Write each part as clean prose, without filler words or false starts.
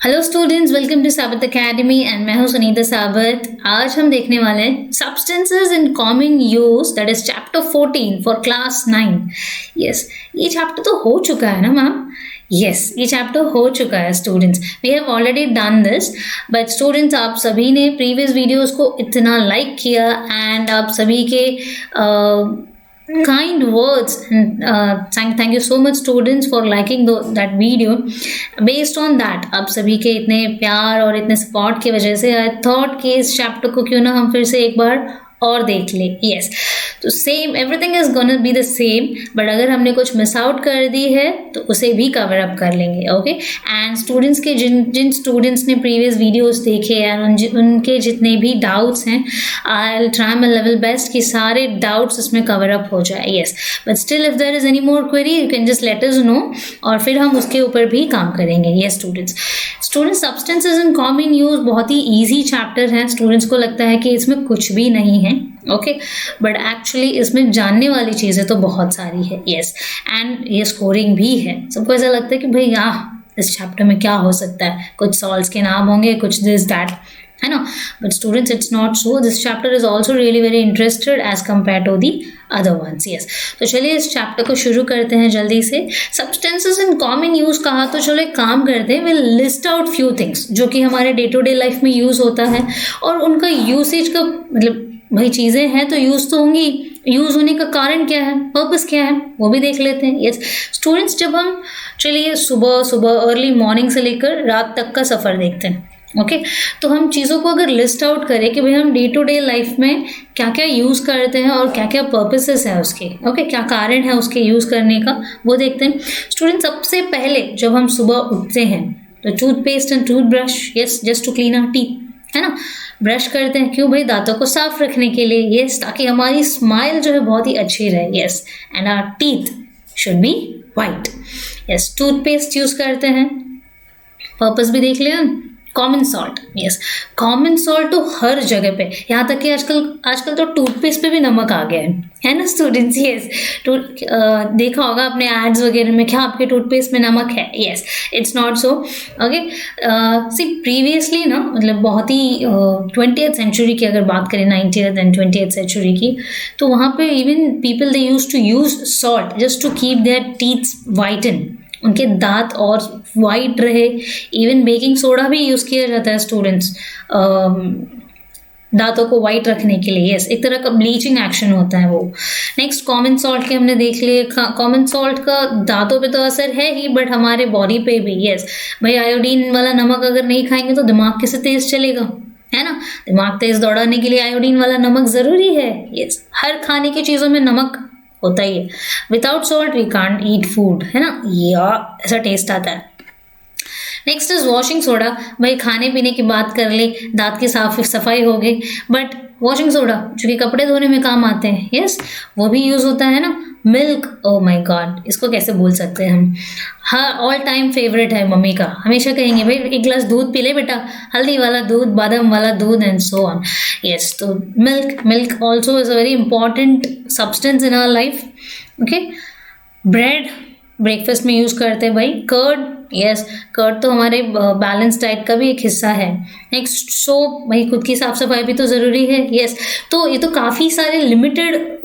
Hello students, welcome to साबत academy and मैं हूं सुनीता साबत। आज हम देखने वाले हैं substances in common use, that is chapter 14 for class 9। Yes, ये चैप्टर तो हो चुका है ना मैम? यस, ये चैप्टर हो चुका है students. We have already done this, but students आप सभी ने प्रीवियस वीडियोस को इतना लाइक किया एंड आप सभी के kind words and thank you so much students for liking that video. Based on that, अब सभी के इतने प्यार और इतने सपोर्ट की वजह से आई थॉट कि इस चैप्टर को क्यों ना हम फिर से एक बार और देख ले। यस, तो same everything is gonna be the same, but अगर हमने कुछ मिस आउट कर दी है तो उसे भी कवर अप कर लेंगे। ओके, एंड स्टूडेंट्स के जिन स्टूडेंट्स ने प्रीवियस वीडियोस देखे एंड उनके जितने भी डाउट्स हैं, I will try my level best कि सारे डाउट्स इसमें कवर अप हो जाए। Yes, but still if there is any more query you can just let us know और फिर हम उसके ऊपर भी काम करेंगे। Yes students, substances in common use बहुत ही ईजी चैप्टर है। स्टूडेंट्स को लगता है कि इसमें कुछ भी नहीं है, ओके, बट एक्चुअली इसमें जानने वाली चीज़ें तो बहुत सारी है। यस, एंड ये स्कोरिंग भी है। सबको ऐसा लगता है कि भाई इस चैप्टर में क्या हो सकता है, कुछ सॉल्व्स के नाम होंगे, कुछ दिस दैट, है ना? But students it's not so. This chapter is also really very interested as compare to the other ones. Yes, तो चलिए इस चैप्टर को शुरू करते हैं जल्दी से। सब्सटेंसेस इन कॉमन यूज कहा तो चलो एक काम करते हैं, will list out few things जो कि हमारे डे टू डे लाइफ में यूज होता है और उनका यूसेज का मतलब भाई चीज़ें हैं तो यूज़ तो होंगी, यूज़ होने का कारण क्या है, पर्पस क्या है, वो भी देख लेते हैं। यस स्टूडेंट्स, जब हम चलिए सुबह सुबह अर्ली मॉर्निंग से लेकर रात तक का सफ़र देखते हैं, ओके, तो हम चीज़ों को अगर लिस्ट आउट करें कि भाई हम डे टू डे लाइफ में क्या क्या यूज़ करते हैं और क्या क्या पर्पसेस है उसके, ओके, क्या कारण है उसके यूज़ करने का, वो देखते हैं। स्टूडेंट, सबसे पहले जब हम सुबह उठते हैं तो toothpaste and toothbrush, yes, just to clean our teeth, है ना? ब्रश करते हैं क्यों भाई? दांतों को साफ रखने के लिए। यस, ताकि हमारी स्माइल जो है बहुत ही अच्छी रहे। Yes, and our teeth should be white. Yes, toothpaste use करते हैं, पर्पस भी देख लिया। Common salt, yes, common salt तो हर जगह पे, यहाँ तक कि आजकल तो टूथपेस्ट पे भी नमक आ गया है ना स्टूडेंट्स? यस, देखा होगा अपने एड्स वगैरह में, क्या आपके टूथपेस्ट में नमक है? Yes, it's not so. Okay, see previously ना, मतलब बहुत ही 20th सेंचुरी की अगर बात करें, 90th एंड 20th सेंचुरी की, तो वहाँ पे even people they use to use salt just to keep their teeth whiten, उनके दांत और वाइट रहे। इवन बेकिंग सोडा भी यूज़ किया जाता है स्टूडेंट्स दांतों को वाइट रखने के लिए। यस, एक तरह का ब्लीचिंग एक्शन होता है वो। नेक्स्ट, कॉमन सॉल्ट के हमने देख लिए। कॉमन सॉल्ट का दांतों पे तो असर है ही, बट हमारे बॉडी पे भी। यस भाई, आयोडीन वाला नमक अगर नहीं खाएंगे तो दिमाग कैसे तेज चलेगा, है ना? दिमाग तेज दौड़ाने के लिए आयोडीन वाला नमक ज़रूरी है। यस, हर खाने की चीज़ों में नमक होता ही है। Without salt we can't eat food, है ना? ऐसा टेस्ट आता है। Next is washing soda. भाई खाने पीने की बात कर ले, दांत की सफाई हो गई, बट वॉशिंग सोडा जो कि कपड़े धोने में काम आते हैं, यस, वो भी यूज होता है ना। मिल्क, ओह माय गॉड, इसको कैसे भूल सकते हैं हम? हाँ, ऑल टाइम फेवरेट है मम्मी का। हमेशा कहेंगे भाई एक गिलास दूध पी ले बेटा, हल्दी वाला दूध, बादाम वाला दूध एंड सो ऑन। यस, तो milk also is a very important substance in our life. Okay, bread breakfast में यूज़ करते हैं भाई। कर्ड, यस, कर्ड तो हमारे बैलेंस डाइट का भी एक हिस्सा है। नेक्स्ट, सोप, भाई खुद की साफ सफाई भी तो ज़रूरी है। यस, तो ये तो काफ़ी सारे लिमिटेड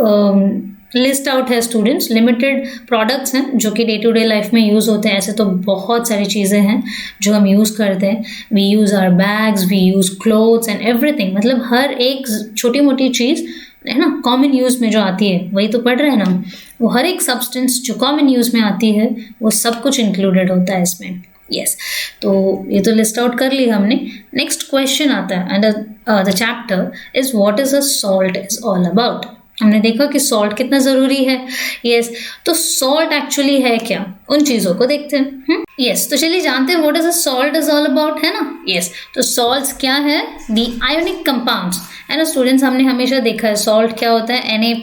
लिस्ट आउट है स्टूडेंट्स, लिमिटेड प्रोडक्ट्स हैं जो कि डे टू डे लाइफ में यूज़ होते हैं। ऐसे तो बहुत सारी चीज़ें हैं जो हम यूज़ करते हैं। We use our bags, we use clothes and everything, मतलब हर एक छोटी मोटी चीज़ है ना कॉमन यूज़ में जो आती है, वही तो पढ़ रहे हैं ना, वो हर एक सब्सटेंस जो कॉमन यूज़ में आती है वो सब कुछ इंक्लूडेड होता है इसमें। यस, तो ये तो लिस्ट आउट कर लिया हमने। नेक्स्ट क्वेश्चन आता है and the chapter is what is a salt is all about. हमने देखा कि सॉल्ट कितना ज़रूरी है। यस, तो सॉल्ट एक्चुअली है क्या, उन चीज़ों को देखते हैं। यस, तो चलिए जानते हैं what is a salt is all about, है ना? यस, तो सॉल्ट्स क्या है? दी आयोनिक कंपाउंड्स, है ना स्टूडेंट्स? हमने हमेशा देखा है सॉल्ट क्या होता है, Na+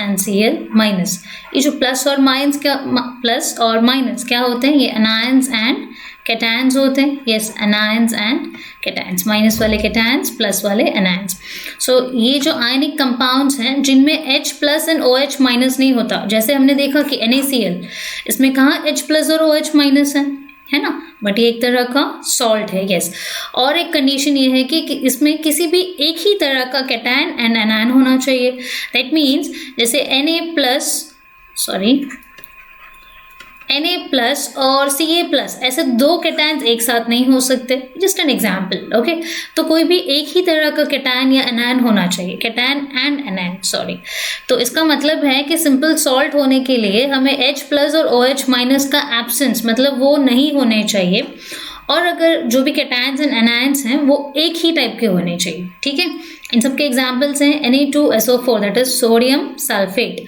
NCl-। ये जो प्लस और माइनस क्या होते हैं? ये अनायंस एंड कैटायंस होते हैं। Yes, anions and cations, minus वाले कैटायंस, प्लस वाले अनायंस। सो ये जो आयनिक कंपाउंड्स हैं जिनमें H+ एंड OH- नहीं होता, जैसे हमने देखा कि NaCl, इसमें कहाँ H+ और OH- है, है ना, बट ये एक तरह का सॉल्ट है, यस। और एक कंडीशन ये है कि इसमें किसी भी एक ही तरह का कैटायन एंड एनायन होना चाहिए। दैट मीन्स जैसे Na प्लस और Ca प्लस, ऐसे दो कैटायन्स एक साथ नहीं हो सकते, जस्ट एन एग्जाम्पल, ओके। तो कोई भी एक ही तरह का कैटायन या एनायन होना चाहिए, कैटायन एंड एनायन, सॉरी। तो इसका मतलब है कि सिंपल सॉल्ट होने के लिए हमें H प्लस और OH माइनस का एब्सेंस, मतलब वो नहीं होने चाहिए, और अगर जो भी कैटायन्स एंड एनायंस हैं वो एक ही टाइप के होने चाहिए, ठीक है। इन सब के एग्जाम्पल्स हैं Na2SO4 that is sodium sulphate,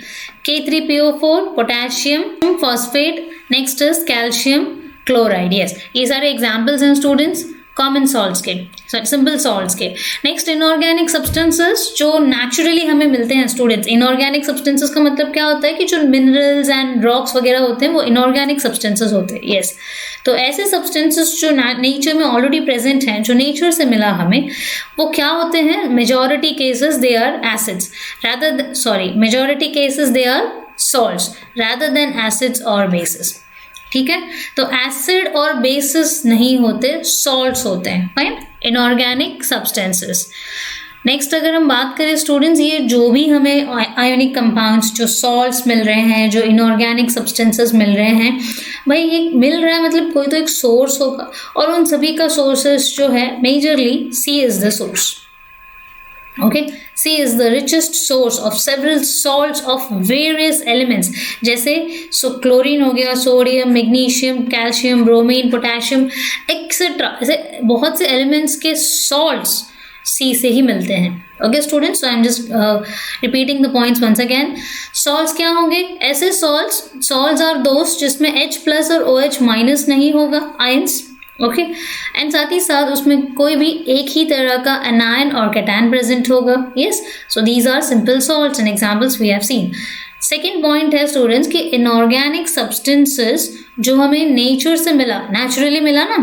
K3PO4 potassium phosphate, next is calcium chloride, yes. ये सारे एग्जाम्पल्स हैं स्टूडेंट्स कॉमन सॉल्ट्स के, सिंपल सॉल्ट्स के। नेक्स्ट इनऑर्गेनिक सब्सटेंसेस जो नेचुरली हमें मिलते हैं स्टूडेंट्स। इनऑर्गेनिक सब्सटेंसेस का मतलब क्या होता है कि जो मिनरल्स एंड रॉक्स वगैरह होते हैं वो इनऑर्गेनिक सब्सटेंसेस होते हैं, यस। तो ऐसे सब्सटेंसेस जो नेचर में ऑलरेडी प्रेजेंट हैं, जो नेचर से मिला हमें, वो क्या होते हैं, majority cases they are acids majority cases they are salts rather than acids और बेसिस, ठीक है। तो एसिड और बेसिस नहीं होते, सॉल्ट्स होते हैं, फाइन, इनऑर्गेनिक सब्सटेंसेस। नेक्स्ट अगर हम बात करें स्टूडेंट्स, ये जो भी हमें आयोनिक कंपाउंड्स, जो सॉल्ट्स मिल रहे हैं, जो इनऑर्गेनिक सब्सटेंसेस मिल रहे हैं, भाई ये मिल रहा है मतलब कोई तो एक सोर्स होगा, और उन सभी का सोर्सेस जो है majorly sea is the source, okay, C is the richest source of several salts of various elements, जैसे क्लोरीन हो गया, sodium, magnesium, calcium, bromine, potassium etcetera, ऐसे बहुत से एलिमेंट्स के सॉल्ट्स C से ही मिलते हैं, okay students. So I am just repeating the points once again. Salts क्या होंगे, ऐसे सॉल्ट्स आर दोस्त जिसमें H प्लस और OH माइनस नहीं होगा, आयंस, ओके, एंड साथ ही साथ उसमें कोई भी एक ही तरह का एनायन और कैटायन प्रेजेंट होगा, yes. So these are simple salts and examples we have seen. Second point है स्टूडेंट्स कि इनऑर्गेनिक सब्सटेंसेस जो हमें नेचर से मिला, नेचुरली मिला ना,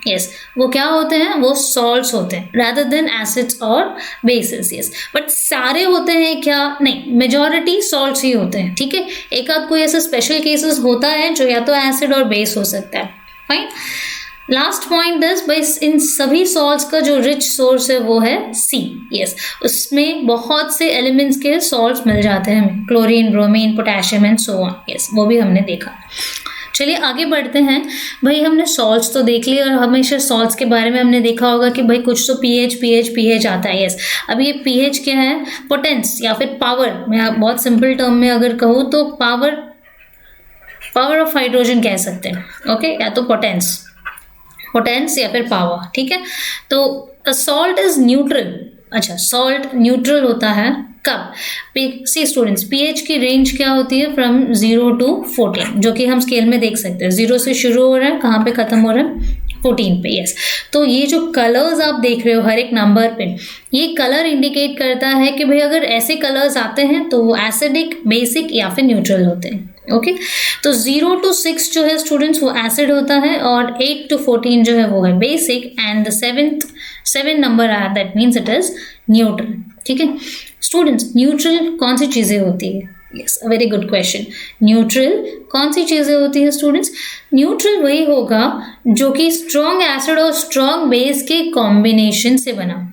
यस, वो क्या होते हैं, वो सॉल्ट्स होते हैं रादर देन एसिड्स और बेसिस, यस। बट सारे होते हैं क्या, नहीं, मेजॉरिटी सॉल्ट्स ही होते हैं, ठीक है। एक आध कोई ऐसा स्पेशल केसेस होता है जो या तो एसिड और बेस हो सकता है, फाइन। लास्ट पॉइंट इज भाई इन सभी सॉल्ट्स का जो रिच सोर्स है वो है सी, यस। उसमें बहुत से एलिमेंट्स के सॉल्ट्स मिल जाते हैं हमें, chlorine, bromine, potassium and so on, yes, वो भी हमने देखा। चलिए आगे बढ़ते हैं। भाई हमने सॉल्ट्स तो देख लिए, और हमेशा सॉल्ट्स के बारे में हमने देखा होगा कि भाई कुछ तो पीएच आता है, यस। अब ये पीएच क्या है, पोटेंस या फिर पावर, मैं बहुत सिंपल टर्म में अगर कहूँ तो पावर ऑफ हाइड्रोजन कह सकते हैं, ओके, या तो पोटेंस या फिर पावर, ठीक है। तो सॉल्ट इज न्यूट्रल, अच्छा, सॉल्ट न्यूट्रल होता है कब, सी स्टूडेंट्स, पीएच की रेंज क्या होती है, फ्रॉम 0 to 14, जो कि हम स्केल में देख सकते हैं, 0 से शुरू हो रहा है, कहाँ पे खत्म हो रहा है, 14 पे, यस। तो ये जो कलर्स आप देख रहे हो हर एक नंबर पे, ये कलर इंडिकेट करता है कि भाई अगर ऐसे कलर्स आते हैं तो वो एसिडिक, बेसिक या फिर न्यूट्रल होते हैं, ओके। तो 0 to 6 जो है स्टूडेंट्स वो एसिड होता है, और 8 to 14 जो है वो है बेसिक, एंड द 7 नंबर आया, that means it is neutral, ठीक है। स्टूडेंट्स न्यूट्रल कौन सी चीज़ें होती है, yes, a very good question. Neutral कौन सी चीज़ें होती है स्टूडेंट्स, न्यूट्रल वही होगा जो कि स्ट्रॉन्ग एसिड और स्ट्रॉन्ग बेस के कॉम्बिनेशन से बना,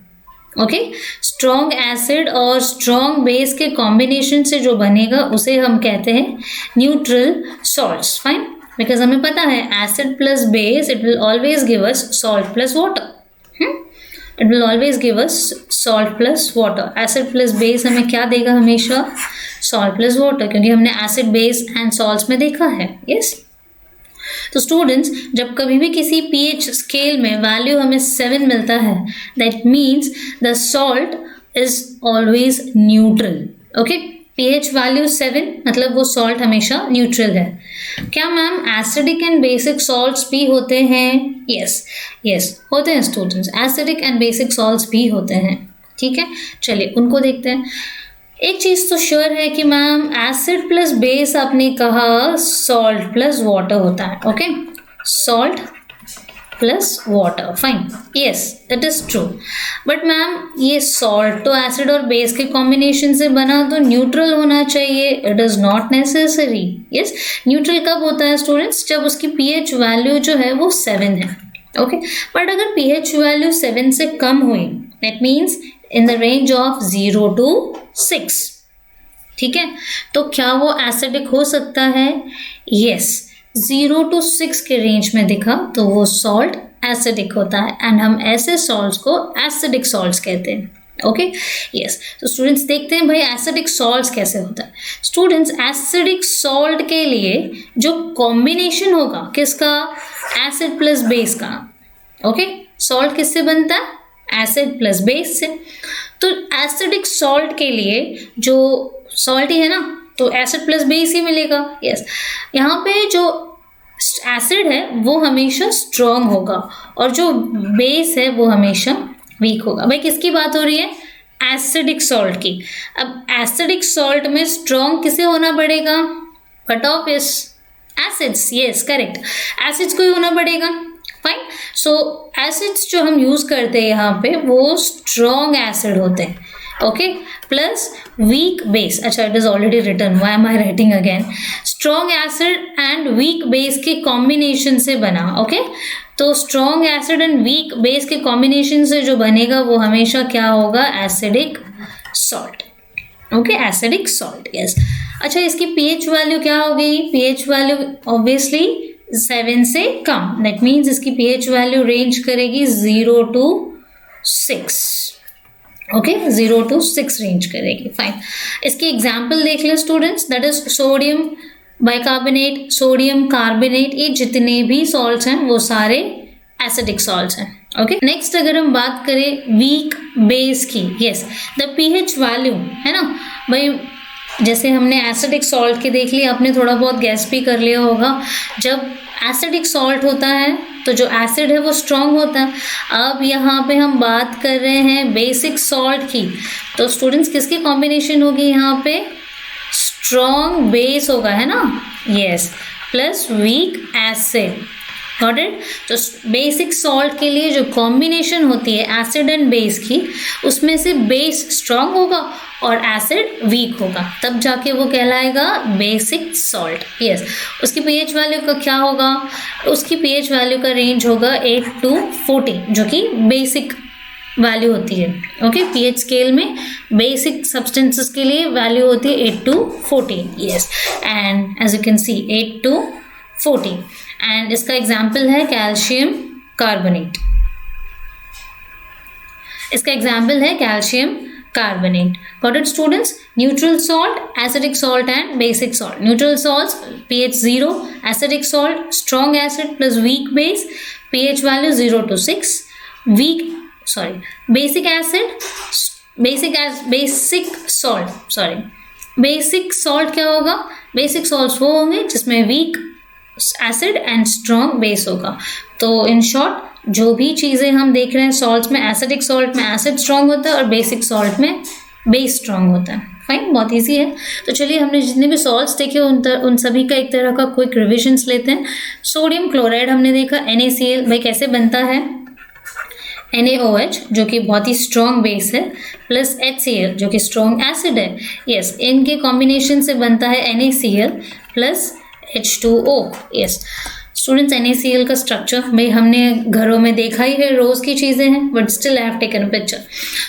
ओके। स्ट्रॉन्ग एसिड और स्ट्रॉन्ग बेस के कॉम्बिनेशन से जो बनेगा उसे हम कहते हैं न्यूट्रल सॉल्ट्स, फाइन, बिकॉज हमें पता है acid plus base it will always give us salt plus water, it will always give us salt plus water. Acid plus base हमें क्या देगा, हमेशा सॉल्ट प्लस वाटर, क्योंकि हमने एसिड बेस एंड सॉल्ट्स में देखा है, यस। तो स्टूडेंट्स जब कभी भी किसी पीएच स्केल में वैल्यू हमें 7 मिलता है, that means the salt is always neutral, okay. PH value 7 मतलब वो सॉल्ट हमेशा न्यूट्रल है। क्या ma'am acidic and basic salts भी होते हैं, यस होते हैं students, acidic and basic salts भी होते हैं, ठीक है। चलिए उनको देखते हैं। एक चीज़ तो श्योर है कि मैम एसिड प्लस बेस आपने कहा, सॉल्ट प्लस वाटर होता है, okay. Salt plus water. Fine, yes it is true. But ma'am ये सॉल्ट तो एसिड और बेस के कॉम्बिनेशन से बना तो न्यूट्रल होना चाहिए. It is not necessary. Yes, neutral कब होता है स्टूडेंट्स? जब उसकी पीएच वैल्यू जो है वो 7 है. ओके, बट अगर पीएच वैल्यू 7 से कम हुई, that means in the range of 0 to 6, ठीक है, तो क्या वो एसिडिक हो सकता है? यस, 0 to 6 के रेंज में दिखा तो वो सॉल्ट एसिडिक होता है एंड हम ऐसे सॉल्ट्स को एसिडिक सॉल्ट्स कहते हैं. Okay, yes. तो स्टूडेंट्स देखते हैं भाई एसिडिक सॉल्ट्स कैसे होता है. स्टूडेंट्स एसिडिक सॉल्ट के लिए जो कॉम्बिनेशन होगा किसका? एसिड प्लस बेस का. ओके, सॉल्ट किससे बनता है? एसिड प्लस बेस से. तो एसिडिक सॉल्ट के लिए जो सॉल्ट ही है ना, तो एसिड प्लस बेस ही मिलेगा. यस, यहाँ पे जो एसिड है वो हमेशा स्ट्रॉन्ग होगा और जो बेस है वो हमेशा वीक होगा. भाई किसकी बात हो रही है? एसिडिक सॉल्ट की. अब एसिडिक सॉल्ट में स्ट्रॉन्ग किसे होना पड़ेगा? Cut off is acids. Yes correct, acids को ही होना पड़ेगा. फाइन, सो एसिड्स जो हम यूज करते हैं यहाँ पे वो स्ट्रॉन्ग एसिड होते हैं. Okay, plus weak base. अच्छा, it is already written, why am I writing again? Strong acid and weak base के कॉम्बिनेशन से बना. ओके, तो strong acid and weak base के कॉम्बिनेशन से जो बनेगा वो हमेशा क्या होगा? Acidic salt. Okay, acidic salt. Yes. अच्छा, इसकी पीएच वैल्यू क्या हो गई? पीएच वैल्यू ऑब्वियसली 7 से कम. दैट मीन्स इसकी पीएच वैल्यू रेंज करेगी 0 to 6. ओके, 0 to 6 रेंज करेगी. फाइन, इसकी एग्जाम्पल देख लें students. That is sodium bicarbonate, sodium carbonate. ये जितने भी सॉल्ट्स हैं वो सारे एसिडिक सॉल्ट्स हैं. ओके, नेक्स्ट अगर हम बात करें वीक बेस की. यस, द पीएच वैल्यू है ना भाई, जैसे हमने एसिडिक सॉल्ट के देख लिया, आपने थोड़ा बहुत गैस भी कर लिया होगा. जब एसिडिक सॉल्ट होता है तो जो एसिड है वो स्ट्रॉन्ग होता है. अब यहाँ पे हम बात कर रहे हैं बेसिक सॉल्ट की, तो स्टूडेंट्स किसकी कॉम्बिनेशन होगी यहाँ पे? स्ट्रॉन्ग बेस होगा, है ना. Yes, plus weak acid. Got it? तो बेसिक सॉल्ट के लिए जो कॉम्बिनेशन होती है एसिड एंड बेस की, उसमें से बेस स्ट्रॉन्ग होगा और एसिड वीक होगा, तब जाके वो कहलाएगा बेसिक सॉल्ट. यस, उसकी पीएच वैल्यू का क्या होगा? उसकी पीएच वैल्यू का रेंज होगा 8 to 14, जो कि बेसिक वैल्यू होती है. ओके, पीएच स्केल में बेसिक सब्सटेंसेस के लिए वैल्यू होती है 8 to 14. Yes, and as you can see 8 to 14. And इसका एग्जाम्पल है कैल्शियम कार्बोनेट. इसका एग्जाम्पल है calcium carbonate. Got it students? Neutral salt, acidic salt and basic salt. Neutral salts pH 0, acidic salt strong acid plus weak base, pH value 0 to 6. Basic acid, basic salt क्या होगा? Basic salts वो होंगे जिसमें weak acid and strong base होगा. तो in short जो भी चीज़ें हम देख रहे हैं सॉल्ट्स में, एसिडिक सॉल्ट में एसिड स्ट्रॉन्ग होता है और बेसिक सॉल्ट में बेस स्ट्रॉन्ग होता है. फाइन, बहुत इजी है. तो चलिए हमने जितने भी सॉल्ट्स देखे उन सभी का एक तरह का क्विक रिविजन्स लेते हैं. सोडियम क्लोराइड हमने देखा, NaCl. भाई कैसे बनता है? NaOH जो कि बहुत ही स्ट्रॉन्ग बेस है, प्लस HCl जो कि स्ट्रॉन्ग एसिड है. यस, इनके कॉम्बिनेशन से बनता है NaCl plus H2O. Yes students, NaCl का स्ट्रक्चर भाई हमने घरों में देखा ही है, रोज की चीजें हैं, but still I have taken a picture.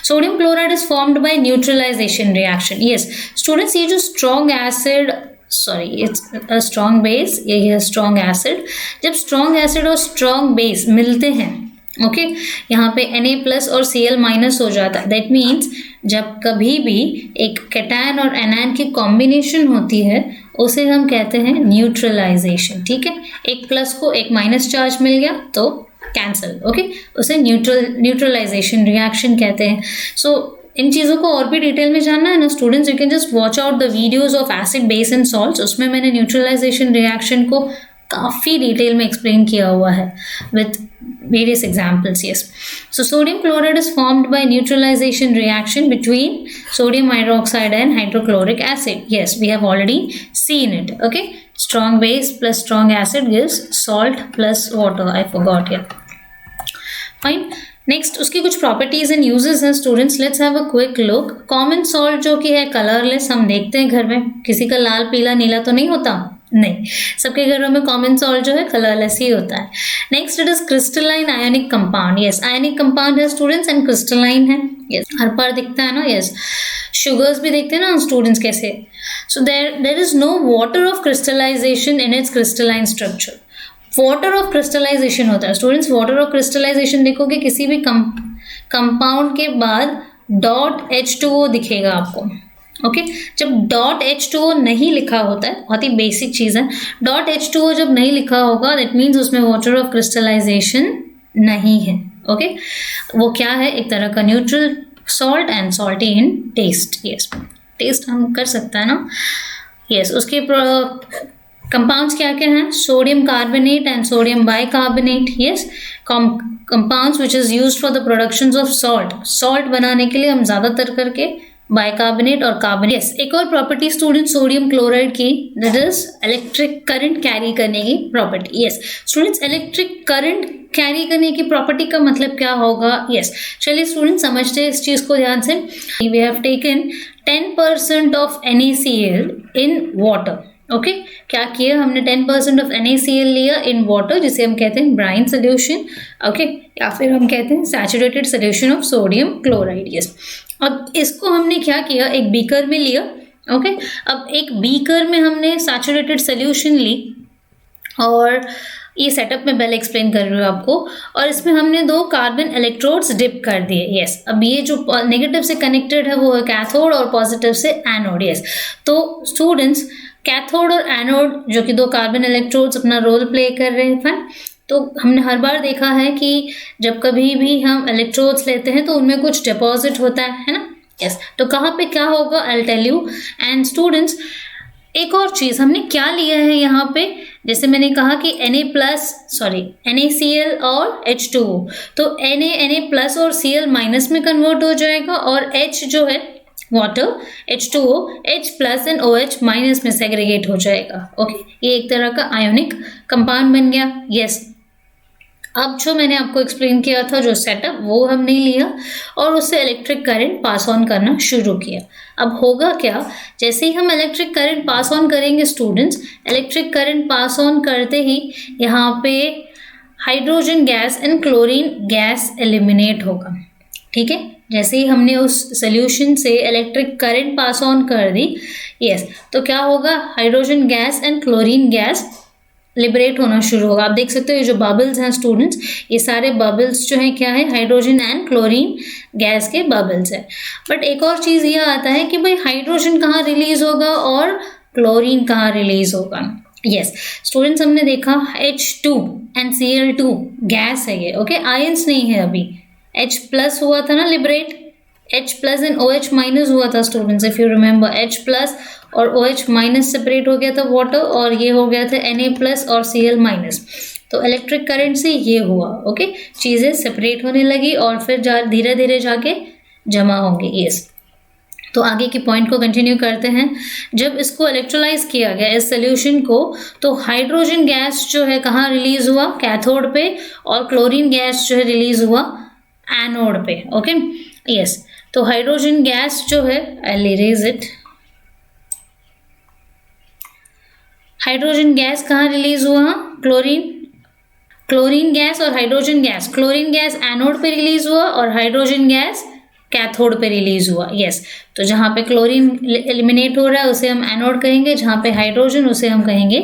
Sodium chloride is formed by neutralisation reaction. Yes students, ये जो strong acid it's a strong base, ये है स्ट्रॉन्ग एसिड. जब स्ट्रॉन्ग एसिड और स्ट्रॉन्ग बेस मिलते हैं, ओके, यहाँ पे Na प्लस और Cl माइनस हो जाता है. दैट मीन्स जब कभी भी एक कैटायन और एनायन की कॉम्बिनेशन होती है उसे हम कहते हैं न्यूट्रलाइजेशन. ठीक है, एक प्लस को एक माइनस चार्ज मिल गया तो कैंसिल. ओके, उसे न्यूट्रलाइजेशन रिएक्शन कहते हैं. सो इन चीज़ों को और भी डिटेल में जानना है ना students, you can just watch out the videos of acid base and salts. उसमें मैंने न्यूट्रलाइजेशन रिएक्शन को काफ़ी डिटेल में एक्सप्लेन किया हुआ है with various examples. Yes, so sodium chloride is formed by neutralization reaction between sodium hydroxide and hydrochloric acid. Yes, we have already seen it. Okay, strong base plus strong acid gives salt plus water. I forgot here. Fine. Next उसकी कुछ properties and uses हैं students, let's have a quick look. Common salt जो कि है colourless, हम देखते हैं घर में किसी का लाल पीला नीला तो नहीं होता, नहीं, सबके घरों में कॉमन सॉल्ट जो है कलरलेस ही होता है। Next it is crystalline ionic compound, yes ionic compound है स्टूडेंट्स एंड क्रिस्टलाइन है, यस हर बार दिखता है ना, यस शुगर्स भी देखते हैं ना स्टूडेंट्स कैसे। So there is no water of crystallisation in its crystalline structure. Water of crystallisation होता है स्टूडेंट्स, वाटर ऑफ क्रिस्टलाइजेशन देखोगे किसी भी कंपाउंड के बाद डॉट H2O दिखेगा आपको, ओके जब डॉट H2O नहीं लिखा होता है, बहुत ही बेसिक चीज़ है, डॉट H2O जब नहीं लिखा होगा दैट मीन्स उसमें वाटर ऑफ क्रिस्टलाइजेशन नहीं है, ओके वो क्या है, एक तरह का neutral salt and salty in taste, yes taste हम कर सकते हैं ना, यस उसके कंपाउंड्स क्या क्या हैं, sodium carbonate and sodium bicarbonate, yes compounds which is used for the productions of salt, salt बनाने के लिए हम ज़्यादातर करके बाइकार्बोनेट और कार्बोनेट, यस एक और प्रॉपर्टी स्टूडेंट सोडियम क्लोराइड की, that is electric current carry करने की property, yes students electric current carry करने की प्रॉपर्टी का मतलब क्या होगा, यस चलिए स्टूडेंट समझते हैं इस चीज़ को ध्यान से। We have taken 10% of NaCl in water, okay क्या किया हमने 10% ऑफ NaCl लिया इन वाटर जिसे हम कहते हैं ब्राइन सोल्यूशन, ओके या फिर हम कहते हैं saturated solution of sodium chloride, yes अब इसको हमने क्या किया एक बीकर में लिया, ओके अब एक बीकर में हमने सैचुरेटेड सोल्यूशन ली और ये सेटअप मैं पहले एक्सप्लेन कर रही हूँ आपको, और इसमें हमने 2 कार्बन इलेक्ट्रोड्स डिप कर दिए, यस अब ये जो नेगेटिव से कनेक्टेड है वो है कैथोड और पॉजिटिव से एनोड, यस तो स्टूडेंट्स कैथोड और एनोड जो कि 2 कार्बन इलेक्ट्रोड्स अपना रोल प्ले कर रहे हैं, तो हमने हर बार देखा है कि जब कभी भी हम इलेक्ट्रोड्स लेते हैं तो उनमें कुछ डिपॉजिट होता है ना, यस तो कहाँ पे क्या होगा I tell you. And students एक और चीज़ हमने क्या लिया है यहाँ पे, जैसे मैंने कहा कि NaCl और H2O, तो Na और Cl- में कन्वर्ट हो जाएगा और H जो है water H2O H+ and OH- में सेग्रीगेट हो जाएगा, ओके ये एक तरह का आयोनिक कंपाउंड बन गया, यस अब जो मैंने आपको एक्सप्लेन किया था जो सेटअप वो हमने लिया और उससे इलेक्ट्रिक करंट पास ऑन करना शुरू किया। अब होगा क्या, जैसे ही हम इलेक्ट्रिक करंट पास ऑन करेंगे students, electric current pass on करते ही यहाँ पे hydrogen gas and chlorine gas eliminate होगा, ठीक है जैसे ही हमने उस सोल्यूशन से इलेक्ट्रिक करंट पास ऑन कर दी, यस तो क्या होगा hydrogen gas and chlorine gas liberate होना शुरू होगा। आप देख सकते हो ये जो बबल्स हैं स्टूडेंट्स, ये सारे बबल्स जो हैं क्या है हाइड्रोजन एंड क्लोरीन गैस के बबल्स है। बट एक और चीज़ ये आता है कि भाई हाइड्रोजन कहाँ रिलीज होगा और क्लोरीन कहाँ रिलीज होगा। यस स्टूडेंट्स हमने देखा H2 एंड Cl2 गैस है ये, ओके आयंस नहीं है अभी। H+ हुआ था ना लिबरेट, H+ एंड OH- हुआ था students if you remember, H+ और OH- सेपरेट हो गया था वाटर और ये हो गया था Na+ और Cl-, तो इलेक्ट्रिक करंट से ये हुआ, ओके चीज़ें सेपरेट होने लगी और फिर धीरे धीरे जाके जमा होंगी। यस तो आगे की पॉइंट को कंटिन्यू करते हैं। जब इसको इलेक्ट्रोलाइज किया गया इस सोल्यूशन को, तो हाइड्रोजन गैस जो है कहाँ रिलीज हुआ कैथोड पे और क्लोरीन गैस जो है रिलीज हुआ एनोड पे, ओके यस तो हाइड्रोजन गैस जो है I erase it, hydrogen gas कहाँ रिलीज हुआ क्लोरीन गैस और hydrogen gas, chlorine gas anode पे रिलीज हुआ और हाइड्रोजन गैस कैथोड पे रिलीज हुआ। यस तो जहाँ पे क्लोरीन एलिमिनेट हो रहा है उसे हम एनोड कहेंगे, जहाँ पे हाइड्रोजन उसे हम कहेंगे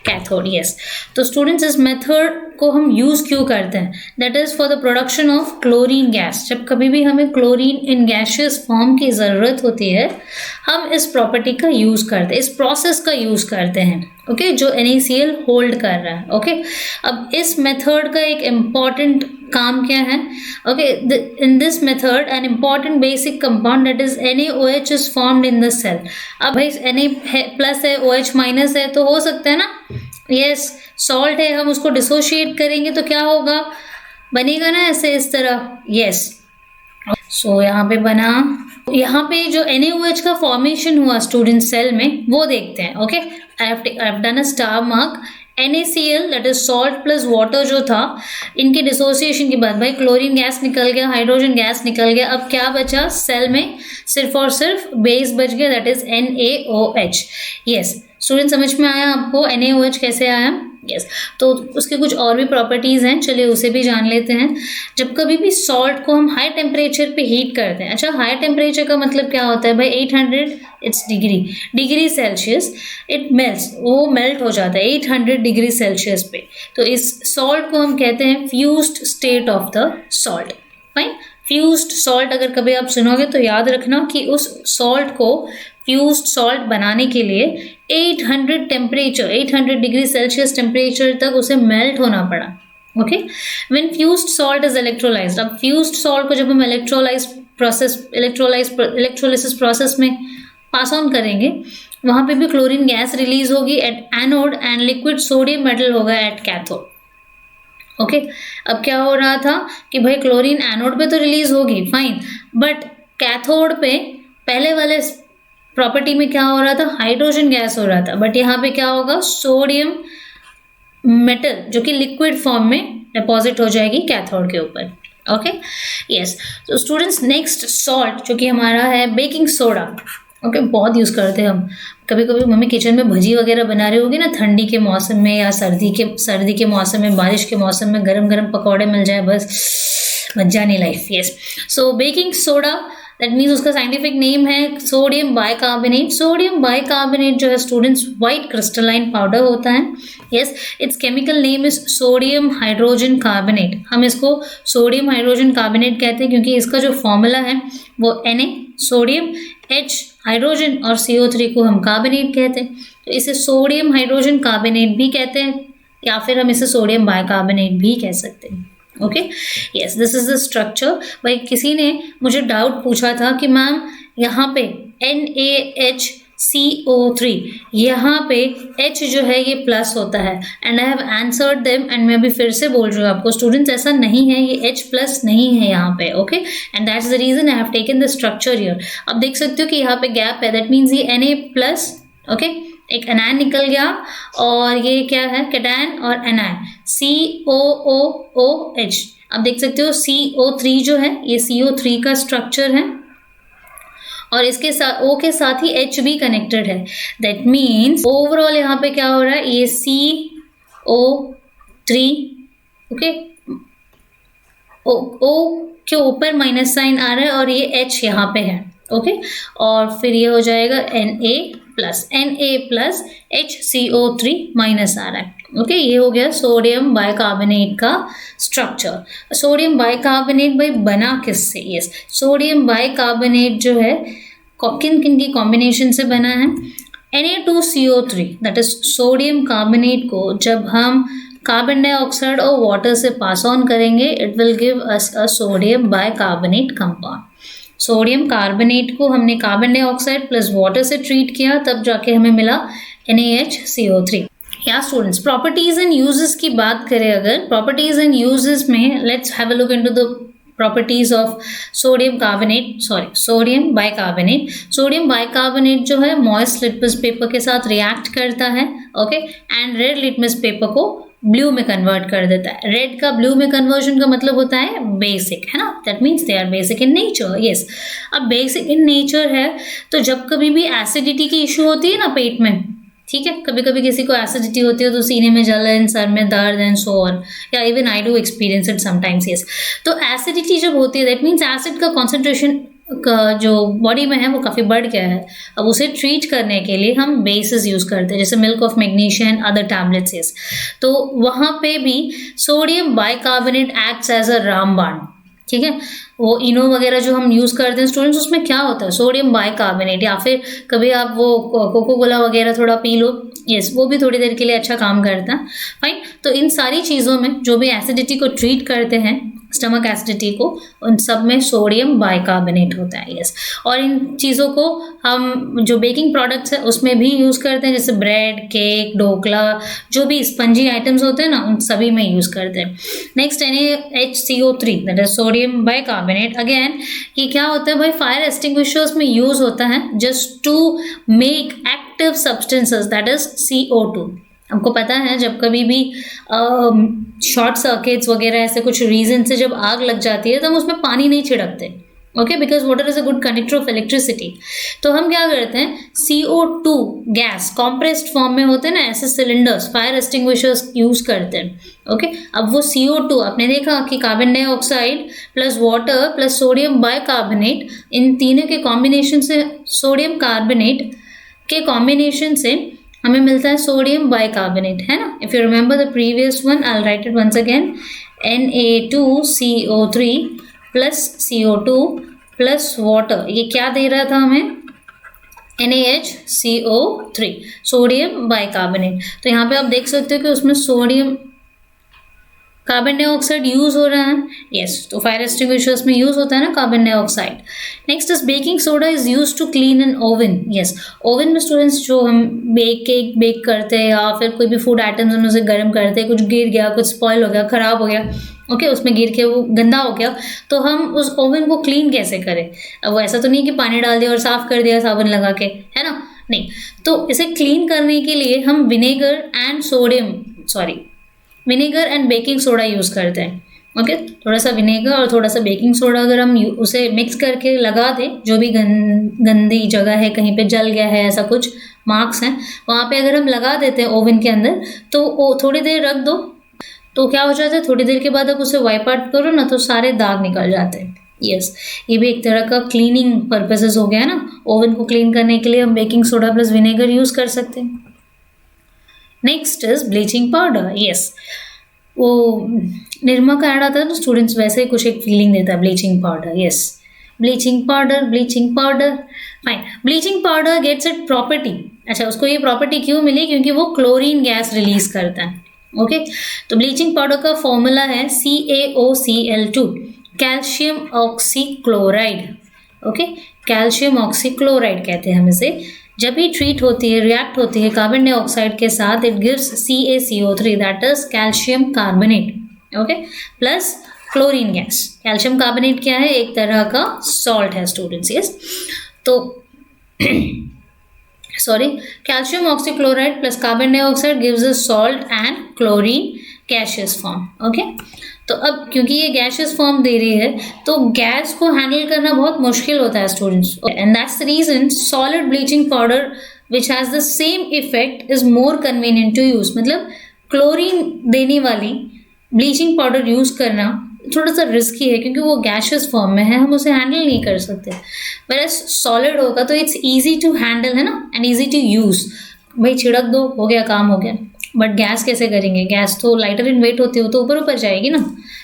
कैथोड। यस तो स्टूडेंट्स इस मेथड को हम यूज़ क्यों करते हैं, that is for the production of chlorine gas. जब कभी भी हमें क्लोरीन इन गैशियस फॉर्म की ज़रूरत होती है हम इस प्रॉपर्टी का यूज़ करते हैं, इस प्रोसेस का यूज़ करते हैं, ओके जो NaCl होल्ड कर रहा है। ओके अब इस मेथड का एक इम्पॉर्टेंट काम क्या है, okay in this method an important basic compound that is NaOH is formed in the cell. अब भाई Na+ है OH- है तो हो सकता है ना, यस सॉल्ट है, हम उसको डिसोशिएट करेंगे तो क्या होगा, बनेगा ना ऐसे इस तरह। यस सो यहाँ पे बना, यहाँ पे जो NaOH का फॉर्मेशन हुआ स्टूडेंट सेल में वो देखते हैं। Okay I have done a star mark NaCl that is salt plus water जो था, इनके डिसोसिएशन के बाद भाई क्लोरीन गैस निकल गया, हाइड्रोजन गैस निकल गया, अब क्या बचा सेल में? सिर्फ और सिर्फ बेस बच गया that is NaOH। Yes student, समझ में आया आपको NaOH कैसे आया? यस तो उसके कुछ और भी प्रॉपर्टीज हैं, चलिए उसे भी जान लेते हैं। जब कभी भी सॉल्ट को हम हाई टेम्परेचर पे हीट करते हैं, अच्छा हाई टेम्परेचर का मतलब क्या होता है भाई? 800 it's degree Celsius, it melts, वो मेल्ट हो जाता है 800 डिग्री सेल्सियस पे। तो इस सॉल्ट को हम कहते हैं fused state of the salt. Fine, fused salt अगर कभी आप सुनोगे तो याद रखना कि उस सॉल्ट को फ्यूज्ड सॉल्ट बनाने के लिए 800 डिग्री सेल्सियस टेम्परेचर तक उसे मेल्ट होना पड़ा। Okay, when fused salt is electrolysed, अब फ्यूज्ड सॉल्ट को जब हम इलेक्ट्रोलाइसिस प्रोसेस में पास ऑन करेंगे, वहां पे भी क्लोरीन गैस रिलीज होगी at anode and liquid sodium metal होगा एट कैथोड। ओके, अब क्या हो रहा था कि भाई क्लोरीन एनोड पे तो रिलीज होगी फाइन, बट कैथोड पे पहले वाले प्रॉपर्टी में क्या हो रहा था? हाइड्रोजन गैस हो रहा था, बट यहाँ पे क्या होगा? सोडियम मेटल जो कि लिक्विड फॉर्म में डिपॉजिट हो जाएगी कैथोड के ऊपर। ओके यस, तो स्टूडेंट्स नेक्स्ट सॉल्ट जो कि हमारा है बेकिंग सोडा। ओके, बहुत यूज़ करते हैं हम। कभी कभी मम्मी किचन में भजी वगैरह बना रही होगी ना ठंडी के मौसम में या सर्दी के मौसम में, बारिश के मौसम में गरम गरम पकौड़े मिल जाए बस मत जानी life. Yes, so baking soda that means उसका साइंटिफिक नेम है सोडियम बाइकार्बोनेट। सोडियम बाइकार्बोनेट जो है स्टूडेंट्स वाइट क्रिस्टलाइन पाउडर होता है। Yes, it's chemical name is sodium hydrogen carbonate. हम इसको सोडियम हाइड्रोजन कार्बोनेट कहते हैं क्योंकि इसका जो फॉर्मूला है वो Na सोडियम, H हाइड्रोजन और CO3 को हम कार्बोनेट कहते हैं, तो इसे सोडियम हाइड्रोजन कार्बोनेट भी कहते हैं या फिर हम इसे सोडियम बाइकार्बोनेट भी कह सकते हैं। Okay yes, this is the structure. भाई किसी ने मुझे डाउट पूछा था कि मैम यहाँ पे NaHCO3 यहाँ पे H जो है ये प्लस होता है, and I have answered them, and मैं अभी फिर से बोल रही हूँ आपको स्टूडेंट्स ऐसा नहीं है, ये H प्लस नहीं है यहाँ पे। Okay, and that's the reason I have taken the structure here. अब देख सकते हो कि यहाँ पे गैप है, दैट मीन्स ये Na प्लस, ओके एक एनायन निकल गया और ये क्या है? कैटायन और एनायन COOOH। अब देख सकते हो CO3 जो है ये CO3 का स्ट्रक्चर है और इसके साथ O के साथ ही H भी कनेक्टेड है। दैट मीन्स ओवरऑल यहाँ पे क्या हो रहा है? ये CO3, ओके O के ऊपर माइनस साइन आ रहा है और ये H यहाँ पे है। ओके और फिर ये हो जाएगा Na प्लस HCO3 माइनस आ रहा है। ओके ये हो गया सोडियम बाइकार्बोनेट का स्ट्रक्चर। सोडियम बाइकार्बोनेट भाई बना किससे? यस, सोडियम बाइकार्बोनेट जो है किन किन की कॉम्बिनेशन से बना है? Na2CO3 that is sodium carbonate को जब हम कार्बन डाइऑक्साइड और वाटर से पास ऑन करेंगे it will give us a sodium bicarbonate compound. Sodium carbonate को हमने कार्बन डाइऑक्साइड प्लस वाटर से ट्रीट किया, तब जाके हमें मिला NaHCO3। या स्टूडेंट्स प्रॉपर्टीज एंड यूजेस की बात करें, अगर प्रॉपर्टीज एंड यूजेस में let's have a look into the properties of sodium bicarbonate. Sodium bicarbonate जो है मॉइस्ट लिटमस पेपर के साथ रिएक्ट करता है, okay and red litmus paper को ब्लू में कन्वर्ट कर देता है। रेड का ब्लू में कन्वर्जन का मतलब होता है बेसिक, है ना? That means they are basic in nature. Yes, अब बेसिक इन नेचर है तो जब कभी भी एसिडिटी की इशू होती है ना पेट में, ठीक है, कभी कभी किसी को एसिडिटी होती है तो सीने में जलन, सर में दर्द एंड सो ऑन, या even I do experience it sometimes. Yes, तो एसिडिटी जब होती है दैट मीन्स एसिड का कॉन्सेंट्रेशन का जो बॉडी में है वो काफ़ी बढ़ गया है। अब उसे ट्रीट करने के लिए हम बेसिस यूज़ करते हैं जैसे milk of magnesia and other tablets. Yes, तो वहाँ पे भी sodium bicarbonate acts as a रामबाण, ठीक है। वो इनो वगैरह जो हम यूज़ करते हैं स्टूडेंट्स, उसमें क्या होता है? Sodium bicarbonate. या फिर कभी आप वो कोको कोला वगैरह थोड़ा पी लो, यस वो भी थोड़ी देर के लिए अच्छा काम करता है। फाइन, तो इन सारी चीज़ों में जो भी एसिडिटी को ट्रीट करते हैं, स्टमक एसिडिटी को, उन सब में सोडियम बाइकार्बोनेट होता है। यस, और इन चीज़ों को हम जो बेकिंग प्रोडक्ट्स है उसमें भी यूज़ करते हैं, जैसे ब्रेड, केक, ढोकला, जो भी स्पंजी आइटम्स होते हैं ना उन सभी में यूज़ करते हैं। Next NaHCO3 that is sodium bicarbonate. Again ये क्या होता है भाई? फायर एक्सटिंग्विशर्स में यूज़ होता है just to make active substances that is CO2। आपको पता है जब कभी भी शॉर्ट सर्किट्स वगैरह ऐसे कुछ रीजन से जब आग लग जाती है तो हम उसमें पानी नहीं छिड़कते, okay, because water is a good conductor of electricity. तो हम क्या करते हैं, CO2 गैस कॉम्प्रेस्ड फॉर्म में होते हैं ना ऐसे सिलेंडर्स, फायर एक्सटिंग्विशर्स यूज करते हैं, ओके। अब वो CO2 आपने देखा कि carbon dioxide plus water plus sodium bicarbonate, इन तीनों के कॉम्बिनेशन से, सोडियम कार्बोनेट के कॉम्बिनेशन से हमें मिलता है सोडियम बाइकार्बोनेट, है ना। If you remember the previous one, I will write it once again, Na2CO3 plus CO2 plus water, ये क्या दे रहा था हमें, NaHCO3, सोडियम बाइकार्बोनेट। तो यहाँ पे आप देख सकते हो कि उसमें सोडियम कार्बन डाइऑक्साइड यूज हो रहा है, यस, तो फायर एक्सटिंग्विशर्स में यूज होता है ना carbon dioxide. Next is baking soda is use to clean an oven, yes, oven में स्टूडेंट्स जो हम केक बेक करते हैं या फिर कोई भी फूड आइटम्स हम उसे गर्म करते हैं, कुछ गिर गया, कुछ स्पॉइल हो गया, खराब हो गया, ओके, उसमें गिर के वो गंदा हो गया, तो हम उस ओवन को क्लीन कैसे करें। अब वो ऐसा तो नहीं कि पानी डाल दिया और साफ कर दिया साबुन लगा के, है ना, नहीं। तो इसे क्लीन करने के लिए हम vinegar and baking soda use करते हैं, ओके। थोड़ा सा विनेगर और थोड़ा सा बेकिंग सोडा अगर हम उसे मिक्स करके लगा दें, जो भी गंदी जगह है, कहीं पे जल गया है, ऐसा कुछ मार्क्स हैं, वहाँ पे अगर हम लगा देते हैं ओवन के अंदर, तो वो थोड़ी देर रख दो, तो क्या हो जाता है, थोड़ी देर के बाद आप उसे वाइप आउट करो ना, तो सारे दाग निकल जाते हैं, यस। ये भी एक तरह का क्लीनिंग पर्पसेस हो गया ना, ओवन को क्लीन करने के लिए हम baking soda plus vinegar use कर सकते हैं। Next is bleaching powder, yes, वो निरमा का ऐड आता है तो स्टूडेंट्स वैसे ही कुछ एक फीलिंग देता है, bleaching powder, yes, bleaching powder, fine. Bleaching powder gets it property, अच्छा, उसको ये प्रॉपर्टी क्यों मिली, क्योंकि वो क्लोरीन गैस रिलीज करता है, ओके। तो ब्लीचिंग पाउडर का फॉर्मूला है CaOCl2, calcium oxychloride, okay, calcium oxychloride कहते हैं हम इसे। जब भी ट्रीट होती है, रिएक्ट होती है कार्बन डाइऑक्साइड के साथ, it gives CaCO3, that is calcium carbonate, okay, plus chlorine gas. Calcium carbonate क्या है, एक तरह का सॉल्ट है स्टूडेंट्स, यस। तो calcium oxychloride plus carbon dioxide gives a salt and chlorine gaseous form, okay. तो अब क्योंकि ये गैशियस फॉर्म दे रही है तो गैस को हैंडल करना बहुत मुश्किल होता है students, and that's the reason solid bleaching powder which has the same effect is more convenient to use. मतलब क्लोरीन देने वाली ब्लीचिंग पाउडर यूज करना थोड़ा सा रिस्की है क्योंकि वो गैशियस फॉर्म में है, हम उसे हैंडल नहीं कर सकते। वैसे सॉलिड होगा तो इट्स ईजी टू हैंडल, है ना, एंड ईजी टू यूज, भाई छिड़क दो, हो गया, काम हो गया। बट गैस कैसे करेंगे, गैस तो लाइटर इन वेट होती है, वो तो ऊपर ऊपर जाएगी ना,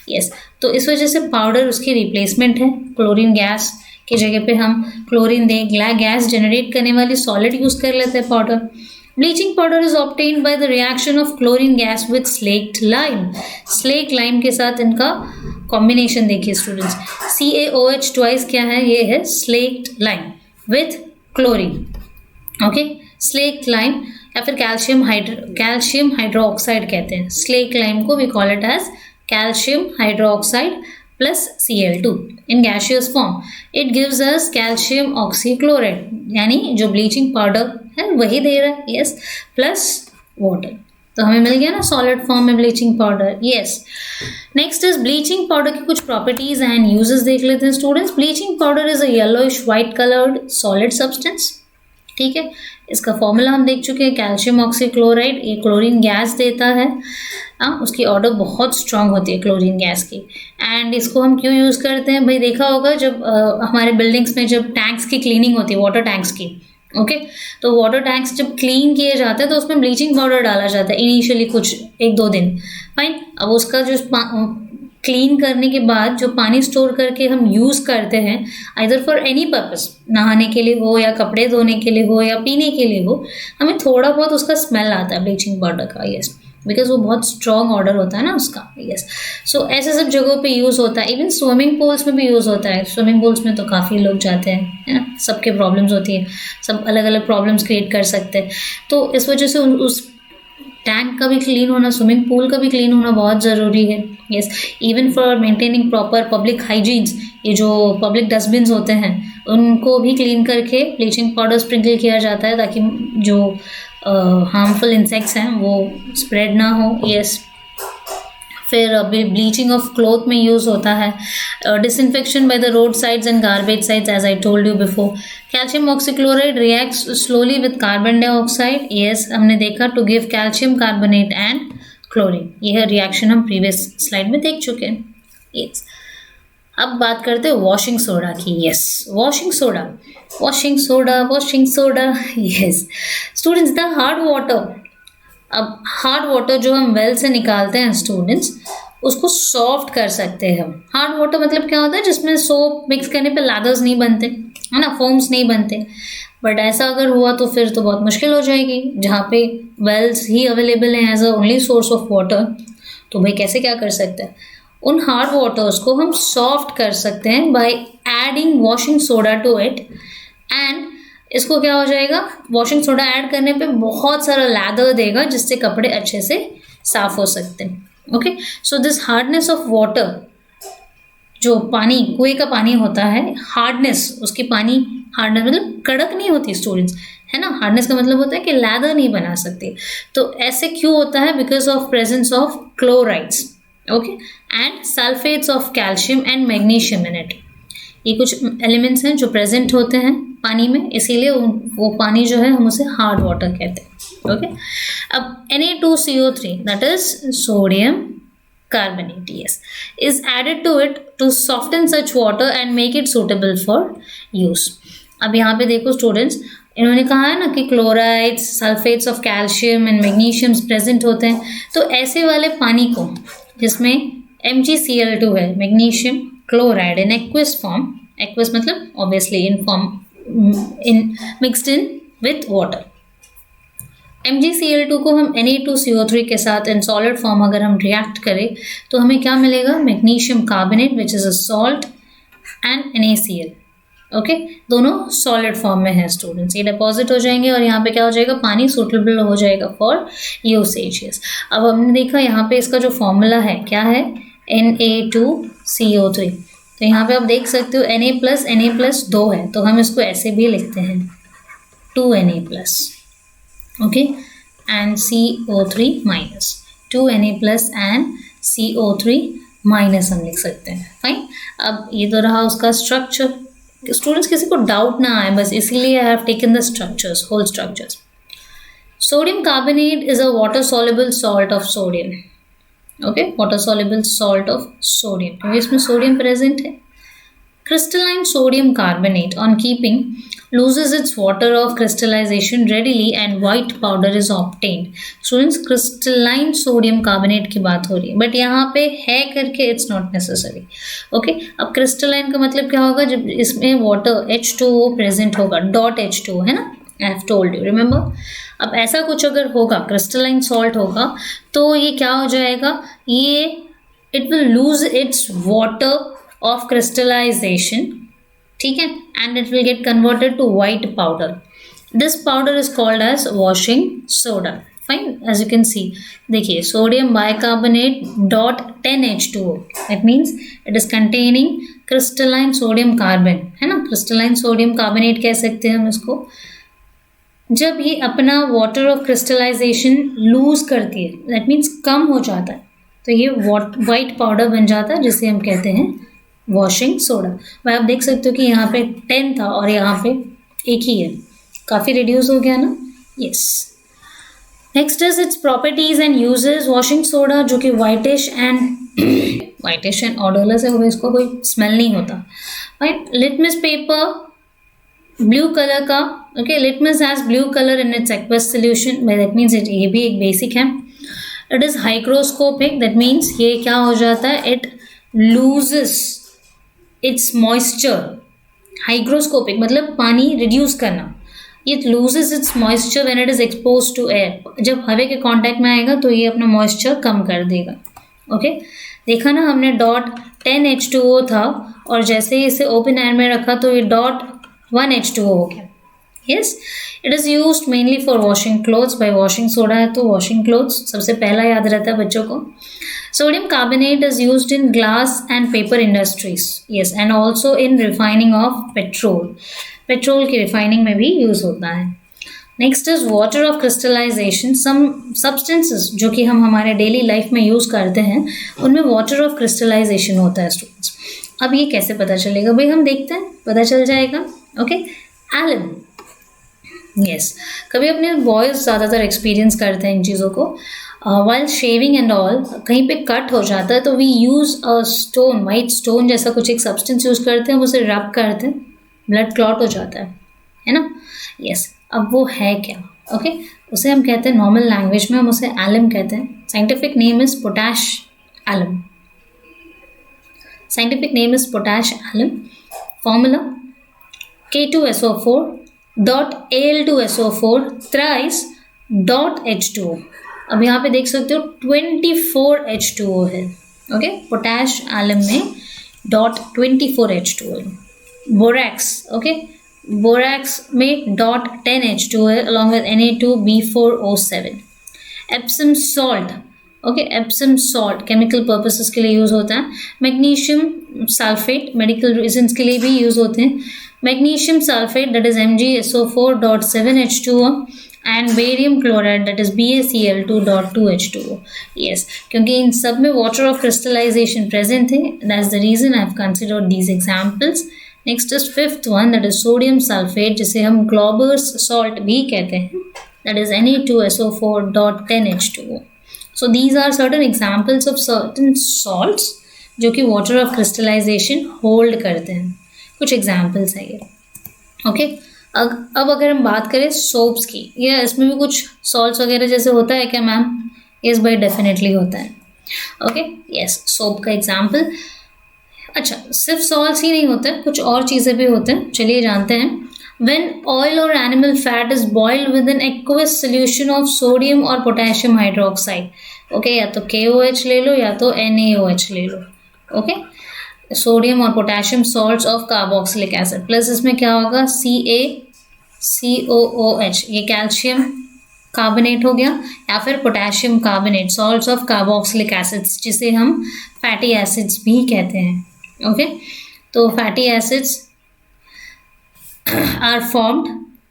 यस। तो इस वजह से पाउडर उसकी रिप्लेसमेंट है, क्लोरीन गैस की जगह पे हम क्लोरीन दे गैस जनरेट करने वाली सॉलिड यूज कर लेते हैं powder. Bleaching powder is obtained by the reaction of chlorine gas with slaked lime. Slaked lime के साथ इनका कॉम्बिनेशन देखिए स्टूडेंट्स, CaOH ट्वाइस क्या है, ये है slaked lime with chlorine, okay. Slaked lime या फिर कैल्शियम हाइड्रोक्साइड कहते हैं, स्लेक्ट लाइम को we call it as calcium hydroxide plus Cl2 in gaseous form. It gives us calcium oxychloride, यानी जो ब्लीचिंग पाउडर है वही दे रहा है, यस, प्लस वाटर। तो हमें मिल गया ना सॉलिड फॉर्म में bleaching powder, yes. Next is bleaching powder की कुछ प्रॉपर्टीज एंड यूजेस देख लेते हैं students. Bleaching powder is a yellowish white coloured solid substance, ठीक है। इसका फॉर्मूला हम देख चुके हैं, कैल्शियम ऑक्सीक्लोराइड, ये क्लोरीन गैस देता है, उसकी ऑर्डर बहुत स्ट्रांग होती है क्लोरीन गैस की। एंड इसको हम क्यों यूज़ करते हैं, भाई देखा होगा जब हमारे बिल्डिंग्स में जब टैंक्स की क्लीनिंग होती है, वाटर टैंक्स की, ओके, तो वाटर टैंक्स जब क्लीन किए जाते हैं तो उसमें ब्लीचिंग पाउडर डाला जाता है इनिशियली कुछ 1-2 दिन, फाइन। अब उसका जो क्लीन करने के बाद जो पानी स्टोर करके हम यूज़ करते हैं आइदर फॉर एनी पर्पस, नहाने के लिए हो या कपड़े धोने के लिए हो या पीने के लिए हो, हमें थोड़ा बहुत उसका स्मेल आता है ब्लीचिंग पाउडर का, यस, बिकॉज वो बहुत स्ट्रॉन्ग ऑर्डर होता है ना उसका, यस। सो ऐसे सब जगहों पे यूज़ होता है, इवन स्विमिंग पूल्स में भी यूज़ होता है। स्विमिंग पूल्स में तो काफ़ी लोग जाते हैं, है ना, सबके प्रॉब्लम्स होती है, सब अलग अलग प्रॉब्लम्स क्रिएट कर सकते हैं। तो इस वजह से उस टैंक का भी क्लीन होना, स्विमिंग पूल का भी क्लीन होना बहुत ज़रूरी है, yes. Even for maintaining proper public hygienes, ये जो पब्लिक डस्टबिन्स होते हैं उनको भी क्लीन करके ब्लीचिंग पाउडर स्प्रिंकल किया जाता है ताकि जो हार्मफुल इंसेक्ट्स हैं वो स्प्रेड ना हो। यस, फिर अभी ब्लीचिंग ऑफ क्लॉथ में यूज़ होता है, disinfection by the road sides and garbage sides as I told you before. Calcium oxychloride reacts slowly with carbon dioxide, yes हमने देखा, to give calcium carbonate and chlorine. यह reaction हम previous slide में देख चुके हैं। यस, अब बात करते हैं वॉशिंग सोडा की। Yes, washing soda, washing soda, washing soda. Yes students, the hard water, अब हार्ड वाटर जो हम वेल से निकालते हैं स्टूडेंट्स, उसको सॉफ्ट कर सकते हैं हम। हार्ड वाटर मतलब क्या होता है, जिसमें सोप मिक्स करने पे लैदर्स नहीं बनते, है ना, फोम्स नहीं बनते। बट ऐसा अगर हुआ तो फिर तो बहुत मुश्किल हो जाएगी, जहाँ पे वेल्स ही अवेलेबल हैं as a only source of water, तो भाई कैसे क्या कर सकते हैं। उन हार्ड वाटर्स को हम सॉफ्ट कर सकते हैं by adding washing soda to it, and इसको क्या हो जाएगा, वॉशिंग सोडा ऐड करने पे बहुत सारा लैदर देगा, जिससे कपड़े अच्छे से साफ हो सकते हैं। Okay, so this hardness of water, जो पानी, कुएं का पानी होता है, हार्डनेस उसकी पानी, हार्डनेस मतलब कड़क नहीं होती स्टूडेंट्स, है ना। हार्डनेस का मतलब होता है कि लैदर नहीं बना सकती। तो ऐसे क्यों होता है, because of presence of chlorides, okay, and sulphates of calcium and magnesium in it. ये कुछ एलिमेंट्स हैं जो प्रेजेंट होते हैं पानी में, इसीलिए वो पानी जो है हम उसे हार्ड वाटर कहते हैं। ओके, अब Na2CO3 that is sodium carbonate, yes, is added to it to soften such water and make it suitable for use. अब यहाँ पे देखो स्टूडेंट्स, इन्होंने कहा है ना कि chlorides, sulphates of calcium and magnesium present होते हैं, तो ऐसे वाले पानी को जिसमें MgCl2 है, magnesium chloride in aqueous form, aqueous मतलब obviously in form, in mixed in with water. MgCl2 को हम Na2CO3 के साथ इन सॉलिड फॉर्म अगर हम रिएक्ट करें तो हमें क्या मिलेगा, magnesium carbonate which is a salt and NaCl। Okay, दोनों सॉलिड फॉर्म में है स्टूडेंट्स, ये डिपॉजिट हो जाएंगे और यहाँ पे क्या हो जाएगा, पानी सूटेबल हो जाएगा फॉर यूसेज। अब हमने देखा यहाँ पे इसका जो फॉर्मूला है क्या है, Na2CO3, तो यहाँ पे आप देख सकते हो Na+ 2 है, तो हम इसको ऐसे भी लिखते हैं 2Na+, okay, and CO3 minus, 2Na+ and CO3 minus हम लिख सकते हैं। फाइन, अब ये तो रहा उसका स्ट्रक्चर। स्टूडेंट्स किसी को डाउट ना आए, बस इसीलिए I have taken the structures, whole structures. Sodium carbonate is a water soluble salt of sodium, okay, water soluble salt of sodium, क्योंकि इसमें सोडियम प्रेजेंट है। Crystalline sodium carbonate on keeping loses its water of crystallization readily and white powder is obtained। Students, crystalline sodium carbonate की बात हो रही है, but यहाँ पे है करके इट्स नॉट नेसेसरी। ओके, अब क्रिस्टलाइन का मतलब क्या होगा, जब इसमें वाटर H2O प्रेजेंट होगा, डॉट H2O है ना, I have told you, remember. अब ऐसा कुछ अगर होगा, क्रिस्टलाइन सॉल्ट होगा, तो ये क्या हो जाएगा, ये it will lose its water of crystallization, ठीक है, and it will get converted to white powder. This powder is called as washing soda. Fine, as you can see, देखिए sodium bicarbonate dot 10H2O, that means it is containing crystalline sodium carbon, है ना, crystalline sodium carbonate कह सकते हैं हम इसको। जब ये अपना वाटर ऑफ क्रिस्टलाइजेशन लूज करती है, दैट मीन्स कम हो जाता है, तो ये वाइट पाउडर बन जाता है, जिसे हम कहते हैं वॉशिंग सोडा। भाई आप देख सकते हो कि यहाँ पे 10 था और यहाँ पे एक ही है, काफ़ी रिड्यूस हो गया ना। Yes, next is its properties and uses. Washing soda जो कि वाइटिश एंड ऑर्डरलेस है, वो इसको कोई स्मेल नहीं होता। Right, litmus paper blue colour का, okay, litmus has blue colour in its aqueous solution, that means it, ये भी एक बेसिक है। It is hygroscopic, that means ये क्या हो जाता है, it loses its moisture. Hygroscopic मतलब पानी रिड्यूस करना, it loses its moisture when it is expose to air. जब हवा के कांटेक्ट में आएगा तो ये अपना मॉइस्चर कम कर देगा। ओके, देखा ना हमने, डॉट 10H2O था और जैसे ही इसे ओपन एयर में रखा तो ये डॉट 1H2O हो गया। Yes, it is used mainly for washing clothes. Bye washing soda है तो वॉशिंग क्लोथ्स सबसे पहला याद रहता है बच्चों को। Sodium carbonate is used in glass and paper industries, yes, and also in refining of petrol. Petrol की रिफाइनिंग में भी यूज होता है। Next is water of crystallisation. Some substances जो कि हम हमारे डेली लाइफ में यूज़ करते हैं उनमें वाटर ऑफ क्रिस्टलाइजेशन होता है स्टूडेंट्स. अब ये कैसे पता चलेगा भाई, हम देखते हैं, पता चल जाएगा. Okay, Elon. यस, कभी अपने बॉयज़ ज़्यादातर एक्सपीरियंस करते हैं इन चीज़ों को. वाइल शेविंग एंड ऑल कहीं पे कट हो जाता है तो we use a stone, white stone जैसा कुछ एक सब्सटेंस यूज़ करते हैं, उसे रब करते हैं, ब्लड क्लॉट हो जाता है ना. यस, अब वो है क्या? ओके, उसे हम कहते हैं नॉर्मल लैंग्वेज में हम उसे एलम कहते हैं. Scientific name is potash alum. Scientific name is potash alum. Formula K2SO4 .Al2SO4 thrice .H2O. अब यहाँ पे देख सकते हो 24 H2O है. ओके, पोटैश एलम में .24 H2O है. बोरैक्स, ओके, बोरैक्स में .10 H2O है along with Na2B4O7. Epsom salt, okay, Epsom salt chemical purposes के लिए यूज़ होता है. मैग्नीशियम सल्फेट मेडिकल रीजंस के लिए भी यूज़ होते हैं. Magnesium sulphate that is MgSO4.7 H2O and barium chloride that is BaCl2.2 H2O. Yes, क्योंकि इन सब में वाटर ऑफ क्रिस्टलाइजेशन प्रेजेंट है, that is the reason I have considered these examples. Next is fifth one that is sodium sulphate जिसे हम Glauber's salt भी कहते हैं, that is Na2SO4.10 H2O. So these are certain examples of certain salts जो कि water of crystallization hold करते हैं. कुछ एग्जाम्पल्स है ये. ओके, अब अगर हम बात करें सोप्स की, या इसमें भी कुछ सॉल्ट्स वगैरह जैसे होता है क्या मैम? यस भाई, डेफिनेटली होता है. ओके, यस, सोप का एग्जाम्पल. अच्छा, सिर्फ सॉल्ट्स ही नहीं होते, कुछ और चीज़ें भी होते हैं, चलिए जानते हैं. When oil or animal fat is boiled with an aqueous solution of sodium or potassium hydroxide, okay, या तो KOH ले लो या तो NaOH ले लो. ओके, सोडियम और potassium salts of carboxylic acid plus इसमें क्या होगा CaCOOH, ये कैल्शियम कार्बोनेट हो गया, या फिर potassium carbonate, salts of carboxylic acids जिसे हम फैटी एसिड्स भी कहते हैं. ओके, तो fatty acids are formed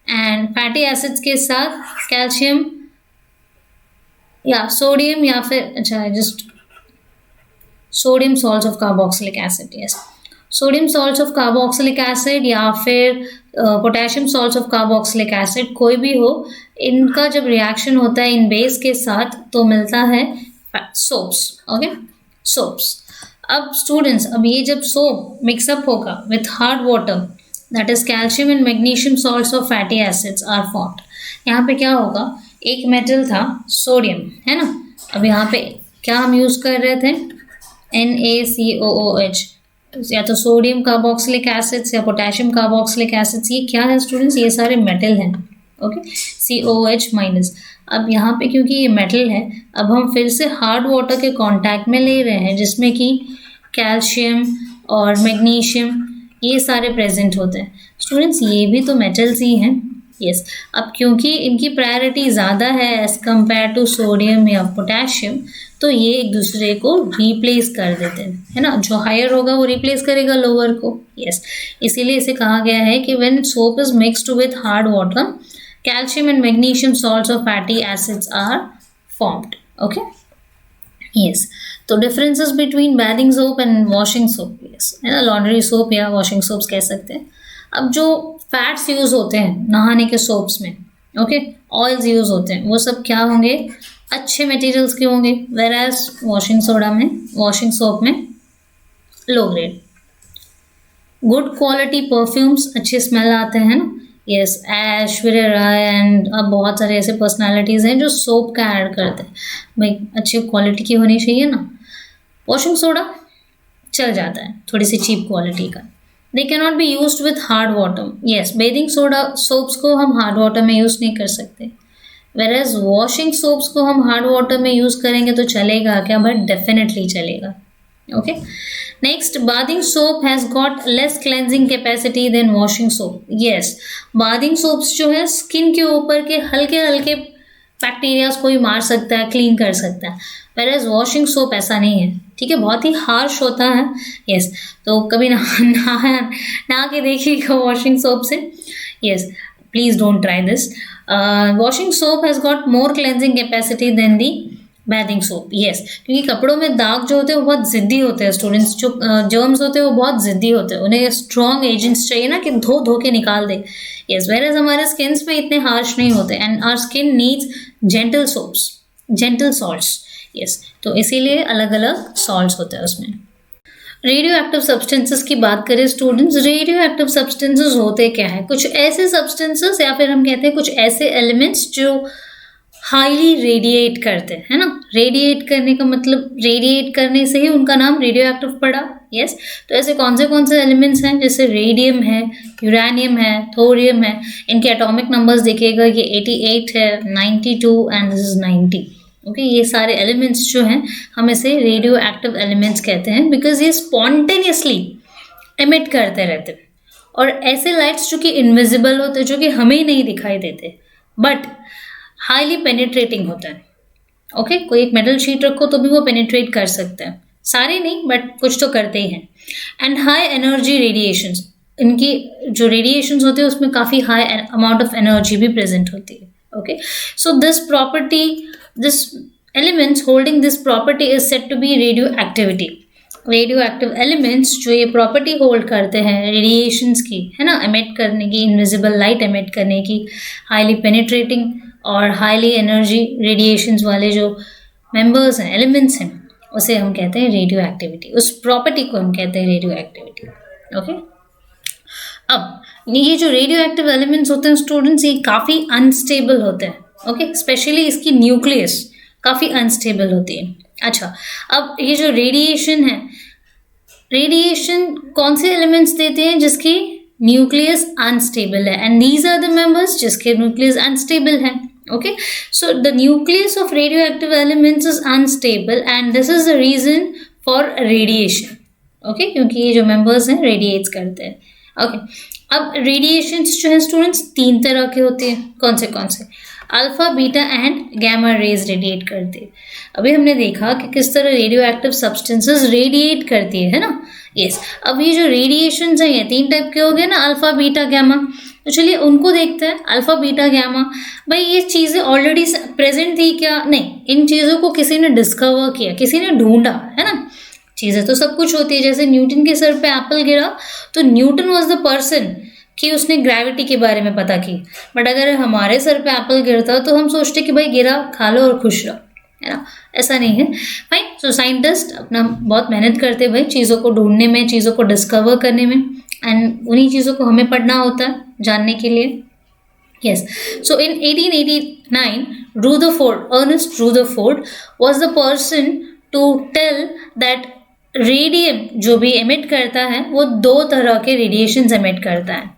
and fatty acids के साथ कैल्शियम या सोडियम या फिर अच्छा just sodium salts of carboxylic acid. Yes, sodium salts of carboxylic acid या फिर potassium salts of carboxylic acid, कोई भी हो, इनका जब रिएक्शन होता है इन बेस के साथ तो मिलता है सोप्स. Okay, soaps. अब स्टूडेंट्स, अब ये जब सोप मिक्सअप होगा with hard water, that is calcium and magnesium salts of fatty acids are formed. यहाँ पे क्या होगा, एक मेटल था सोडियम, है ना. अब यहाँ पे क्या हम यूज़ कर रहे थे, NaCOOH, या तो सोडियम कार्बोक्सिलिक एसिड्स या पोटेशियम कार्बोक्सिलिक एसिड्स. ये क्या है स्टूडेंट्स, ये सारे मेटल हैं. Okay, COH minus. अब यहाँ पे क्योंकि ये मेटल है, अब हम फिर से हार्ड वाटर के कांटेक्ट में ले रहे हैं जिसमें कि कैल्शियम और मैग्नीशियम ये सारे प्रेजेंट होते हैं. स्टूडेंट्स, ये भी तो मेटल्स ही हैं. यस, अब क्योंकि इनकी प्रायोरिटी ज़्यादा है एज कम्पेयर टू सोडियम या पोटेशियम, तो ये एक दूसरे को रिप्लेस कर देते हैं, है ना. जो हायर होगा वो रिप्लेस करेगा लोअर को. यस, इसीलिए इसे कहा गया है कि when soap is mixed with hard water, calcium and magnesium salts of fatty acids are formed. Okay, yes. तो differences between bathing soap and washing soap, yes, है ना, लॉन्ड्री सोप या वॉशिंग सोप्स कह सकते हैं. अब जो फैट्स यूज़ होते हैं नहाने के सोप्स में, ओके, ऑयल्स यूज़ होते हैं, वो सब क्या होंगे, अच्छे मटेरियल्स के होंगे, वेर एज वॉशिंग सोप में low grade. Good quality perfumes, अच्छे स्मेल आते हैं ना. यस, ऐश्वर्या राय एंड अब बहुत सारे ऐसे पर्सनालिटीज़ हैं जो सोप का ऐड करते हैं. भाई अच्छी क्वालिटी की होनी चाहिए ना. वॉशिंग सोडा चल जाता है, थोड़ी सी चीप क्वालिटी का. They can not be use with hard water. Yes, bathing soda soaps को हम हार्ड वाटर में यूज़ नहीं कर सकते, वेर एज वॉशिंग सोप्स को हम हार्ड वाटर में यूज़ करेंगे तो चलेगा क्या, बट डेफिनेटली चलेगा. Okay, next, bathing soap has got less cleansing capacity than washing soap. Yes, bathing soaps जो है स्किन के ऊपर के हल्के हल्के बैक्टीरियाज को ही मार सकता है, क्लीन कर सकता है, वेर एज वॉशिंग सोप ऐसा नहीं है. ठीक है, बहुत ही हार्श होता है. यस, तो कभी ना के देखिएगा वॉशिंग सोप से. Yes, please don't try this. Washing soap has got more cleansing capacity than the bathing soap. Yes, क्योंकि कपड़ों में दाग जो होते हैं वो बहुत ज़िद्दी होते हैं स्टूडेंट्स, जो जर्म्स होते हैं वो बहुत ज़िद्दी होते हैं, उन्हें स्ट्रॉन्ग एजेंट्स चाहिए ना कि धो धो के निकाल दे. यस, वेयरएज हमारे स्किन्स पे इतने हार्श नहीं होते and our skin needs gentle soaps, gentle salts. Yes, तो इसीलिए अलग अलग सॉल्ट्स होते हैं उसमें. रेडियो एक्टिव सब्सटेंसेस की बात करें स्टूडेंट्स, रेडियो एक्टिव सब्सटेंसेस होते क्या है? कुछ ऐसे सब्सटेंसेस या फिर हम कहते हैं कुछ ऐसे एलिमेंट्स जो हाईली रेडिएट करते हैं, है ना. रेडिएट करने का मतलब रेडिएट करने से ही उनका नाम रेडियो एक्टिव पड़ा. यस, तो ऐसे कौन से एलिमेंट्स हैं? जैसे रेडियम है, यूरेनियम है, थोरियम है. इनके एटॉमिक नंबर्स देखिएगा, ये 88 है, 92 एंड दिस इज 90. ओके, ये सारे एलिमेंट्स जो हैं हम इसे रेडियो एक्टिव एलिमेंट्स कहते हैं बिकॉज ये स्पॉन्टेनियसली एमिट करते रहते हैं और ऐसे लाइट्स जो कि इनविजिबल होते हैं, जो कि हमें नहीं दिखाई देते बट हाईली पेनिट्रेटिंग होता है. ओके, कोई एक मेटल शीट रखो तो भी वो पेनिट्रेट कर सकते हैं, सारे नहीं बट कुछ तो करते ही हैं. एंड हाई एनर्जी रेडिएशंस, इनकी जो रेडिएशंस होते हैं उसमें काफ़ी हाई अमाउंट ऑफ एनर्जी भी प्रेजेंट होती है. Okay, so this elements holding this property is said to be radioactivity. Radioactive elements जो ये property hold करते हैं radiations की, है ना, emit करने की, invisible light emit करने की, highly penetrating और highly energy radiations वाले जो members हैं, elements हैं, उसे हम कहते हैं radioactivity. उस property को हम कहते हैं radioactivity. Okay? अब ये जो radioactive elements होते हैं स्टूडेंट्स, ये काफ़ी unstable होते हैं. ओके, स्पेशली इसकी न्यूक्लियस काफ़ी अनस्टेबल होती है. अच्छा, अब ये जो रेडिएशन है, रेडिएशन कौन से एलिमेंट्स देते हैं? जिसकी न्यूक्लियस अनस्टेबल है and these are the members जिसके न्यूक्लियस अनस्टेबल है. Okay, so the nucleus of radio active elements is unstable and this is the reason for radiation. Okay, क्योंकि ये जो मेंबर्स हैं रेडिएट्स करते हैं. ओके, अब रेडिएशंस जो है स्टूडेंट्स 3 तरह के होते हैं. कौन से? Alpha, beta and gamma rays radiate करती है. अभी हमने देखा कि किस तरह रेडियो एक्टिव सब्सटेंसेस रेडिएट करती है ना. यस, अब ये जो रेडिएशंस हैं ये 3 टाइप के हो गए ना, अल्फा, बीटा, गैमा. तो चलिए उनको देखते हैं. अल्फा, बीटा, गैमा, भाई ये चीज़ें ऑलरेडी प्रेजेंट थी क्या? नहीं, इन चीज़ों को किसी ने डिस्कवर किया, किसी ने ढूंढा, है ना. चीज़ें तो सब कुछ होती है. जैसे न्यूटन के सर पे एप्पल गिरा तो न्यूटन वॉज द पर्सन कि उसने ग्रेविटी के बारे में पता की. बट अगर हमारे सर पे एप्पल गिरता तो हम सोचते कि भाई गिरा, खा लो और खुश रहो, है ना. ऐसा नहीं है. फाइन, सो साइंटिस्ट अपना बहुत मेहनत करते हैं भाई चीज़ों को ढूंढने में, चीज़ों को डिस्कवर करने में, एंड उन्हीं चीज़ों को हमें पढ़ना होता है जानने के लिए. Yes, so in 1889 Ernest Rutherford was the person to tell that radium जो भी एमिट करता है वो 2 तरह के रेडिएशंस एमिट करता है.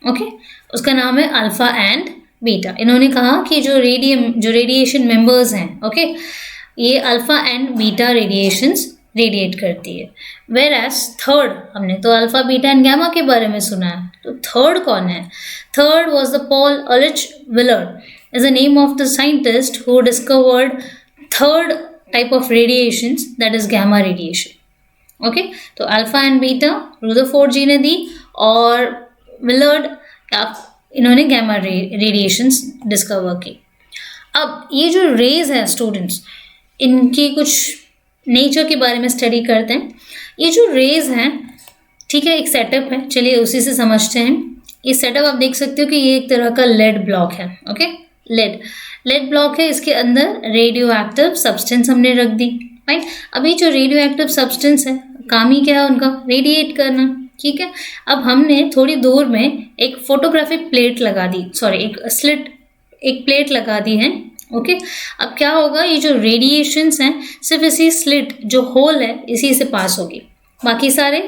ओके, उसका नाम है अल्फा एंड बीटा. इन्होंने कहा कि जो रेडिएशन मेंबर्स हैं, ओके, ये alpha and beta radiations radiate करती है. वेयर एज थर्ड, हमने तो अल्फा, बीटा एंड गैमा के बारे में सुना है, तो थर्ड कौन है? Third was the Paul Ehrlich Willard is the name of the scientist who discovered third type of radiations, that is gamma radiation. Okay, तो alpha and beta Rutherford ji ने दी और विलर्ड इन्होंने गैमा रेडिएशंस डिस्कवर की. अब ये जो raise है स्टूडेंट्स, इनकी कुछ नेचर के बारे में स्टडी करते हैं. ये जो रेज हैं, ठीक है, एक सेटअप है, चलिए उसी से समझते हैं. ये सेटअप आप देख सकते हो कि ये एक तरह का लेड ब्लॉक है. ओके, लेड ब्लॉक है, इसके अंदर रेडियो एक्टिव सब्सटेंस हमने रख दी. फाइन, अभी जो रेडियो एक्टिव सब्सटेंस है काम ही क्या है उनका? रेडिएट करना. ठीक है, अब हमने थोड़ी दूर में एक फोटोग्राफिक प्लेट लगा दी, एक प्लेट लगा दी है. ओके, अब क्या होगा, ये जो रेडिएशंस हैं सिर्फ इसी स्लिट जो होल है इसी से पास होगी, बाकी सारे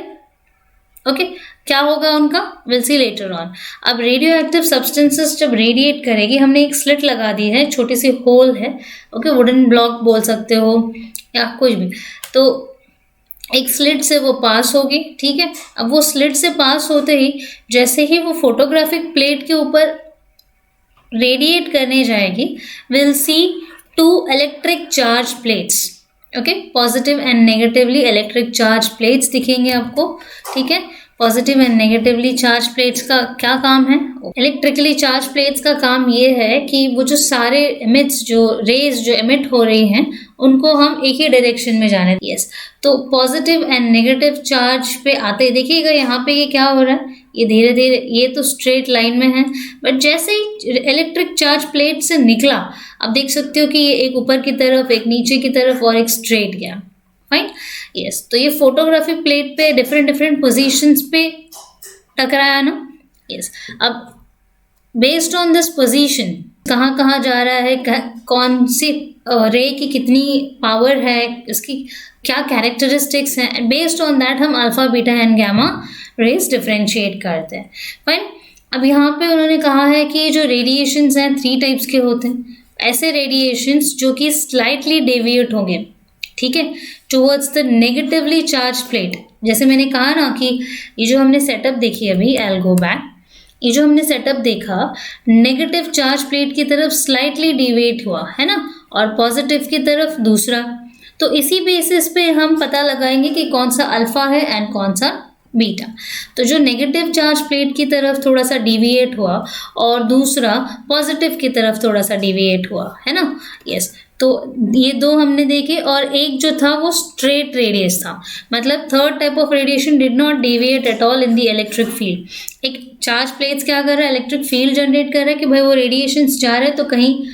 ओके क्या होगा उनका, विल सी लेटर ऑन. अब रेडियो एक्टिव सब्सटेंसेस जब रेडिएट करेगी, हमने एक स्लिट लगा दी है, छोटी सी होल है. ओके, वुडन ब्लॉक बोल सकते हो या कुछ भी, तो एक स्लिट से वो पास होगी. ठीक है, अब वो स्लिट से पास होते ही जैसे ही वो फोटोग्राफिक प्लेट के ऊपर रेडिएट करने जाएगी, will see 2 electric charge plates. Okay, positive and negatively electric charge plates दिखेंगे आपको. ठीक है, positive and negatively charge plates का क्या काम है? इलेक्ट्रिकली चार्ज प्लेट्स का काम ये है कि वो जो सारे इमिट्स, जो रेज जो इमिट हो रही हैं, उनको हम एक ही डायरेक्शन में जाने दिए। यस, तो पॉजिटिव एंड नेगेटिव चार्ज पे आते ही देखिएगा यहाँ पे ये क्या हो रहा है, ये धीरे धीरे, ये तो स्ट्रेट लाइन में है, बट जैसे ही इलेक्ट्रिक चार्ज प्लेट से निकला, आप देख सकते हो कि ये एक ऊपर की तरफ, एक नीचे की तरफ और एक स्ट्रेट गया। फाइन, यस, तो ये फोटोग्राफी प्लेट पे डिफरेंट डिफरेंट पोजीशंस पे टकराया ना। यस, अब बेस्ड ऑन दिस पोजीशन कहाँ कहाँ जा रहा है, कौन सी रे की कितनी पावर है, इसकी क्या कैरेक्टरिस्टिक्स हैं, बेस्ड ऑन दैट हम alpha beta and gamma raise differentiate करते हैं। फाइन, अब यहाँ पे उन्होंने कहा है कि जो रेडिएशंस हैं 3 टाइप्स के होते हैं। ऐसे रेडिएशंस जो कि स्लाइटली डेविएट होंगे, ठीक है, towards the negatively charge plate. जैसे मैंने कहा ना कि ये जो हमने सेटअप देखी अभी, आई विल गो बैक, ये जो हमने सेटअप देखा नेगेटिव चार्ज प्लेट की तरफ स्लाइटली डिवेट हुआ है ना, और पॉजिटिव की तरफ दूसरा। तो इसी बेसिस पे हम पता लगाएंगे कि कौन सा अल्फा है एंड कौन सा बीटा। तो जो नेगेटिव चार्ज प्लेट की तरफ थोड़ा सा डिविएट हुआ और दूसरा पॉजिटिव की तरफ थोड़ा सा डिविएट हुआ है ना। यस, तो ये 2 हमने देखे, और एक जो था वो स्ट्रेट रेडियस था, मतलब third type of radiation did not deviate at all in the electric field. एक चार्ज प्लेट्स क्या कर रहा है, इलेक्ट्रिक फील्ड जनरेट कर रहा है कि भाई वो रेडिएशंस जा रहे हैं तो कहीं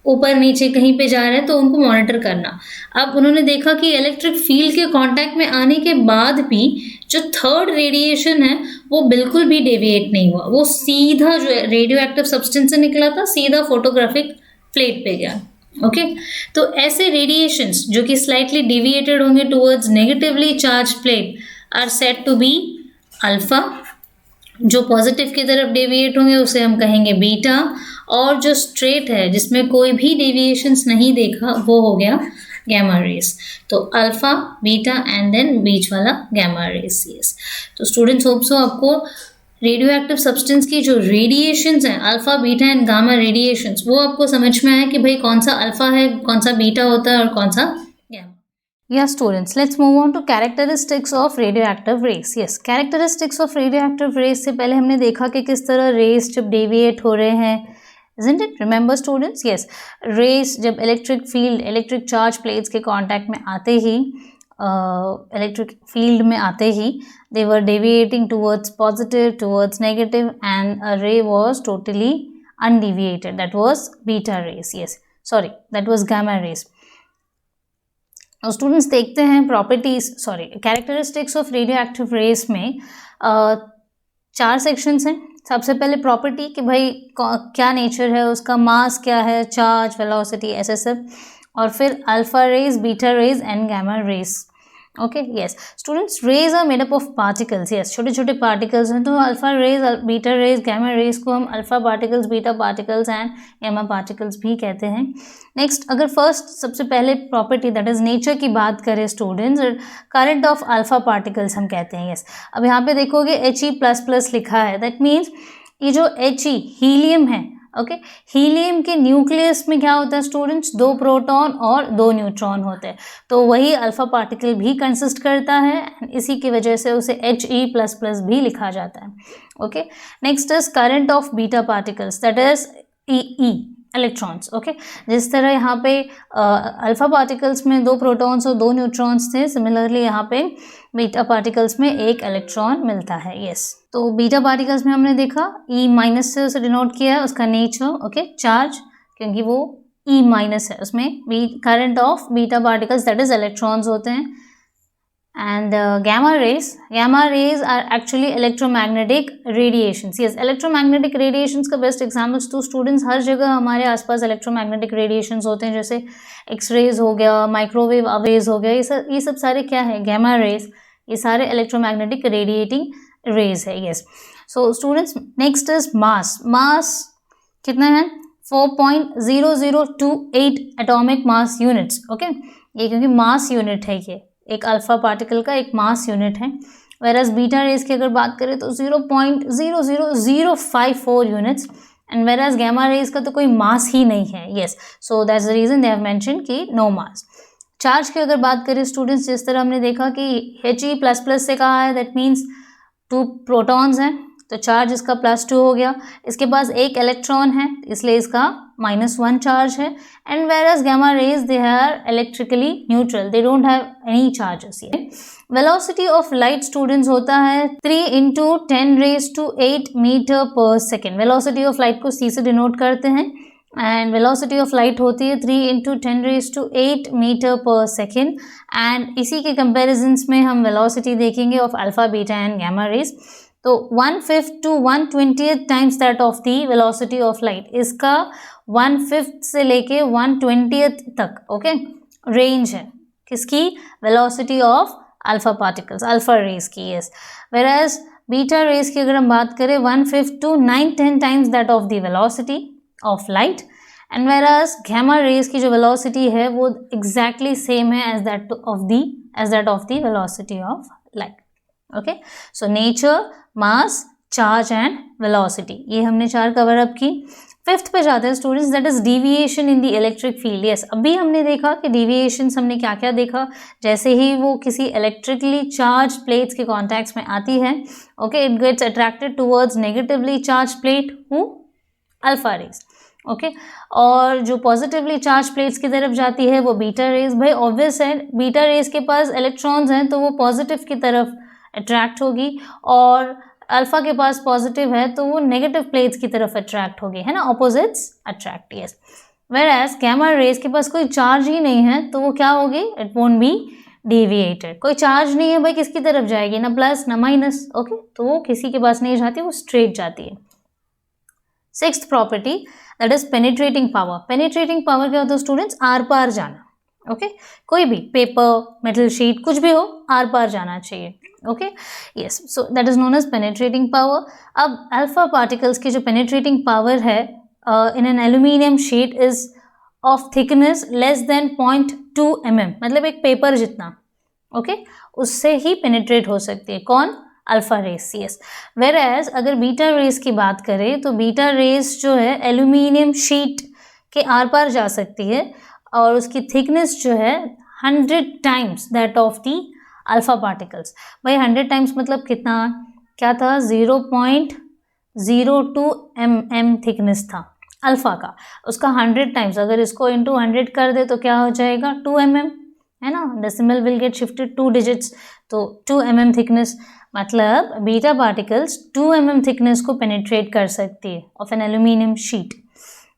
ऊपर नीचे कहीं पे जा रहे हैं, तो उनको मॉनिटर करना। अब उन्होंने देखा कि इलेक्ट्रिक फील्ड के कांटेक्ट में आने के बाद भी जो थर्ड रेडिएशन है वो बिल्कुल भी डेविएट नहीं हुआ, वो सीधा जो रेडियो एक्टिव सब्सटेंस से निकला था सीधा फोटोग्राफिक प्लेट पे गया। ओके, तो ऐसे रेडिएशंस जो कि स्लाइटली डिविएटेड होंगे towards negatively charge plate are said to be alpha, जो पॉजिटिव की तरफ डेविएट होंगे उसे हम कहेंगे बीटा, और जो स्ट्रेट है जिसमें कोई भी डेविएशंस नहीं देखा वो हो गया गैमा रेस। तो अल्फा, बीटा एंड देन बीच वाला गैमा रेस। यस, तो स्टूडेंट्स होप सो आपको रेडियो एक्टिव सब्सटेंस की जो रेडिएशंस हैं, alpha beta and gamma radiations, वो आपको समझ में आया कि भाई कौन सा अल्फा है, कौन सा बीटा होता है और कौन सा gamma. Yeah, students, let's move on to characteristics of radioactive rays. Yes, characteristics of radioactive rays से पहले हमने देखा कि किस तरह rays जब deviate हो रहे हैं, isn't it? Remember students? Yes, rays जब electric field, electric charge plates के contact में आते ही, electric field में आते ही, they were deviating towards positive, towards negative, and a ray was totally undeviated. That was beta rays. Yes, sorry, that was gamma rays. और students देखते हैं properties, sorry, characteristics of radio active rays में 4 sections हैं। सबसे पहले property कि भाई क्या नेचर है उसका, मास क्या है, चार्ज, वेलोसिटी, ऐसे सब, और फिर alpha rays, beta rays and gamma rays. Okay, yes students, rays are made up of particles. Yes, छोटे छोटे पार्टिकल्स हैं, तो alpha rays, beta rays, gamma rays को हम alpha particles, beta particles and gamma particles भी कहते हैं। Next, अगर फर्स्ट सबसे पहले प्रॉपर्टी दैट इज नेचर की बात करें students, current of alpha particles हम कहते हैं। यस, अब यहाँ पे देखोगे He++ लिखा है, दैट मीन्स ये जो He हीलियम है, ओके, हीलियम के न्यूक्लियस में क्या होता है स्टूडेंट्स, 2 प्रोटॉन और 2 न्यूट्रॉन होते हैं, तो वही अल्फा पार्टिकल भी कंसिस्ट करता है, इसी की वजह से उसे He++ भी लिखा जाता है। Okay, next is current of beta particles, that is E electrons. Okay, जिस तरह यहाँ पे अल्फा पार्टिकल्स में 2 प्रोटॉन्स और 2 न्यूट्रॉन्स थे, सिमिलरली यहाँ पे बीटा पार्टिकल्स में 1 इलेक्ट्रॉन मिलता है। यस, तो बीटा पार्टिकल्स में हमने देखा E- से उसे डिनोट किया है उसका नेचर, ओके, चार्ज, क्योंकि वो E- है, उसमें current of beta particles that is electrons होते हैं। And gamma rays are actually electromagnetic radiations. Yes, electromagnetic radiations का best examples तो students हर जगह हमारे आसपास electromagnetic radiations होते हैं, जैसे X-rays हो गया, microwave waves हो गया, ये सब सारे क्या है, gamma rays, ये सारे electromagnetic radiating rays है। Yes, so students, next is mass कितना है, 4.0028 atomic mass units। okay, ये क्योंकि mass unit है, ये एक अल्फा पार्टिकल का एक मास यूनिट है। वेरस बीटा रेज की अगर बात करें तो 0.00054 units, and whereas gamma rays का तो कोई मास ही नहीं है। Yes, so that's the reason they have mention कि नो मास। चार्ज की अगर बात करें स्टूडेंट्स, जिस तरह हमने देखा कि He++ से कहा है, दैट मीन्स 2 प्रोटॉन्स हैं तो चार्ज इसका +2 हो गया, इसके पास एक इलेक्ट्रॉन है इसलिए इसका -1 चार्ज है। And whereas gamma rays they are electrically neutral, they don't have any charges here. Velocity of light students होता है 3 × 10⁸ मीटर पर सेकेंड। वेलोसिटी ऑफ लाइट को c से डिनोट करते हैं एंड वेलोसिटी ऑफ लाइट होती है 3 × 10⁸ मीटर पर सेकेंड। एंड इसी के कंपेरिजन्स में हम वेलोसिटी देखेंगे of alpha, beta and gamma raise. तो 1/5 to 1/20 times that of the velocity of light, इसका 1/5 से लेके 1/20 तक ओके रेंज है किसकी, velocity of alpha particles, alpha rays की। यस, वेराज बीटा रेज की अगर हम बात करें 1/5 to 9-10 times that of the velocity of light. And whereas gamma rays की जो वेलोसिटी है वो एग्जैक्टली सेम है as that of the velocity of light. Okay, so nature, mass, charge and velocity, ये हमने 4 कवर अप की। 5th पे जाते हैं students, that is deviation in the electric field. Yes, अभी हमने देखा कि डेविएशंस हमने क्या क्या देखा, जैसे ही वो किसी इलेक्ट्रिकली चार्ज प्लेट्स के कॉन्टैक्ट्स में आती है okay, it gets attracted towards negatively charge plate who alpha rays okay, और जो पॉजिटिवली चार्ज प्लेट्स की तरफ जाती है वो बीटा रेज। भाई ऑब्वियस है, बीटा रेज के पास इलेक्ट्रॉन्स हैं तो वो पॉजिटिव की तरफ अट्रैक्ट होगी, और अल्फा के पास पॉजिटिव है तो वो नेगेटिव प्लेट्स की तरफ अट्रैक्ट होगी, है ना, opposites attract. Yes, whereas gamma rays के पास कोई चार्ज ही नहीं है तो वो क्या होगी, इट वोंट बी डेविएटेड। कोई चार्ज नहीं है भाई, किसकी तरफ जाएगी, ना प्लस ना माइनस ओके, तो वो किसी के पास नहीं जाती, वो स्ट्रेट जाती है। 6th property that is penetrating power. Penetrating power क्या होता है स्टूडेंट्स, आर पार जाना ओके, कोई भी पेपर, मेटल शीट, कुछ भी हो आर पार जाना चाहिए okay. Yes, so that is known as penetrating power. अब अल्फा पार्टिकल्स की जो पेनिट्रेटिंग पावर है in an aluminium sheet is of thickness less than 0.2 mm, मतलब एक पेपर जितना ओके, उससे ही पेनिट्रेट हो सकती है कौन, अल्फा रेस। यस, वेरएज अगर बीटा रेस की बात करें तो बीटा रेस जो है एल्यूमिनियम शीट के आर पार जा सकती है और उसकी थिकनेस जो है 100 times that of the alpha particles. भाई 100 टाइम्स मतलब कितना, क्या था, 0.02 mm थिकनेस था अल्फा का, उसका 100 टाइम्स, अगर इसको इंटू 100 कर दे तो क्या हो जाएगा 2 mm, है ना, decimal will get shifted 2 digits, तो 2 mm थिकनेस, मतलब बीटा पार्टिकल्स 2 mm थिकनेस को पेनिट्रेट कर सकती है of an aluminium sheet.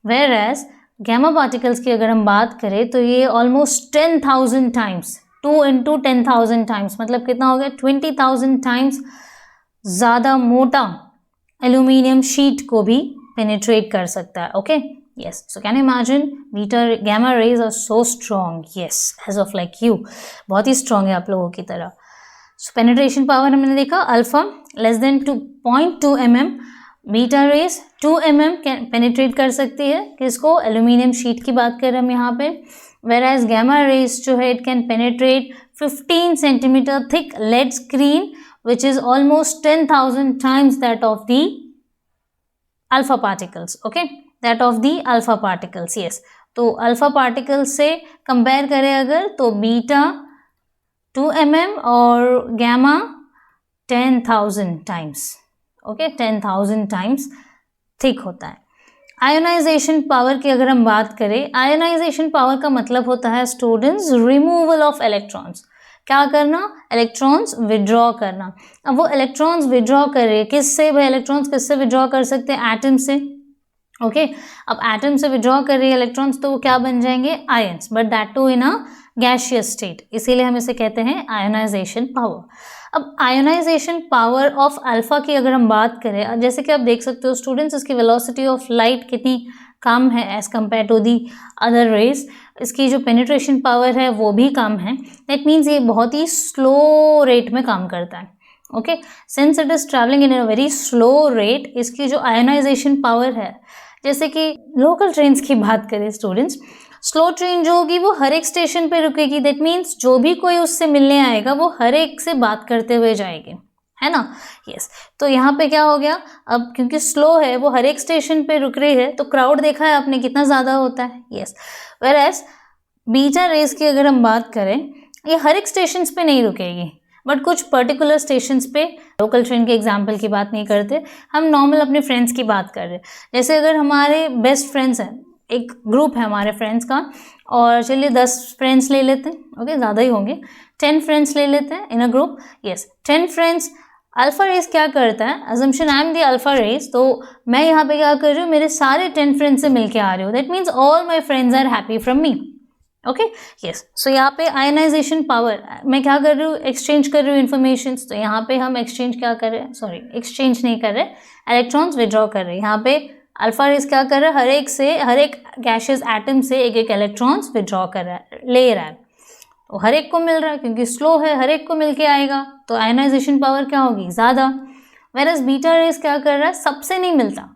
Whereas gamma particles की अगर हम बात करें तो ये ऑलमोस्ट 10,000 टाइम्स, 2 × 10,000 टाइम्स, मतलब कितना हो गया 20,000 टाइम्स ज़्यादा मोटा एल्यूमिनियम शीट को भी पेनिट्रेट कर सकता है okay. Yes, so can imagine beta gamma rays are so strong, yes, as of like you, बहुत ही स्ट्रॉन्ग है आप लोगों की तरह। सो पेनिट्रेशन पावर हमने देखा alpha less than 0.2 mm, beta raise 2 mm penetrate कर सकती है, किसको, एल्यूमिनियम शीट की बात कर रहे हैं हम यहाँ पे। whereas gamma rays जो है it can penetrate 15 centimeter thick lead screen which is almost 10,000 times that of the alpha particles okay, that of the alpha particles। yes, तो अल्फा पार्टिकल्स से कंपेयर करें अगर तो बीटा 2 mm और gamma 10,000 times okay, 10,000 times thick होता है। Ionisation power की अगर हम बात करें, आयोनाइजेशन पावर का मतलब होता है स्टूडेंट्स रिमूवल ऑफ इलेक्ट्रॉन्स, क्या करना, इलेक्ट्रॉन्स विड्रॉ करना। अब वो इलेक्ट्रॉन्स विड्रॉ कर रहे हैं किससे, भाई इलेक्ट्रॉन्स किससे विड्रॉ कर सकते हैं, एटम से ओके। अब एटम से विड्रॉ कर रही है इलेक्ट्रॉन्स तो वो क्या बन जाएंगे, ions, but that too in a gaseous state, इसीलिए हम इसे कहते हैं आयोनाइजेशन पावर। अब आयोनाइजेशन पावर ऑफ अल्फा की अगर हम बात करें, जैसे कि आप देख सकते हो स्टूडेंट्स इसकी वेलोसिटी ऑफ लाइट कितनी कम है as compare to the other rays, इसकी जो पेनिट्रेशन पावर है वो भी कम है, दैट मीन्स ये बहुत ही स्लो रेट में काम करता है okay. Since it is travelling in a very slow rate, इसकी जो आयोनाइजेशन पावर है, जैसे कि लोकल ट्रेन्स की बात करें स्टूडेंट्स, स्लो ट्रेन जो होगी वो हर एक स्टेशन पे रुकेगी, दैट मीन्स जो भी कोई उससे मिलने आएगा वो हर एक से बात करते हुए जाएगी, है ना। यस, तो यहाँ पे क्या हो गया, अब क्योंकि स्लो है वो हर एक स्टेशन पे रुक रही है तो क्राउड देखा है आपने कितना ज़्यादा होता है। यस, वेयरएज बीटा रेस की अगर हम बात करें, ये हर एक स्टेशन पे नहीं रुकेगी बट कुछ पर्टिकुलर स्टेशंस पे लोकल ट्रेन के एग्जाम्पल की बात नहीं करते, हम नॉर्मल अपने फ्रेंड्स की बात कर रहे हैं। जैसे अगर हमारे बेस्ट फ्रेंड्स हैं, एक ग्रुप है हमारे फ्रेंड्स का, और चलिए 10 फ्रेंड्स ले लेते हैं, ओके, ज़्यादा ही होंगे, 10 फ्रेंड्स ले लेते हैं in a group. Yes, 10 friends. Alpha race क्या करता है, assumption I am the alpha race, तो मैं यहाँ पे क्या कर रही हूँ, मेरे सारे 10 फ्रेंड्स से मिलके आ रही हूँ, that means all my friends are happy from me, okay. Yes, so यहाँ पे आयनाइजेशन पावर, मैं क्या कर रही हूँ, एक्सचेंज कर रही हूँ इन्फॉर्मेशन। तो यहाँ पे हम एक्सचेंज क्या कर रहे हैं, सॉरी एक्सचेंज नहीं कर रहे, इलेक्ट्रॉन्स विड्रॉ कर रहे हैं। यहाँ पे अल्फा रेस क्या कर रहा है, हर एक गैशियस एटम से एक एक इलेक्ट्रॉन्स विड्रॉ कर रहा है, ले रहा है, तो हर एक को मिल रहा है, क्योंकि स्लो है, हर एक को मिल के आएगा, तो आयनाइजेशन पावर क्या होगी, ज़्यादा। वेरएस बीटा रेस क्या कर रहा है, सबसे नहीं मिलता,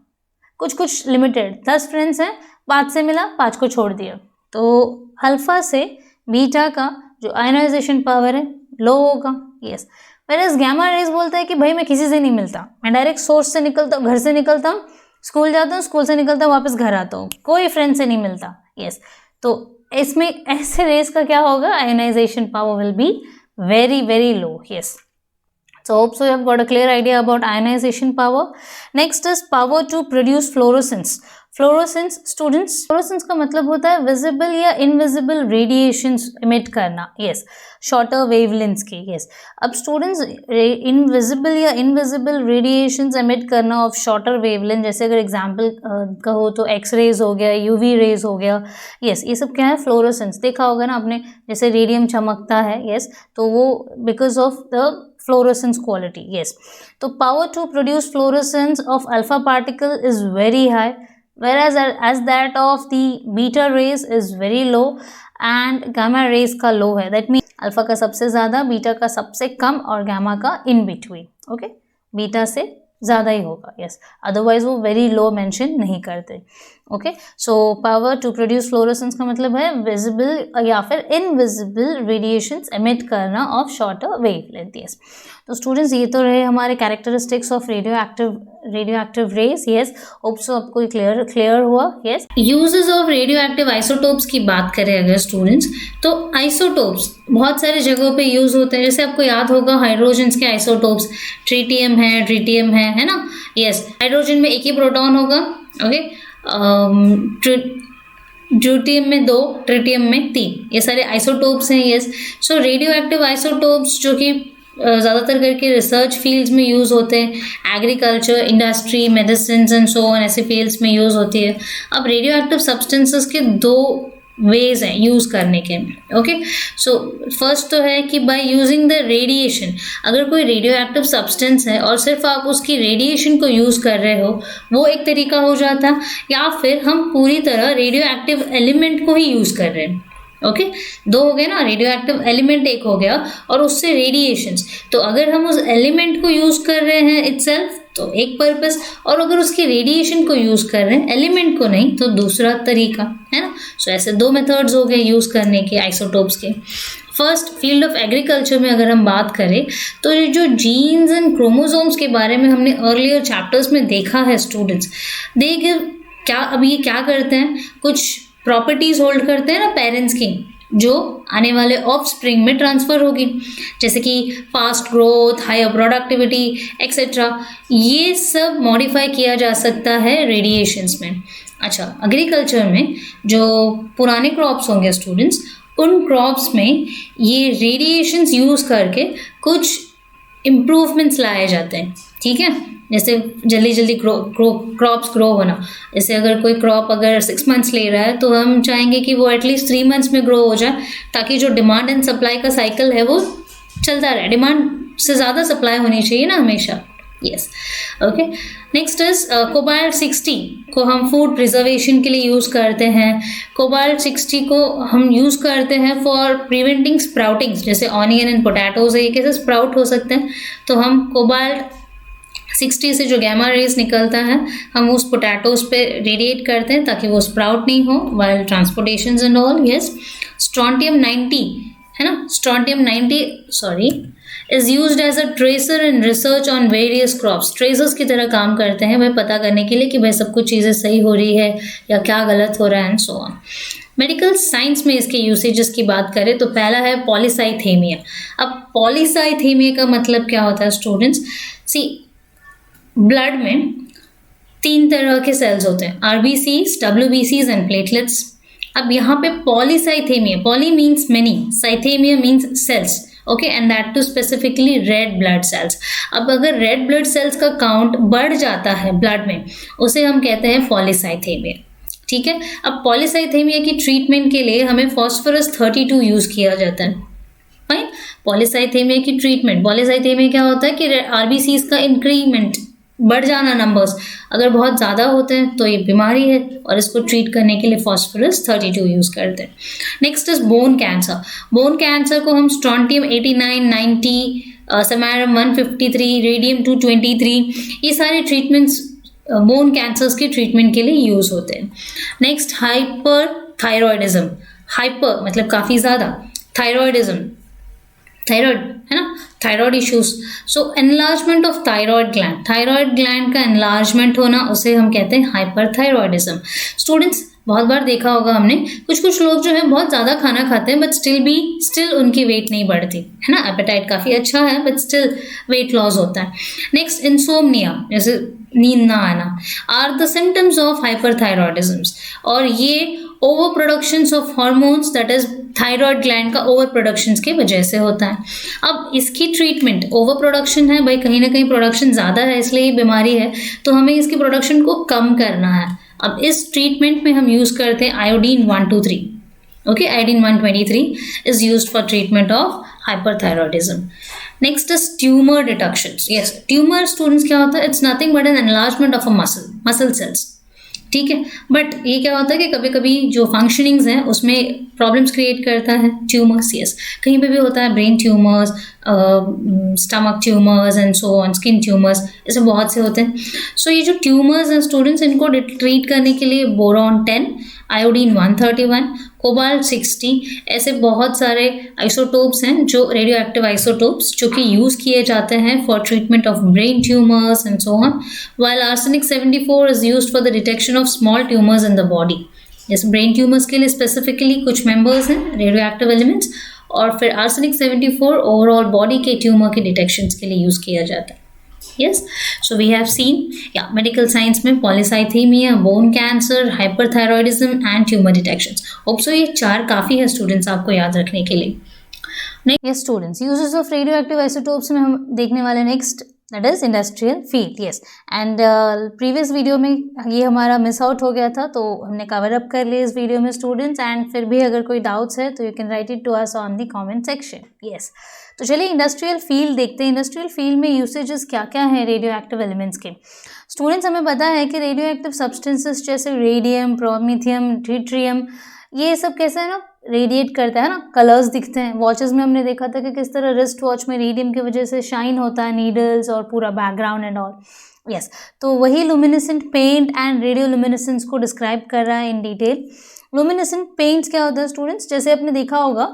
कुछ लिमिटेड, 10 फ्रेंड्स हैं, 5 से मिला, 5 को छोड़ दिया, तो अल्फा से बीटा का जो आयनाइजेशन पावर है लो होगा। यस, वेरएस गामा रेस बोलता है कि भाई मैं किसी से नहीं मिलता, मैं डायरेक्ट सोर्स से निकलता हूँ, घर से निकलता हूँ, स्कूल जाता हूँ, स्कूल से निकलता हूँ, वापस घर आता हूँ, कोई फ्रेंड से नहीं मिलता। यस, तो इसमें ऐसे रेस का क्या होगा, ionization power will be very very low. Yes, so hope so you have got a clear idea about ionization power. Next is power to produce fluorescence. Fluorescence students, fluorescence का मतलब होता है विजिबल या invisible radiations emit करना। Yes, shorter wavelengths के। Yes, अब students invisible या invisible radiations emit करना ऑफ शॉर्टर वेवलेंथ, जैसे अगर एग्जांपल कहो तो एक्स रेज हो गया, यूवी रेज हो गया। यस, ये सब क्या है, फ्लोरोसेंस। देखा होगा ना आपने, जैसे रेडियम चमकता है, यस, तो वो because of the fluorescence quality. Yes, so power to produce fluorescence of alpha particle is very high, whereas as that of the beta rays is very low and gamma rays का low है। that means alpha का सबसे ज़्यादा, beta का सबसे कम और gamma का in between। okay, beta से ज़्यादा ही होगा। यस, अदरवाइज वो वेरी लो मेंशन नहीं करते। Okay, so power to produce fluorescence का मतलब है विजिबल या फिर इनविजिबल रेडिएशंस एमिट करना ऑफ शॉर्टर वेवलेंथ। यस, तो स्टूडेंट्स ये तो रहे हमारे characteristics of radio active rays. Yes, hope so आपको क्लियर हुआ। Yes, uses of radio active isotopes की बात करें अगर स्टूडेंट्स, तो आइसोटोप्स बहुत सारी जगहों पे यूज होते हैं। जैसे आपको याद होगा हाइड्रोजन्स के आइसोटोप्स, ट्रिटियम है ना। यस, हाइड्रोजन में एक ही प्रोटॉन होगा, ओके, ड्यूटियम में 2, ट्रिटियम में 3, ये सारे आइसोटोप्स हैं। यस, सो रेडियो एक्टिव आइसोटोप्स जो कि ज़्यादातर करके रिसर्च फील्ड्स में यूज़ होते हैं, agriculture, industry, medicine and so on, ऐसे फील्ड्स में यूज़ होती है। अब रेडियो एक्टिव सब्सटेंसेस के 2 वेज हैं यूज़ करने के। ओके, सो फर्स्ट तो है कि बाय यूजिंग द रेडिएशन, अगर कोई रेडियो एक्टिव सब्सटेंस है और सिर्फ आप उसकी रेडिएशन को यूज़ कर रहे हो, वो एक तरीका हो जाता, या फिर हम पूरी तरह रेडियो एक्टिव एलिमेंट को ही यूज़ कर रहे हैं। ओके, 2 हो गए ना, रेडियो एक्टिव एलिमेंट एक हो गया और उससे रेडिएशंस। तो अगर हम उस एलिमेंट को यूज़ कर रहे हैं इटसेल्फ तो एक पर्पस, और अगर उसके रेडिएशन को यूज़ कर रहे हैं एलिमेंट को नहीं तो दूसरा तरीका है ना। सो ऐसे 2 मेथड्स हो गए यूज़ करने के आइसोटोप्स के। फर्स्ट, फील्ड ऑफ एग्रीकल्चर में अगर हम बात करें तो ये जो जीन्स एंड क्रोमोसोम्स के बारे में हमने अर्लियर चैप्टर्स में देखा है स्टूडेंट्स, अब ये क्या करते हैं, कुछ प्रॉपर्टीज होल्ड करते हैं ना पेरेंट्स की, जो आने वाले ऑफ स्प्रिंग में ट्रांसफ़र होगी, जैसे कि fast growth, higher productivity etcetera. ये सब मॉडिफाई किया जा सकता है रेडिएशंस में। अच्छा, एग्रीकल्चर में जो पुराने क्रॉप्स होंगे स्टूडेंट्स, उन क्रॉप्स में ये रेडिएशंस यूज़ करके कुछ इम्प्रूवमेंट्स लाए जाते हैं। ठीक है, जैसे जल्दी क्रॉप्स ग्रो होना, जैसे अगर कोई क्रॉप अगर 6 मंथ्स ले रहा है तो हम चाहेंगे कि वो एटलीस्ट 3 मंथ्स में ग्रो हो जाए, ताकि जो डिमांड एंड सप्लाई का साइकिल है वो चलता रहे। डिमांड से ज़्यादा सप्लाई होनी चाहिए ना हमेशा। Yes, okay. Next is cobalt 60 को हम फूड प्रिजर्वेशन के लिए यूज़ करते हैं। कोबाल्ट 60 को हम यूज़ करते हैं फॉर प्रिवेंटिंग स्प्राउटिंग्स, जैसे ऑनियन एंड पोटैटोज है, ये कैसे स्प्राउट हो सकते हैं, तो हम कोबाल्ट 60 से जो गैमा रेज निकलता है हम उस पोटैटोज पे रेडिएट करते हैं ताकि वो स्प्राउट नहीं हो while transportation and all. Yes, strontium 90 है ना, strontium 90 is used as a tracer in research on various crops. Tracers की तरह काम करते हैं भाई, पता करने के लिए कि भाई सब कुछ चीज़ें सही हो रही है या क्या गलत हो रहा है and so on. Medical science में इसके यूसेजेस की बात करें तो पहला है पॉलीसाइथेमिया। अब पॉलीसाइथेमिया का मतलब क्या होता है स्टूडेंट्स? सी, ब्लड में 3 तरह के सेल्स होते हैं, आरबीसीज, डब्ल्यूबीसीज एंड प्लेटलेट्स। अब यहाँ पे polycythemia, poly means many, cythemia means cells, okay, and that too specifically red blood cells. अब अगर रेड ब्लड सेल्स का काउंट बढ़ जाता है ब्लड में, उसे हम कहते हैं पॉलीसाइथेमिया। ठीक है, अब पॉलीसाइथेमिया की ट्रीटमेंट के लिए हमें फॉस्फोरस 32 यूज किया जाता है। फाइन, पॉलीसाइथेमिया की ट्रीटमेंट, पॉलीसाइथेमिया क्या होता है कि आरबीसीज का इंक्रीमेंट, बढ़ जाना नंबर्स, अगर बहुत ज़्यादा होते हैं तो ये बीमारी है और इसको ट्रीट करने के लिए फॉस्फोरस 32 यूज़ करते हैं। Next is bone cancer. Bone cancer को हम स्ट्रॉन्टियम 89, 90, सेमेरियम 153, रेडियम 223, ये सारे ट्रीटमेंट्स बोन कैंसर्स के ट्रीटमेंट के लिए यूज़ होते हैं। Next hyper thyroidism. हाइपर मतलब काफ़ी ज़्यादा, थायरॉयडिज्म, थायराइड है ना, thyroid issues. So enlargement of thyroid gland, thyroid gland का एनलार्जमेंट होना, उसे हम कहते हैं हाइपरथायरॉयडिज्म। स्टूडेंट्स, बहुत बार देखा होगा हमने, कुछ लोग जो है बहुत ज़्यादा खाना खाते हैं बट स्टिल उनकी वेट नहीं बढ़ती है ना, एपेटाइट काफ़ी अच्छा है बट स्टिल वेट लॉस होता है। नेक्स्ट इंसोम्निया, जैसे नींद ना आना, are the symptoms of hyperthyroidism, और ये over productions of hormones, that is thyroid gland का ओवर प्रोडक्शंस की वजह से होता है। अब इसकी ट्रीटमेंट, ओवर प्रोडक्शन है भाई, कहीं ना कहीं प्रोडक्शन ज़्यादा है इसलिए ये बीमारी है, तो हमें इसकी प्रोडक्शन को कम करना है। अब इस ट्रीटमेंट में हम यूज़ करते हैं iodine 123, okay, iodine 123 is used for treatment of hyperthyroidism. Next is tumour detections. Yes, tumour students क्या होता है? It's nothing but an enlargement of a muscle cells. ठीक है, बट ये क्या होता है कि कभी कभी जो फंक्शनिंग्स हैं उसमें प्रॉब्लम्स क्रिएट करता है ट्यूमर्स। यस, कहीं पे भी होता है, brain tumours, stomach tumours and so on, skin tumours, ऐसे बहुत से होते हैं। सो ये जो ट्यूमर्स हैं स्टूडेंट्स, इनको ट्रीट करने के लिए बोरॉन 10, आयोडीन 131, कोबाल्ट 60, ऐसे बहुत सारे आइसोटोप्स हैं, जो रेडियो एक्टिव आइसोटोप्स, जो कि यूज़ किए जाते हैं for treatment of brain tumours and so on. While arsenic 74 is used for the detection of small tumours in the body. जैसे ब्रेन ट्यूमर्स के लिए स्पेसिफिकली कुछ मेंबर्स हैं रेडियो एक्टिव एलिमेंट्स, और फिर आर्सेनिक 74 ओवरऑल बॉडी के tumour के detections के लिए यूज़ किया जाता है। Yes, so we have seen, yeah, medical science में polycythemia, bone cancer, hyperthyroidism and tumor detections. Hope so ये 4 काफ़ी है स्टूडेंट्स आपको याद रखने के लिए। Yes students, uses of radio isotopes में हम देखने वाले next, that is industrial field. Yes, and previous video में ये हमारा मिस आउट हो गया था, तो हमने कवर अप कर लिया इस वीडियो में स्टूडेंट्स। एंड फिर भी अगर कोई डाउट्स है तो you can write it to us on the comment section. Yes, तो चलिए इंडस्ट्रियल फील्ड देखते हैं। इंडस्ट्रियल फील्ड में यूसेजेस क्या क्या हैं रेडियो एक्टिव एलिमेंट्स के। स्टूडेंट्स, हमें पता है कि रेडियो एक्टिव सब्सटेंसेस जैसे रेडियम, प्रोमीथियम, ट्रिटियम, ये सब कैसे है ना, रेडिएट करता है ना, कलर्स दिखते हैं। वॉचेस में हमने देखा था कि किस तरह रिस्ट वॉच में रेडियम की वजह से शाइन होता है, नीडल्स और पूरा बैकग्राउंड एंड ऑल। यस, तो वही लुमिनेसेंट पेंट एंड रेडियो लुमिनेसेंस को डिस्क्राइब कर रहा है इन डिटेल। लुमिनेसेंट पेंट्स क्या होता है स्टूडेंट्स? जैसे आपने देखा होगा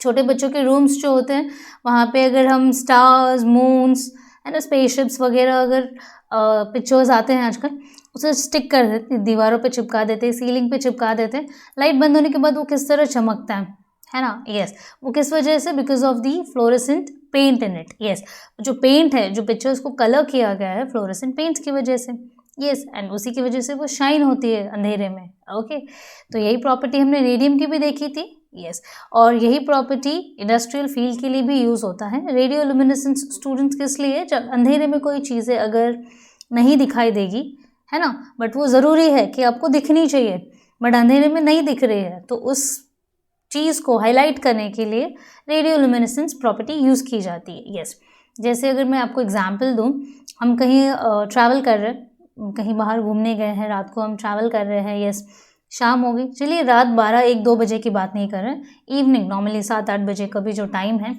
छोटे बच्चों के रूम्स जो होते हैं, वहाँ पे अगर हम स्टार्स, मून्स है ना, स्पेसशिप्स वगैरह अगर पिक्चर्स आते हैं आजकल, उसे स्टिक कर देते, दीवारों पे चिपका देते हैं, सीलिंग पे चिपका देते हैं। लाइट बंद होने के बाद वो किस तरह चमकता है ना। यस, वो किस वजह से? Because of the fluorescent paint in it. Yes, जो पेंट है, जो पिक्चर्स को कलर किया गया है फ्लोरेसेंट पेंट्स की वजह से। यस, एंड उसी की वजह से वो शाइन होती है अंधेरे में। ओके, तो यही प्रॉपर्टी हमने रेडियम की भी देखी थी। यस, और यही प्रॉपर्टी इंडस्ट्रियल फील्ड के लिए भी यूज़ होता है। रेडियो लुमिनेसेंस स्टूडेंट्स किस लिए? जब अंधेरे में कोई चीज़ें अगर नहीं दिखाई देगी, है ना, बट वो ज़रूरी है कि आपको दिखनी चाहिए, बट अंधेरे में नहीं दिख रही है, तो उस चीज़ को हाईलाइट करने के लिए रेडियो लुमिनेसेंस प्रॉपर्टी यूज़ की जाती है। यस, जैसे अगर मैं आपको एग्जांपल दूं, हम कहीं ट्रैवल कर रहे हैं, कहीं बाहर घूमने गए हैं, रात को हम ट्रैवल कर रहे हैं। यस, शाम हो गई, चलिए रात 12-1-2 बजे की बात नहीं कर रहे हैं, इवनिंग नॉर्मली 7-8 बजे का भी जो टाइम है,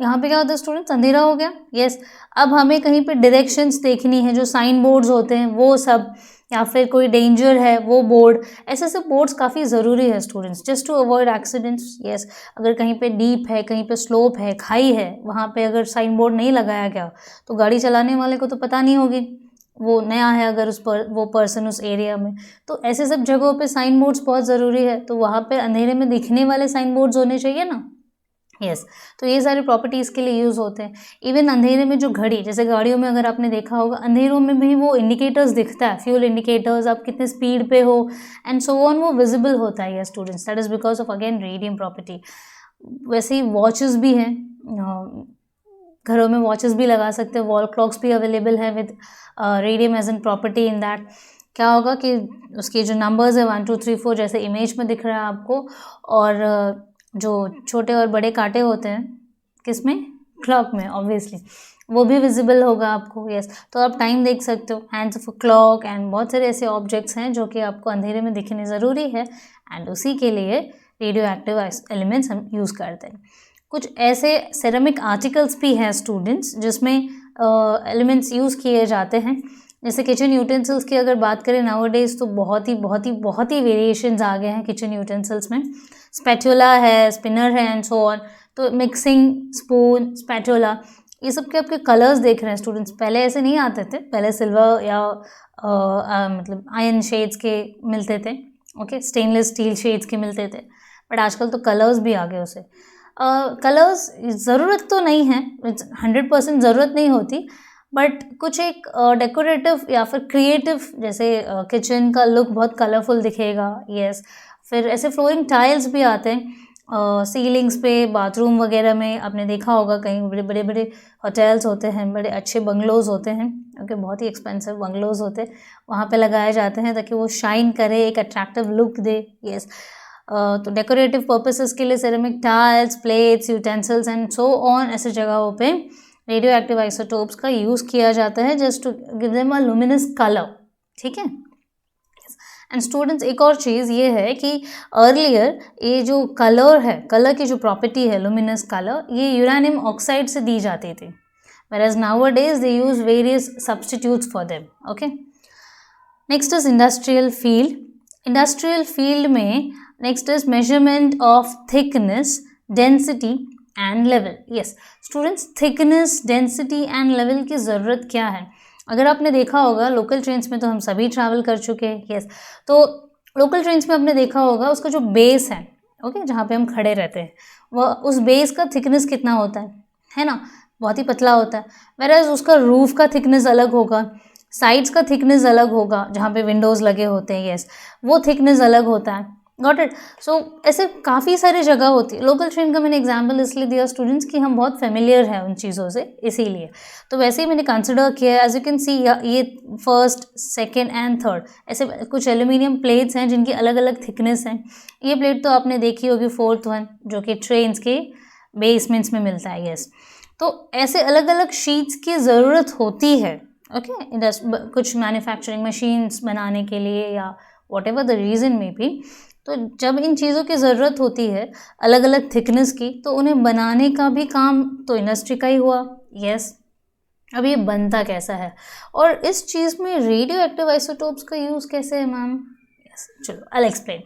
यहाँ पे क्या होता है स्टूडेंट्स? अंधेरा हो गया। यस, अब हमें कहीं पे डायरेक्शंस देखनी है, जो साइन बोर्ड्स होते हैं वो सब, या फिर कोई डेंजर है वो बोर्ड, ऐसे सब बोर्ड्स काफ़ी ज़रूरी है students, just to avoid accidents. Yes, अगर कहीं पे डीप है, कहीं पे स्लोप है, खाई है, वहाँ पे अगर साइन बोर्ड नहीं लगाया गया तो गाड़ी चलाने वाले को तो पता नहीं होगी, वो नया है अगर वो पर्सन उस एरिया में, तो ऐसे सब जगहों पे साइन बोर्ड्स बहुत ज़रूरी है, तो वहाँ पे अंधेरे में दिखने वाले साइन बोर्ड्स होने चाहिए ना। यस, तो ये सारे प्रॉपर्टीज़ के लिए यूज़ होते हैं। इवन अंधेरे में जो घड़ी, जैसे गाड़ियों में अगर आपने देखा होगा अंधेरों में भी वो इंडिकेटर्स दिखता है, फ्यूल इंडिकेटर्स, आप कितने स्पीड पे हो एंड सो ऑन, वो विजिबल होता है ये students, that is because of again radium property. वैसे ही वॉचेस भी हैं, घरों में वॉचेस भी लगा सकते हैं, वॉल क्लॉक्स भी अवेलेबल है with radium as an property in that. क्या होगा कि उसके जो नंबर्स है 1 2 3 4 जैसे इमेज में दिख रहा है आपको, और जो छोटे और बड़े कांटे होते हैं किसमें, क्लॉक में ऑब्वियसली, वो भी विजिबल होगा आपको। यस, तो आप टाइम देख सकते हो, hands of a clock and बहुत सारे ऐसे ऑब्जेक्ट्स हैं जो कि आपको अंधेरे में दिखने ज़रूरी है, एंड उसी के लिए रेडियो एक्टिव एलिमेंट्स हम यूज़ करते हैं। कुछ ऐसे सेरेमिक आर्टिकल्स भी हैं स्टूडेंट्स जिसमें एलिमेंट्स यूज़ किए जाते हैं, जैसे किचन यूटेंसिल्स की अगर बात करें नाउअडेज तो बहुत ही वेरिएशंस आ गए हैं किचन यूटेंसिल्स में। स्पैटुला है, स्पिनर है एंड सो ऑन। तो मिक्सिंग स्पून, स्पैटुला, ये सब के आपके कलर्स देख रहे हैं स्टूडेंट्स, पहले ऐसे नहीं आते थे, पहले सिल्वर या मतलब आयरन शेड्स के मिलते थे, ओके, स्टेनलेस स्टील शेड्स के मिलते थे, बट आजकल तो कलर्स भी आ गए उसे। कलर्स ज़रूरत तो नहीं है, 100% ज़रूरत नहीं होती, बट कुछ एक डेकोरेटिव या फिर क्रिएटिव, जैसे किचन का लुक बहुत कलरफुल दिखेगा। यस, फिर ऐसे फ्लोरिंग टाइल्स भी आते हैं सीलिंग्स पे, बाथरूम वगैरह में आपने देखा होगा, कहीं बड़े बड़े होटल्स होते हैं, बड़े अच्छे बंगलोज होते हैं, ओके, बहुत ही एक्सपेंसिव बंगलोज होते हैं, वहाँ पे लगाए जाते हैं ताकि वो शाइन करे, एक अट्रैक्टिव लुक दे। यस, तो डेकोरेटिव पर्पसेस के लिए ceramic tiles, plates, utensils and so on, ऐसे जगहों पे रेडियो एक्टिव आइसोटोप्स का यूज़ किया जाता है just to give them a luminous colour. ठीक है, एंड स्टूडेंट्स एक और चीज़ ये है कि अर्लियर ये जो कलर है, कलर की जो प्रॉपर्टी है लुमिनस कलर, ये यूरेनियम ऑक्साइड से दी जाती थी, whereas nowadays they use various substitutes for them. Okay, next is industrial field. Industrial field में next is measurement of thickness, density and level. Yes students, thickness, density and level की ज़रूरत क्या है? अगर आपने देखा होगा लोकल ट्रेन्स में, तो हम सभी ट्रैवल कर चुके हैं। यस, तो लोकल ट्रेन्स में आपने देखा होगा उसका जो बेस है, ओके, जहाँ पे हम खड़े रहते हैं, वह उस बेस का थिकनेस कितना होता है ना, बहुत ही पतला होता है। वेराज उसका रूफ का थिकनेस अलग होगा, साइड्स का थिकनेस अलग होगा, जहाँ पे विंडोज़ लगे होते हैं, यस, वो थिकनेस अलग होता है। Got it? सो ऐसे काफ़ी सारी जगह होती है। लोकल ट्रेन का मैंने एग्जाम्पल इसलिए दिया स्टूडेंट्स कि हम बहुत फेमिलियर हैं उन चीज़ों से, इसीलिए। तो वैसे ही मैंने कंसिडर किया है, एज यू कैन सी ये फर्स्ट, सेकेंड एंड थर्ड ऐसे कुछ एल्यूमिनियम प्लेट्स हैं जिनकी अलग अलग थिकनेस हैं। ये प्लेट तो आपने देखी होगी, फोर्थ वन, जो कि ट्रेन्स के बेसमेंट्स में मिलता है। यस, तो ऐसे अलग अलग शीट्स की ज़रूरत होती है, ओके, कुछ मैन्युफैक्चरिंग मशीन्स बनाने के लिए या वॉट एवर द रीज़न में भी। तो जब इन चीज़ों की ज़रूरत होती है अलग अलग थिकनेस की, तो उन्हें बनाने का भी काम तो इंडस्ट्री का ही हुआ। यस, अब ये बनता कैसा है और इस चीज़ में रेडियो एक्टिव आइसोटोप्स का यूज़ कैसे है मैम? यस, चलो आई एक्सप्लेन।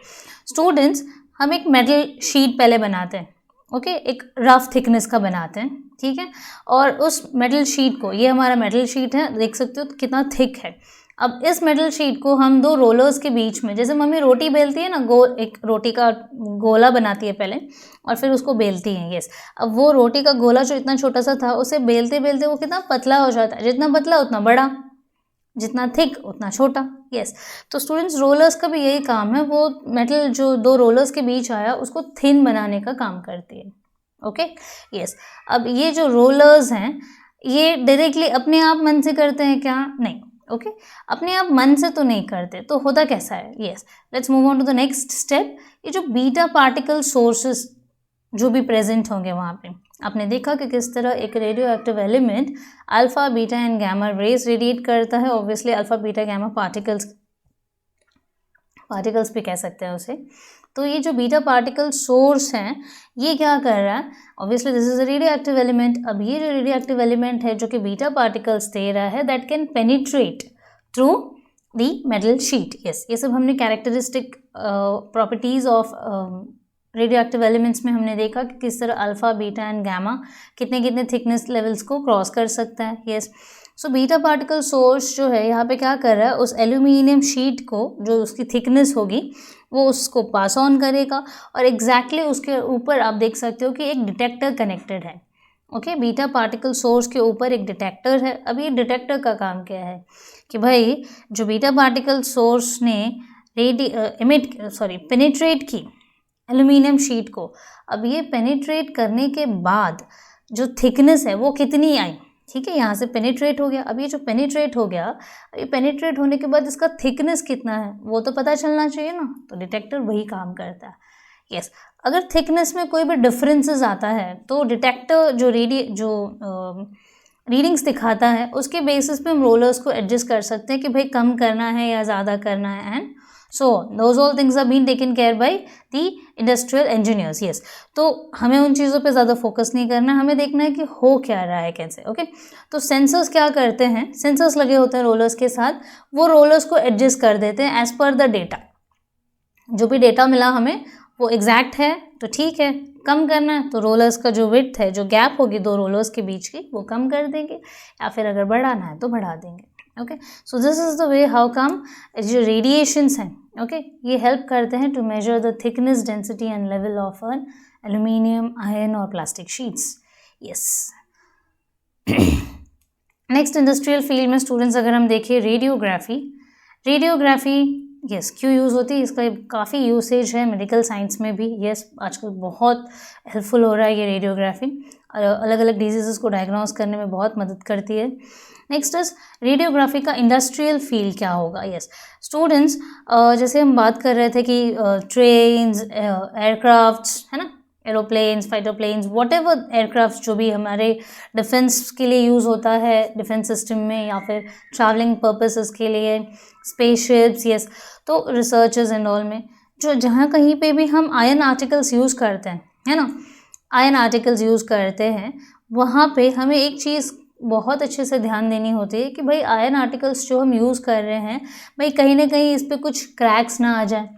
स्टूडेंट्स, हम एक मेटल शीट पहले बनाते हैं, ओके, एक रफ थिकनेस का बनाते हैं, ठीक है, और उस मेटल शीट को, ये हमारा मेटल शीट है, देख सकते हो तो कितना थिक है। अब इस मेटल शीट को हम दो रोलर्स के बीच में, जैसे मम्मी रोटी बेलती है ना, एक रोटी का गोला बनाती है पहले और फिर उसको बेलती है। यस, अब वो रोटी का गोला जो इतना छोटा सा था, उसे बेलते बेलते वो कितना पतला हो जाता है, जितना पतला उतना बड़ा, जितना थिक उतना छोटा। यस, तो स्टूडेंट्स रोलर्स का भी यही काम है, वो मेटल जो दो रोलर्स के बीच आया उसको थिन बनाने का काम करती है। ओके, यस, अब ये जो रोलर्स हैं ये डायरेक्टली अपने आप मन से करते हैं क्या? नहीं, ओके, अपने आप मन से तो नहीं करते, तो होता कैसा है? Yes, let's move on to the next step. ये जो बीटा पार्टिकल सोर्सेस जो भी प्रेजेंट होंगे वहाँ पे, आपने देखा कि किस तरह एक radio active element alpha, beta and gamma raise radiate करता है। Obviously alpha, beta, gamma particles भी कह सकते हैं उसे। तो ये जो बीटा पार्टिकल सोर्स हैं, ये क्या कर रहा है? Obviously this is a radio active element. अब ये जो रेडियो एक्टिव एलिमेंट है जो कि बीटा पार्टिकल्स दे रहा है, that can penetrate through the metal sheet. Yes, ये सब हमने characteristic properties of radio active elements में हमने देखा कि किस तरह अल्फा, बीटा एंड गामा कितने कितने थिकनेस लेवल्स को क्रॉस कर सकता है। Yes, so beta particle source जो है यहाँ पे क्या कर रहा है, उस एल्यूमिनियम शीट को जो उसकी थिकनेस होगी वो उसको पास ऑन करेगा और एग्जैक्टली उसके ऊपर आप देख सकते हो कि एक डिटेक्टर कनेक्टेड है। ओके, बीटा पार्टिकल सोर्स के ऊपर एक डिटेक्टर है। अब ये डिटेक्टर का काम क्या है कि भाई जो बीटा पार्टिकल सोर्स ने पेनिट्रेट की एल्यूमिनियम शीट को, अब ये पेनिट्रेट करने के बाद जो थिकनेस है वो कितनी आई, ठीक है, यहाँ से पेनिट्रेट हो गया। अब ये जो पेनिट्रेट हो गया, ये पेनिट्रेट होने के बाद इसका थिकनेस कितना है वो तो पता चलना चाहिए ना, तो डिटेक्टर वही काम करता है। यस, अगर थिकनेस में कोई भी डिफरेंसेस आता है तो डिटेक्टर जो रीडिंग्स दिखाता है उसके बेसिस पे हम रोलर्स को एडजस्ट कर सकते हैं कि भाई कम करना है या ज़्यादा करना है, and so those all things are been taken care by the industrial engineers. Yes, तो हमें उन चीज़ों पे ज़्यादा फोकस नहीं करना, हमें देखना है कि हो क्या रहा है कैसे। ओके, तो सेंसर्स क्या करते हैं, सेंसर्स लगे होते हैं रोलर्स के साथ, वो रोलर्स को एडजस्ट कर देते हैं एज पर द डेटा। जो भी डेटा मिला हमें वो एग्जैक्ट है तो ठीक है, कम करना है तो रोलर्स का जो विड्थ है, जो गैप होगी दो रोलर्स के बीच की, वो कम कर देंगे, या फिर अगर बढ़ाना है तो बढ़ा देंगे। Okay, so this is the way how come जो रेडिएशंस हैं, ओके, ये हेल्प करते हैं to measure the thickness, density and level of an aluminium, iron और plastic sheets. Yes, next industrial field में स्टूडेंट्स अगर हम देखें रेडियोग्राफी यस क्यों यूज़ होती है, इसका काफ़ी यूसेज है मेडिकल साइंस में भी। यस, आजकल बहुत हेल्पफुल हो रहा है ये रेडियोग्राफी, अलग अलग डिजीज़ को डायग्नोस करने में बहुत मदद करती है। नेक्स्ट इज रेडियोग्राफी का इंडस्ट्रियल फील्ड क्या होगा। यस स्टूडेंट्स, जैसे हम बात कर रहे थे कि ट्रेन्स, एयरक्राफ्ट्स, है ना, एरोप्लेन्स, फाइटरप्लेन्स, वॉट एवर एयरक्राफ्ट जो भी हमारे डिफेंस के लिए यूज़ होता है, डिफेंस सिस्टम में या फिर ट्रैवलिंग पर्पसेस के लिए, स्पेसशिप्स, यस, तो रिसर्चेस एंड ऑल में जो जहाँ कहीं पे भी हम आयरन आर्टिकल्स यूज़ करते हैं, है ना, आयरन आर्टिकल्स यूज़ करते हैं, वहाँ पे हमें एक चीज़ बहुत अच्छे से ध्यान देनी होती है कि भाई आयरन आर्टिकल्स जो हम यूज़ कर रहे हैं, भाई कहीं ना कहीं इस पर कुछ क्रैक्स ना आ जाए,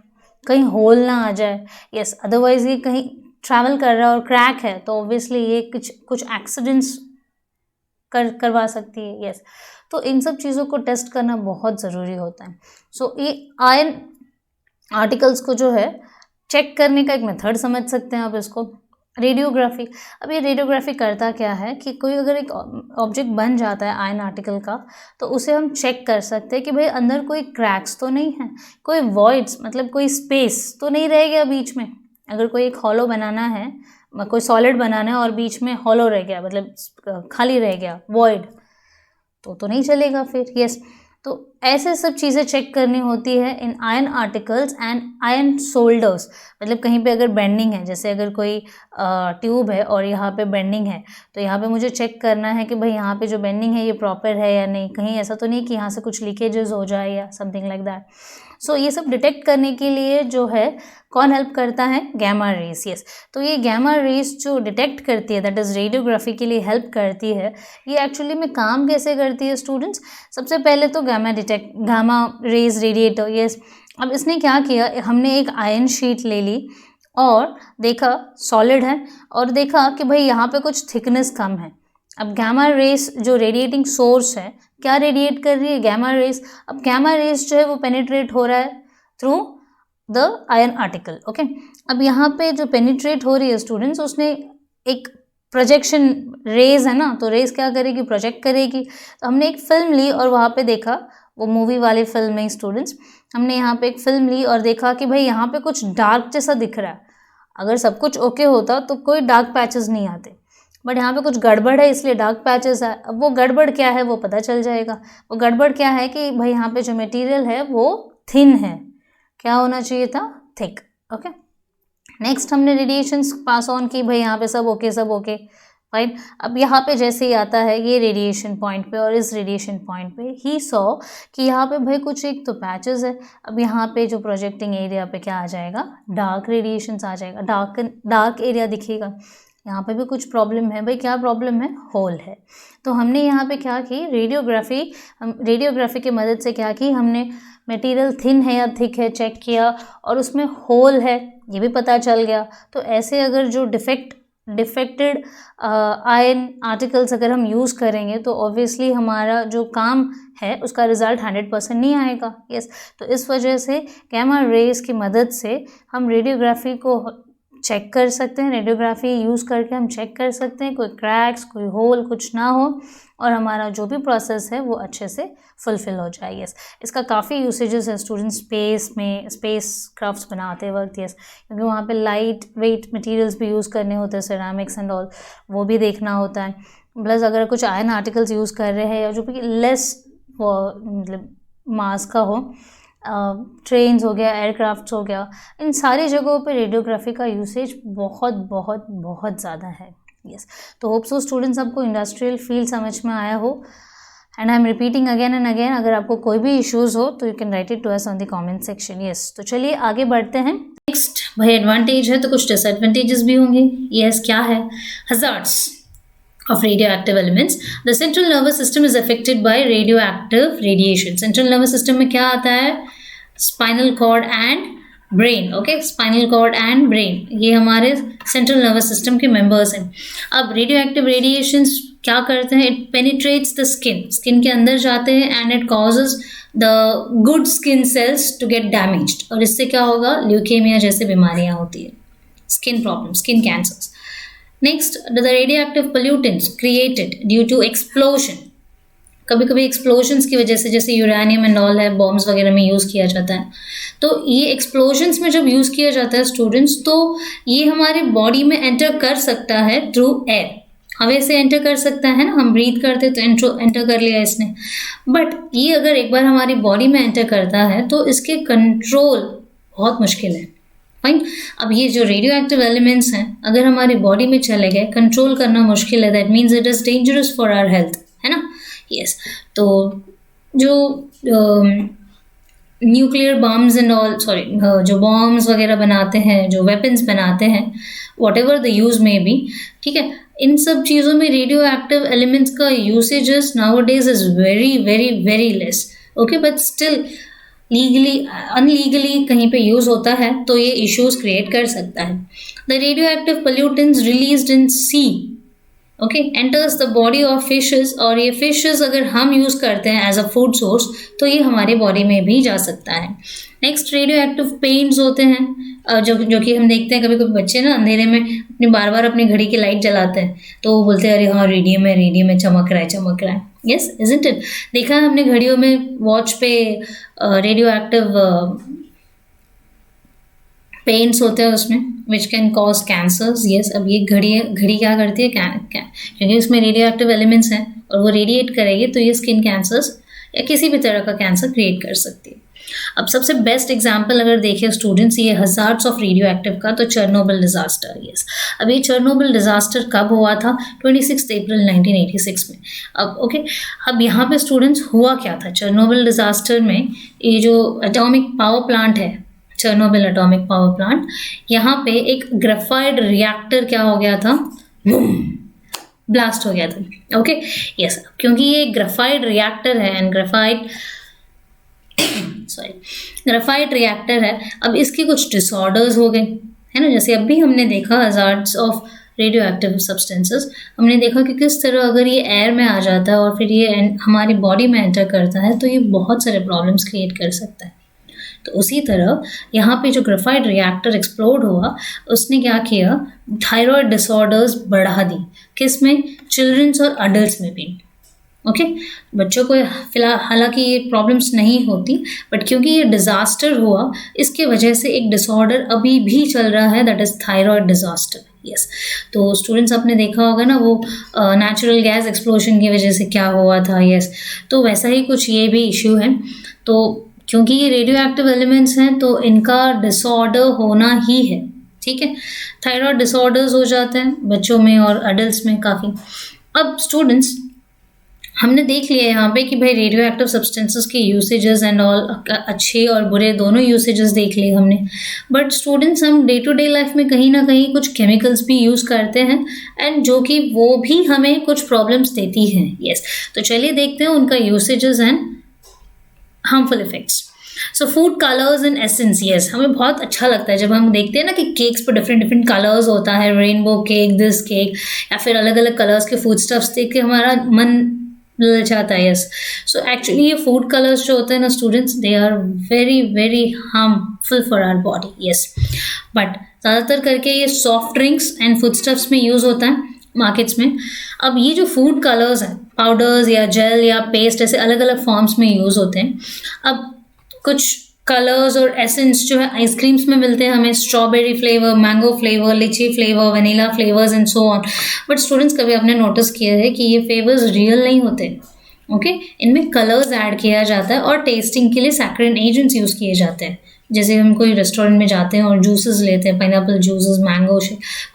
कहीं होल ना आ जाए। यस, अदरवाइज ये कहीं ट्रैवल कर रहा है और क्रैक है तो ऑब्वियसली ये कुछ एक्सीडेंट्स करवा सकती है। यस, तो इन सब चीज़ों को टेस्ट करना बहुत ज़रूरी होता है। सो ये आयरन आर्टिकल्स को जो है चेक करने का एक मेथड समझ सकते हैं आप इसको, रेडियोग्राफी। अब ये रेडियोग्राफी करता क्या है कि कोई अगर एक ऑब्जेक्ट बन जाता है आयरन आर्टिकल का, तो उसे हम चेक कर सकते हैं कि भाई अंदर कोई क्रैक्स तो नहीं है, कोई वॉइड्स मतलब कोई स्पेस तो नहीं रह गया बीच में। अगर कोई एक हॉलो बनाना है, कोई सॉलिड बनाना है और बीच में हॉलो रह गया, मतलब खाली रह गया, वॉइड, तो नहीं चलेगा फिर। यस, तो ऐसे सब चीज़ें चेक करनी होती है इन iron articles and iron shoulders. मतलब कहीं पे अगर बेंडिंग है, जैसे अगर कोई ट्यूब है और यहाँ पे बेंडिंग है, तो यहाँ पे मुझे चेक करना है कि भाई यहाँ पे जो बेंडिंग है ये प्रॉपर है या नहीं, कहीं ऐसा तो नहीं कि यहाँ से कुछ लीकेजेस हो जाए या समथिंग लाइक दैट। सो ये सब डिटेक्ट करने के लिए जो है कौन हेल्प करता है, गैमा रेस। यस, तो ये गैमा रेस जो डिटेक्ट करती है, दैट इज़ रेडियोग्राफी के लिए हेल्प करती है। ये एक्चुअली में काम कैसे करती है स्टूडेंट्स, सबसे पहले तो गामा रेज रेडिएटर। यस, अब इसने क्या किया, हमने एक आयरन शीट ले ली और देखा सॉलिड है और देखा कि भाई यहाँ पे कुछ थिकनेस कम है। अब गैमा रेस जो रेडिएटिंग सोर्स है क्या रेडिएट कर रही है, गैमा रेस। अब गैमा रेस जो है वो पेनिट्रेट हो रहा है through the iron article. Okay, अब यहाँ पे जो पेनिट्रेट हो रही है स्टूडेंट्स, उसने एक प्रोजेक्शन रेज है ना, तो रेज क्या करेगी, प्रोजेक्ट करेगी। तो हमने एक फिल्म ली और वहाँ पे देखा, वो मूवी वाली फिल्म में स्टूडेंट्स, हमने यहाँ पे एक फिल्म ली और देखा कि भाई यहाँ पे कुछ डार्क जैसा दिख रहा है। अगर सब कुछ ओके होता तो कोई डार्क पैचेस नहीं आते, बट यहाँ पे कुछ गड़बड़ है इसलिए डार्क पैचेस है। अब वो गड़बड़ क्या है वो पता चल जाएगा। वो गड़बड़ क्या है कि भाई यहाँ पे जो मटेरियल है वो थिन है, क्या होना चाहिए था, थिक। ओके, नेक्स्ट हमने रेडिएशंस पास ऑन की, भाई यहाँ पे सब ओके सब ओके फाइन। अब यहाँ पे जैसे ही आता है ये रेडिएशन पॉइंट पे और इस रेडिएशन पॉइंट पे ही सॉ कि यहाँ पे भाई कुछ एक तो पैचेस है। अब यहाँ पे जो प्रोजेक्टिंग एरिया पे क्या आ जाएगा, डार्क रेडिएशंस आ जाएगा, डार्क एरिया दिखेगा। यहाँ पे भी कुछ प्रॉब्लम है, भाई क्या प्रॉब्लम है, होल है। तो हमने यहाँ पे क्या की, रेडियोग्राफी की मदद से क्या की, हमने मटेरियल थिन है या थिक है चेक किया और उसमें होल है ये भी पता चल गया। तो ऐसे अगर जो डिफेक्ट डिफेक्टेड आयन आर्टिकल्स अगर हम यूज़ करेंगे तो ऑब्वियसली हमारा जो काम है उसका रिजल्ट 100% नहीं आएगा। यस, तो इस वजह से गैमा रेज की मदद से हम रेडियोग्राफी को चेक कर सकते हैं। रेडियोग्राफी यूज़ करके हम चेक कर सकते हैं कोई क्रैक्स, कोई होल कुछ ना हो और हमारा जो भी प्रोसेस है वो अच्छे से फुलफिल हो जाए। यस, इसका काफ़ी यूसेजेस है स्टूडेंट स्पेस में, स्पेस क्राफ्ट्स बनाते वक्त। यस, क्योंकि वहाँ पे लाइट वेट मटेरियल्स भी यूज़ करने होते हैं, सिरेमिक्स एंड ऑल, वो भी देखना होता है। प्लस अगर कुछ आयन आर्टिकल्स यूज़ कर रहे हैं या जो भी लेस मतलब मास का हो, ट्रेन्स हो गया, एयरक्राफ्ट्स हो गया, इन सारी जगहों पे रेडियोग्राफी का यूसेज बहुत बहुत बहुत ज़्यादा है। यस, तो होप सो स्टूडेंट्स आपको इंडस्ट्रियल फील्ड समझ में आया हो। And I am repeating again and again, अगर आपको कोई भी इश्यूज़ हो तो you can write it to us on the comment section. Yes, तो चलिए आगे बढ़ते हैं। नेक्स्ट भाई एडवांटेज है तो कुछ डिसएडवांटेजेस भी होंगे। यस, क्या है? Hazards of radioactive elements. The central nervous system is affected by radioactive radiation. Central nervous system में क्या आता है? Spinal cord and brain. Okay, spinal cord and brain. ये हमारे central nervous system के members हैं। अब radioactive radiations क्या करते हैं? It penetrates the skin. Skin के अंदर जाते हैं and it causes the good skin cells to get damaged. और इससे क्या होगा? ल्यूकेमिया जैसे बीमारियां होती है, skin problems, skin cancers. Next, the radioactive pollutants created due to explosion. कभी कभी एक्सप्लोजन्स की वजह से, जैसे यूरेनियम एंड ऑल है, बॉम्ब्स वगैरह में यूज़ किया जाता है, तो ये एक्सप्लोजन्स में जब यूज़ किया जाता है स्टूडेंट्स, तो ये हमारे बॉडी में एंटर कर सकता है थ्रू एयर, हवा से एंटर कर सकता है ना, हम ब्रीथ करते तो एंटर कर लिया इसने। बट ये अगर एक बार हमारी बॉडी में एंटर करता है तो इसके कंट्रोल बहुत मुश्किल है। फाइन, अब ये जो रेडियो एक्टिव एलिमेंट्स हैं अगर हमारी बॉडी में चले गए, कंट्रोल करना मुश्किल है। That means it is dangerous for our health, है ना। यस, तो जो न्यूक्लियर बॉम्ब्स एंड ऑल, जो बॉम्ब्स वगैरह बनाते हैं, जो वेपन्स बनाते हैं, वॉट एवर द यूज़ में भी, ठीक है, इन सब चीज़ों में रेडियो एक्टिव एलिमेंट्स का usages nowadays is very very very less. Okay, but still legally illegally कहीं पे यूज़ होता है तो ये इश्यूज क्रिएट कर सकता है। The radio active pollutants released in sea, okay, enters the body of fishes, और ये फिशेस अगर हम यूज़ करते हैं एज अ फूड सोर्स तो ये हमारे बॉडी में भी जा सकता है। नेक्स्ट, रेडियो एक्टिव पेंट्स होते हैं जो कि हम देखते हैं, कभी कभी बच्चे ना अंधेरे में अपनी बार बार अपनी घड़ी की लाइट जलाते हैं तो वो बोलते हैं अरे हाँ रेडियम है, चमक रहा है। Yes, isn't it? देखा है हमने घड़ियों में, वॉच पे रेडियो एक्टिव पेंट्स होते हैं उसमें, which can cause cancers. Yes, अब ये घड़ी क्या करती है, क्योंकि उसमें रेडियो एक्टिव एलिमेंट्स हैं और वो रेडिएट करेगी तो ये स्किन कैंसर्स या किसी भी तरह का कैंसर क्रिएट कर सकती है। अब सबसे बेस्ट एग्जाम्पल अगर देखें स्टूडेंट्स, ये हजार्ड्स ऑफ रेडियो एक्टिव का, तो चेरनोबिल डिजास्टर। यस, अब ये चेरनोबिल डिजास्टर कब हुआ था? 26 अप्रैल 1986 में। अब ओके, अब यहाँ पे स्टूडेंट्स हुआ क्या था चेरनोबिल डिजास्टर में? ये जो एटॉमिक पावर प्लांट है, चेरनोबिल एटॉमिक पावर प्लांट, यहाँ पे एक ग्रेफाइट रिएक्टर क्या हो गया था? ब्लास्ट हो गया था। ओके, यस, क्योंकि ये ग्रेफाइट रिएक्टर है एंड ग्रेफाइट रिएक्टर है, अब इसके कुछ डिसऑर्डर्स हो गए, है ना। जैसे अभी हमने देखा hazards of radio active substances, हमने देखा कि किस तरह अगर ये एयर में आ जाता है और फिर ये हमारी बॉडी में एंटर करता है तो ये बहुत सारे प्रॉब्लम्स क्रिएट कर सकता है। तो उसी तरह यहाँ पे जो ग्रेफाइट रिएक्टर एक्सप्लोड हुआ, उसने क्या किया? थायराइड डिसऑर्डर्स बढ़ा दी, किस में? चिल्ड्रंस और अडल्ट्स में भी। ओके, बच्चों को फिलहाल हालांकि ये प्रॉब्लम्स नहीं होती, बट क्योंकि ये डिजास्टर हुआ इसके वजह से एक डिसऑर्डर अभी भी चल रहा है, that is thyroid disaster. Yes, तो स्टूडेंट्स आपने देखा होगा ना वो नेचुरल गैस एक्सप्लोजन की वजह से क्या हुआ था। यस, तो वैसा ही कुछ ये भी इश्यू है। तो क्योंकि ये रेडियो एक्टिव एलिमेंट्स हैं तो इनका डिसऑर्डर होना ही है, ठीक है। थायराइड डिसऑर्डर्स हो जाते हैं बच्चों में और अडल्ट्स में काफ़ी। अब स्टूडेंट्स हमने देख लिया यहाँ पे कि भाई रेडियो एक्टिव सब्सटेंसेस के यूसेजेस एंड ऑल, अच्छे और बुरे दोनों यूसेजेस देख लिए हमने। बट स्टूडेंट्स हम डे टू डे लाइफ में कहीं ना कहीं कुछ केमिकल्स भी यूज़ करते हैं एंड जो कि वो भी हमें कुछ प्रॉब्लम्स देती हैं। यस, तो चलिए देखते हैं उनका usages and harmful effects. So food colours in essence, yes, हमें बहुत अच्छा लगता है जब हम देखते हैं ना कि केक्स पे डिफरेंट डिफरेंट कलर्स होता है, रेनबो केक, दिस केक, या फिर अलग अलग कलर्स के फूड स्टफ्स देख के हमारा मन ललचाता है। यस, सो एक्चुअली ये फूड कलर्स जो होते हैं ना students, they are very very harmful for our body. Yes, but ज़्यादातर करके ये soft drinks and food stuffs में यूज़ होता है मार्केट्स में। अब ये जो फूड कलर्स हैं, पाउडर्स या जेल या पेस्ट, ऐसे अलग अलग फॉर्म्स में यूज़ होते हैं। अब कुछ कलर्स और एसेंस जो है आइसक्रीम्स में मिलते हैं हमें, स्ट्रॉबेरी फ्लेवर, मैंगो फ्लेवर, लीची flavour, vanilla flavours and so on. But students, कभी आपने नोटिस किया है कि ये फ्लेवर्स रियल नहीं होते? ओके, इनमें कलर्स ऐड किया जाता है और टेस्टिंग के लिए सैकरिन एजेंट्स यूज़ किए जाते हैं। जैसे हम कोई रेस्टोरेंट में जाते हैं और जूसेस लेते हैं, pineapple juices, mango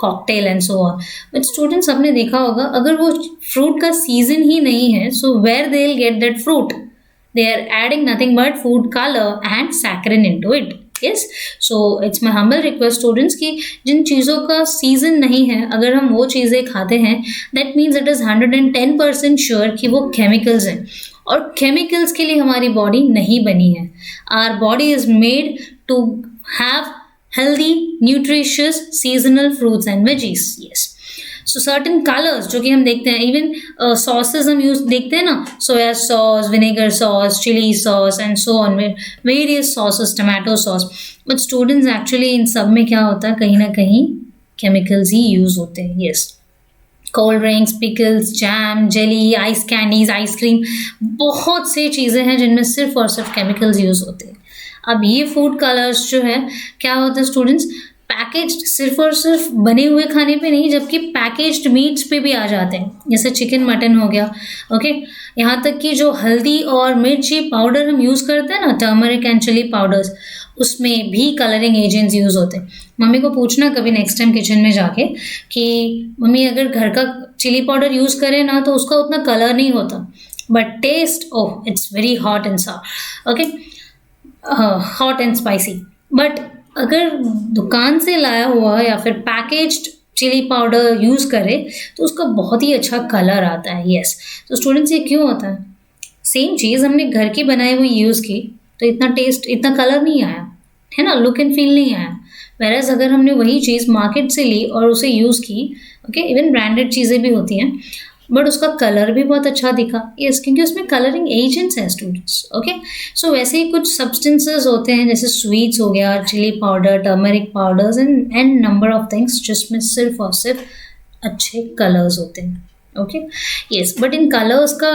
cocktail and so on. But students, आपने देखा होगा अगर वो फ्रूट का सीजन ही नहीं है, so where they will get that fruit? They are adding nothing but food color and saccharin into it. Yes, so it's my humble request students कि जिन चीज़ों का सीजन नहीं है अगर हम वो चीज़ें खाते हैं, that means it is 110% sure कि वो केमिकल्स हैं, और केमिकल्स के लिए हमारी बॉडी नहीं बनी है। Our body is made to have healthy, nutritious, seasonal fruits and veggies. Yes. So certain colours जो कि हम देखते हैं, इवन सॉसेस हम यूज देखते हैं ना, soya sauce, vinegar sauce, chilli sauce and so on, various sauces, tomato sauce. But students, actually इन सब में क्या होता है, कहीं ना कहीं केमिकल्स ही यूज होते हैं। Yes, cold drinks, pickles, jam, jelly, ice candies, ice cream, बहुत से चीज़ें हैं जिनमें सिर्फ और सिर्फ केमिकल्स यूज होते हैं। अब ये फूड कलर्स जो है क्या होता है स्टूडेंट्स, पैकेज्ड सिर्फ और सिर्फ बने हुए खाने पे नहीं, जबकि पैकेज्ड मीट्स पे भी आ जाते हैं, जैसे चिकन, मटन हो गया। ओके, यहाँ तक कि जो हल्दी और मिर्ची पाउडर हम यूज़ करते हैं ना, टर्मरिक एंड चिली पाउडर्स, उसमें भी कलरिंग एजेंट्स यूज़ होते हैं। मम्मी को पूछना कभी नेक्स्ट टाइम किचन में जाके कि मम्मी अगर घर का चिली पाउडर यूज़ करें ना तो उसका उतना कलर नहीं होता, but taste, oh, it's very hot and sour, okay, hot and spicy. But अगर दुकान से लाया हुआ या फिर पैकेज्ड चिली पाउडर यूज़ करें तो उसका बहुत ही अच्छा कलर आता है। यस, तो स्टूडेंट्स, ये क्यों होता है? सेम चीज़ हमने घर की बनाई हुई यूज़ की तो इतना टेस्ट, इतना कलर नहीं आया है ना, लुक एंड फील नहीं आया। वेरएज़ अगर हमने वही चीज़ मार्केट से ली और उसे यूज़ की, ओके, इवन ब्रांडेड चीज़ें भी होती हैं, बट उसका कलर भी बहुत अच्छा दिखा। यस, क्योंकि उसमें कलरिंग एजेंट्स हैं स्टूडेंट्स। ओके, सो वैसे ही कुछ सब्सटेंसेस होते हैं, जैसे स्वीट्स हो गया, chilli powder, turmeric powders and number of things, जिसमें सिर्फ और सिर्फ अच्छे कलर्स होते हैं। ओके, यस, बट इन कलर्स का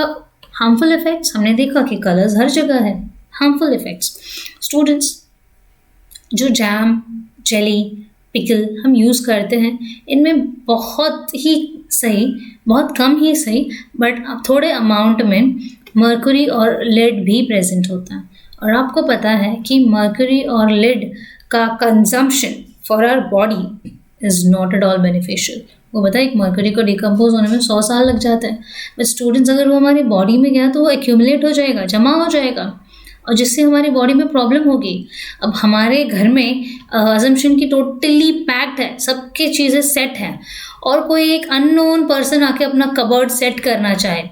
हार्मफुल इफेक्ट्स हमने देखा कि कलर्स हर जगह है, हार्मफुल इफेक्ट्स। स्टूडेंट्स, जो जैम, जेली, पिकल हम यूज़ करते हैं, इनमें बहुत ही सही, बहुत कम ही सही, बट थोड़े अमाउंट में मर्क्यूरी और लेड भी प्रेजेंट होता है। और आपको पता है कि मर्क्यूरी और लेड का consumption for our body is not at all beneficial. वो बताए, एक मर्क्यूरी को डिकम्पोज होने में 100 साल लग जाता है, बट स्टूडेंट्स, अगर वो हमारी बॉडी में गया तो वो एक्यूमुलेट हो जाएगा, जमा हो जाएगा, और जिससे हमारी बॉडी में प्रॉब्लम होगी। अब हमारे घर में अजम्पशन की टोटली पैक्ड है, सबकी चीज़ें सेट हैं, और कोई एक अननोन पर्सन आके अपना कबर्ड सेट करना चाहे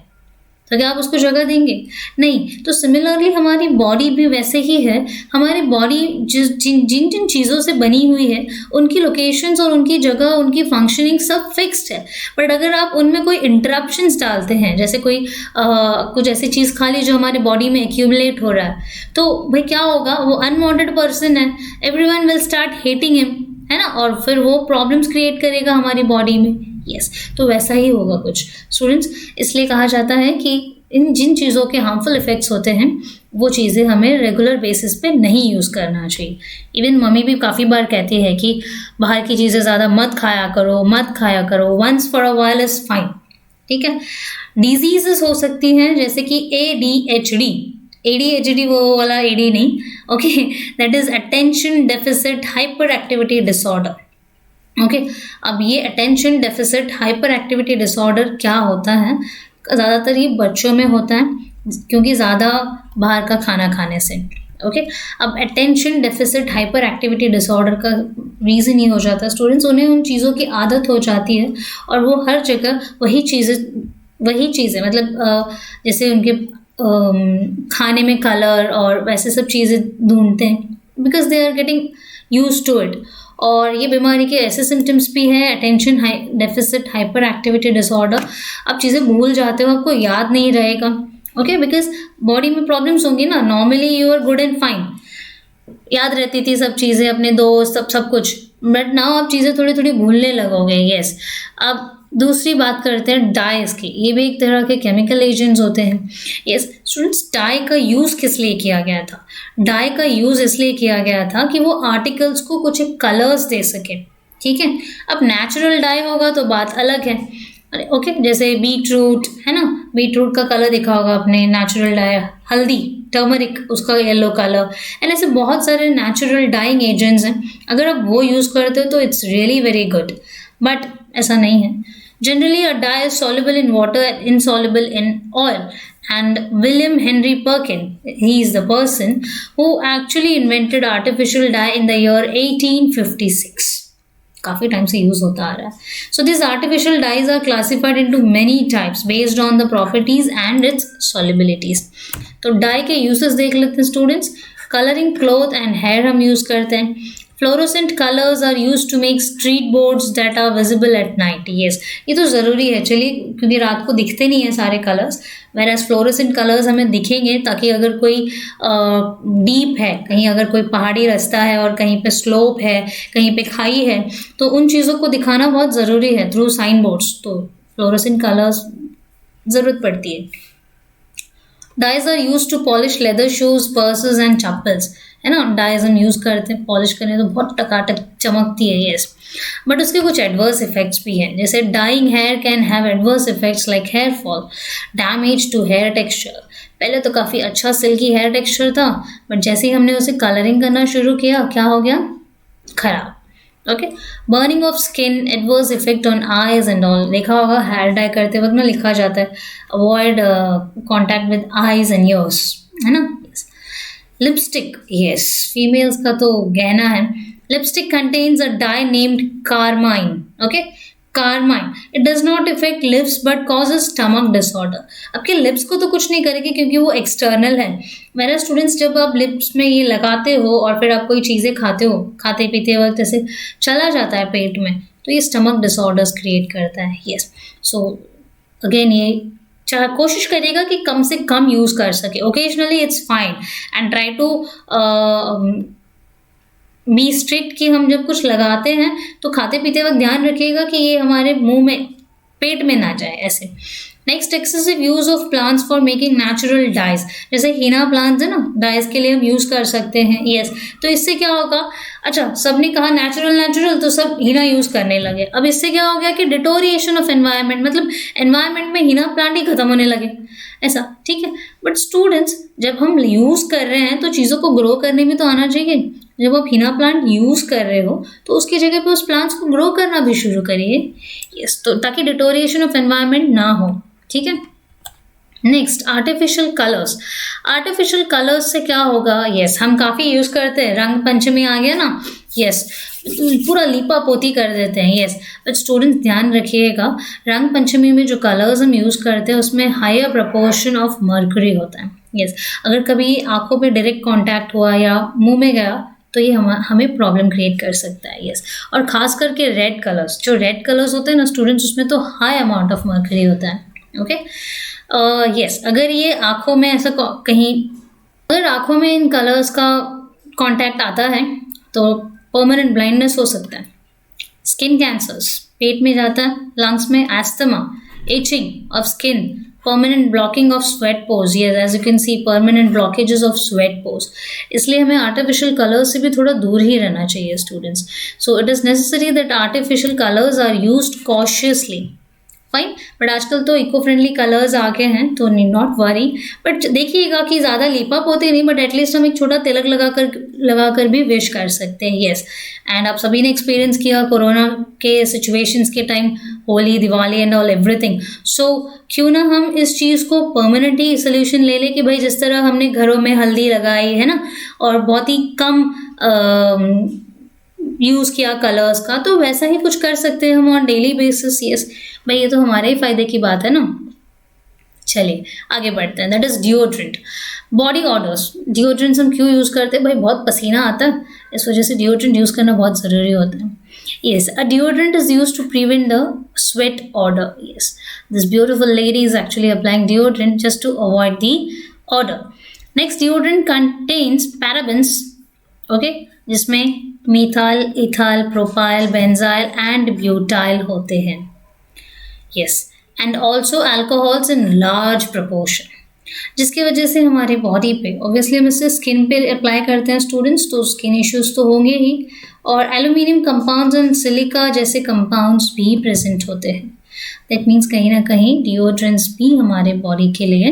तो क्या आप उसको जगह देंगे? नहीं। तो सिमिलरली हमारी बॉडी भी वैसे ही है। हमारी बॉडी जिन जिन चीज़ों से बनी हुई है, उनकी लोकेशंस और उनकी जगह, उनकी फंक्शनिंग सब फिक्स्ड है। बट अगर आप उनमें कोई इंटरप्शंस डालते हैं, जैसे कोई कुछ ऐसी चीज़ खा ली जो हमारी बॉडी में एक्यूमुलेट हो रहा है, तो भाई क्या होगा, वो अनवांटेड पर्सन है, everyone will start hating him, है ना, और फिर वो प्रॉब्लम्स क्रिएट करेगा हमारी बॉडी में। यस, तो वैसा ही होगा कुछ स्टूडेंट्स। इसलिए कहा जाता है कि इन जिन चीज़ों के हार्मफुल इफ़ेक्ट्स होते हैं, वो चीज़ें हमें रेगुलर बेसिस पे नहीं यूज़ करना चाहिए। इवन मम्मी भी काफ़ी बार कहती है कि बाहर की चीज़ें ज़्यादा मत खाया करो, once for a while is fine, ठीक है। डिजीज़ हो सकती हैं जैसे कि ADHD, वो वाला AD नहीं, okay, that is attention deficit hyper activity disorder. Okay, अब ये attention deficit hyper activity disorder क्या होता है? ज़्यादातर ये बच्चों में होता है, क्योंकि ज़्यादा बाहर का खाना खाने से। ओके, अब attention deficit hyper activity disorder का रीज़न ये हो जाता है स्टूडेंट्स, उन्हें उन चीज़ों की आदत हो जाती है और वो हर जगह वही चीज़ें मतलब जैसे उनके खाने में कलर और वैसे सब चीज़ें ढूंढते हैं, because they are getting use to it. और ये बीमारी के ऐसे सिम्टम्स भी हैं, attention deficit hyper activity disorder, आप चीज़ें भूल जाते हो, आपको याद नहीं रहेगा, ओके, बिकॉज बॉडी में प्रॉब्लम्स होंगी ना। Normally you are good and fine, याद रहती थी सब चीज़ें, अपने दोस्त, सब कुछ, बट नाउ आप चीज़ें थोड़ी थोड़ी भूलने लगोगे। यस। अब दूसरी बात करते हैं डाइज की। ये भी एक तरह के केमिकल एजेंट्स होते हैं। यस स्टूडेंट्स, डाई का यूज़ किस लिए किया गया था? डाई का यूज़ इसलिए किया गया था कि वो आर्टिकल्स को कुछ एक कलर्स दे सके, ठीक है। अब नेचुरल डाई होगा तो बात अलग है, ओके, जैसे बीट रूट है ना, बीट रूट का कलर देखा होगा आपने, नेचुरल डाई। हल्दी, टर्मरिक, उसका येलो कलर, एंड ऐसे बहुत सारे नेचुरल डाइंग एजेंट्स हैं। अगर आप वो यूज़ करते हो तो it's really very good, but ऐसा नहीं है। Generally a dye is soluble in water and insoluble in oil, and William Henry Perkin, he is the person who actually invented artificial dye in the year 1856. काफ़ी time से use होता आ रहा है। So this artificial dyes are classified into many types based on the properties and its solubilities. तो dye के uses देख लेते हैं students. Colouring cloth and hair हम यूज़ करते हैं। Fluorescent colours are use to make street boards that are visible at night. Yes, ये तो ज़रूरी है, चलिए, क्योंकि रात को दिखते नहीं है सारे colours, whereas fluorescent colours हमें दिखेंगे, ताकि अगर कोई डीप है, कहीं अगर कोई पहाड़ी रास्ता है और कहीं पे स्लोप है, कहीं पे खाई है, तो उन चीज़ों को दिखाना बहुत ज़रूरी है थ्रू साइन बोर्ड्स, तो फ्लोरोसेंट कलर्स ज़रूरत पड़ती है। Dyes are use to polish leather shoes, purses and chappals, है ना। डाइज हम यूज़ करते हैं, पॉलिश करें तो बहुत टकाटक चमकती है, यस, बट उसके कुछ एडवर्स इफेक्ट्स भी हैं, जैसे dyeing hair can have adverse effects like hair fall, damage to hair texture. पहले तो काफ़ी अच्छा सिल्की हेयर टेक्सचर था, बट जैसे ही हमने उसे कलरिंग करना शुरू किया, क्या हो गया? खराब। Okay, burning of skin, adverse effect on eyes and all. देखा होगा हेयर डाई करते वक्त ना लिखा जाता है avoid contact with eyes and ears, है ना। लिपस्टिक, यस, फीमेल्स का तो गहना है। Lipstick contains a dye named carmine, okay, carmine. It does not effect lips but causes stomach disorder. आपके लिप्स को तो कुछ नहीं करेगी क्योंकि वो एक्सटर्नल है। मेरा स्टूडेंट्स, जब आप लिप्स में ये लगाते हो और फिर आप कोई चीज़ें खाते हो, खाते पीते वक्त ऐसे चला जाता है पेट में, तो ये स्टमक डिसऑर्डर्स क्रिएट करता है। यस, सो अगेन ये कोशिश करिएगा कि कम से कम यूज़ कर सके। Occasionally it's fine, and try to be strict कि हम जब कुछ लगाते हैं तो खाते पीते वक्त ध्यान रखिएगा कि ये हमारे मुंह में, पेट में ना जाए, ऐसे। Next, excessive use of plants for making natural dyes, जैसे हीना प्लांट्स है ना, डाइज के लिए हम यूज़ कर सकते हैं। यस, तो इससे क्या होगा? अच्छा, सबने कहा नेचुरल तो सब हीना यूज़ करने लगे। अब इससे क्या हो गया कि डिटोरिएशन ऑफ एनवायरनमेंट, मतलब एनवायरनमेंट में हीना प्लांट ही खत्म होने लगे, ऐसा, ठीक है। बट स्टूडेंट्स, जब हम यूज़ कर रहे हैं तो चीज़ों को ग्रो करने भी तो आना चाहिए। जब आप हीना प्लांट यूज़ कर रहे हो तो उसकी जगह पे उस प्लांट्स को ग्रो करना भी शुरू करिए। यस, तो ताकि डिटोरिएशन ऑफ एनवायरनमेंट ना हो, ठीक है। Next, artificial colours. Artificial colours से क्या होगा? यस, हम काफ़ी यूज़ करते हैं, रंग पंचमी आ गया ना, यस, पूरा लीपा पोती कर देते हैं। यस, बट स्टूडेंट्स ध्यान रखिएगा, रंग पंचमी में जो कलर्स हम यूज़ करते हैं उसमें हायर प्रपोर्शन ऑफ मर्क्यूरी होता है। यस, अगर कभी आंखों पे डायरेक्ट कांटेक्ट हुआ या मुंह में गया तो ये हमें प्रॉब्लम क्रिएट कर सकता है। यस, और खास करके रेड कलर्स, जो रेड कलर्स होते हैं ना स्टूडेंट्स, उसमें तो हाई अमाउंट ऑफ मर्क्यूरी होता है। ओके, यस, अगर ये आँखों में ऐसा कहीं, अगर आँखों में इन कलर्स का कांटेक्ट आता है तो परमानेंट ब्लाइंडनेस हो सकता है। स्किन कैंसर्स, पेट में जाता है, लंग्स में asthma, itching of skin, permanent blocking of sweat pores. Yes, as you can see, permanent blockages of sweat pores. इसलिए हमें artificial colors से भी थोड़ा दूर ही रहना चाहिए students. So it is necessary that artificial colors are used cautiously. Fine, but आजकल तो इको फ्रेंडली कलर्स आ गए हैं तो नॉट वरी, बट देखिएगा कि ज़्यादा लिपअप होते नहीं, बट एटलीस्ट हम एक छोटा तिलक लगाकर भी विश कर सकते हैं। येस, एंड आप सभी ने एक्सपीरियंस किया कोरोना के सिचुएशंस के time, Holi, Diwali and all everything. So क्यों ना हम इस चीज़ को परमानेंटली सोल्यूशन ले लें कि भाई जिस तरह हमने घरों में हल्दी लगाई है ना, और बहुत ही कम यूज़ किया कलर्स का, तो वैसा ही कुछ कर सकते हैं हम ऑन डेली बेसिस। यस भाई, ये तो हमारे ही फ़ायदे की बात है ना। चलिए आगे बढ़ते हैं, that is deodorant. Body odours, deodorants हम क्यों यूज़ करते हैं भाई? बहुत पसीना आता है, इस वजह से डिओड्रेंट यूज़ करना बहुत ज़रूरी होता है। Yes, a deodorant is used to prevent the sweat odor. Yes, this beautiful lady is actually applying deodorant just to avoid the odor. Next, deodorant contains parabens, okay, जिसमें methyl, ethyl, propyl, benzyl and butyl होते हैं। Yes, and also alcohols in large proportion. जिसकी वजह से हमारे body पे obviously हम इसे स्किन पे अप्लाई करते हैं स्टूडेंट्स, तो स्किन इश्यूज तो होंगे ही, और एल्यूमिनियम कंपाउंड्स एंड सिलिका जैसे कंपाउंड्स भी प्रेजेंट होते हैं। दैट मीन्स कहीं ना कहीं डिओड्रेंट्स भी हमारे बॉडी के लिए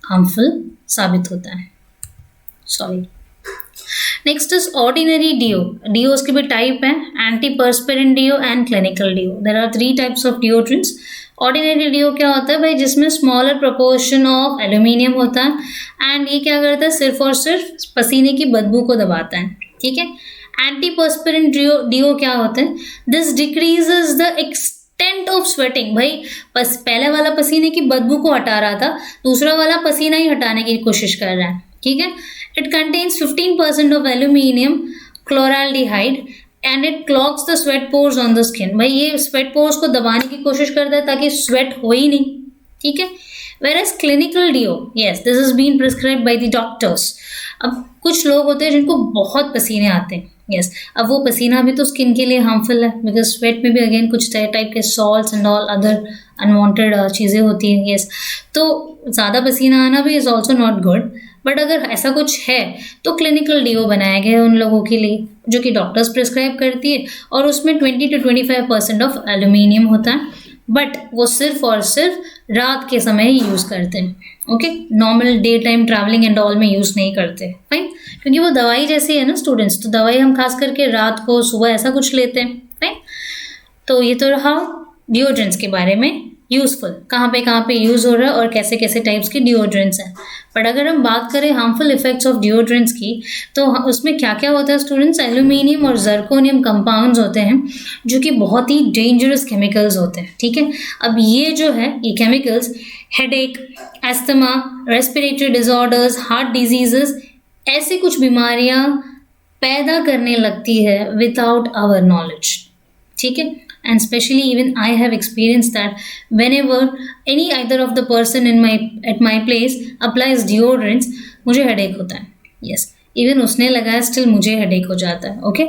हार्मफुल साबित होता है। Sorry. Next is ordinary deo. Deos के भी टाइप है, anti perspirant deo and clinical deo. There are 3 types of deodorants. Ordinary deo क्या होता है भाई? जिसमें स्मॉलर प्रोपोर्शन ऑफ एल्यूमिनियम होता है एंड ये क्या करता है? सिर्फ और सिर्फ पसीने की बदबू को दबाता है, ठीक है। एंटी पर्सपिरेंट डिओ क्या होता है? This decreases the extent of sweating. भाई पहले वाला पसीने की बदबू को हटा रहा था, दूसरा वाला पसीना ही हटाने की कोशिश कर रहा है, ठीक है। It contains 15% of aluminium chloraldehyde and it clogs the sweat pores on the skin. भाई ये स्वेट पोर्स को दबाने की कोशिश करता है ताकि स्वेट हो ही नहीं, ठीक है। Whereas clinical deo, yes, this has been prescribed by the doctors. अब कुछ लोग होते हैं जिनको बहुत पसीने आते हैं, yes, अब वो पसीना भी तो स्किन के लिए हार्मफुल है, बिकॉज स्वेट में भी अगेन कुछ टाइप के salts and all other unwanted चीज़ें होती हैं, yes, तो ज़्यादा पसीना आना भी is also not good. But अगर ऐसा कुछ है तो क्लिनिकल डिओ बनाया गया है उन लोगों के लिए जो कि डॉक्टर्स प्रिस्क्राइब करती है, और उसमें 20 to 25% ऑफ एल्यूमिनियम होता है, बट वो सिर्फ और सिर्फ रात के समय ही यूज़ करते हैं, okay. Normal day time travelling and all में यूज़ नहीं करते, फाइन, क्योंकि वो दवाई जैसी है ना स्टूडेंट्स, तो दवाई हम खास करके रात को सुबह ऐसा कुछ लेते हैं, फाइन। तो ये तो रहा डिओड्रेंट्स के बारे में यूज़फुल, कहाँ पे यूज़ हो रहा है और कैसे कैसे टाइप्स के डिओड्रेंट्स हैं। बट अगर हम बात करें हार्मफुल इफेक्ट्स ऑफ डिओड्रेंट्स की, तो उसमें क्या क्या होता है स्टूडेंट्स? एल्यूमिनियम और जर्कोनियम कंपाउंड्स होते हैं जो कि बहुत ही डेंजरस केमिकल्स होते हैं, ठीक है। अब ये जो है ये chemicals headache, asthma, respiratory disorders, heart diseases, ऐसी कुछ बीमारियां पैदा करने लगती है विदाउट आवर नॉलेज, ठीक है। And especially even I have experienced that whenever any either of the person at my place applies deodorants, मुझे headache होता है, yes, even उसने लगाया still मुझे headache हो जाता है, okay,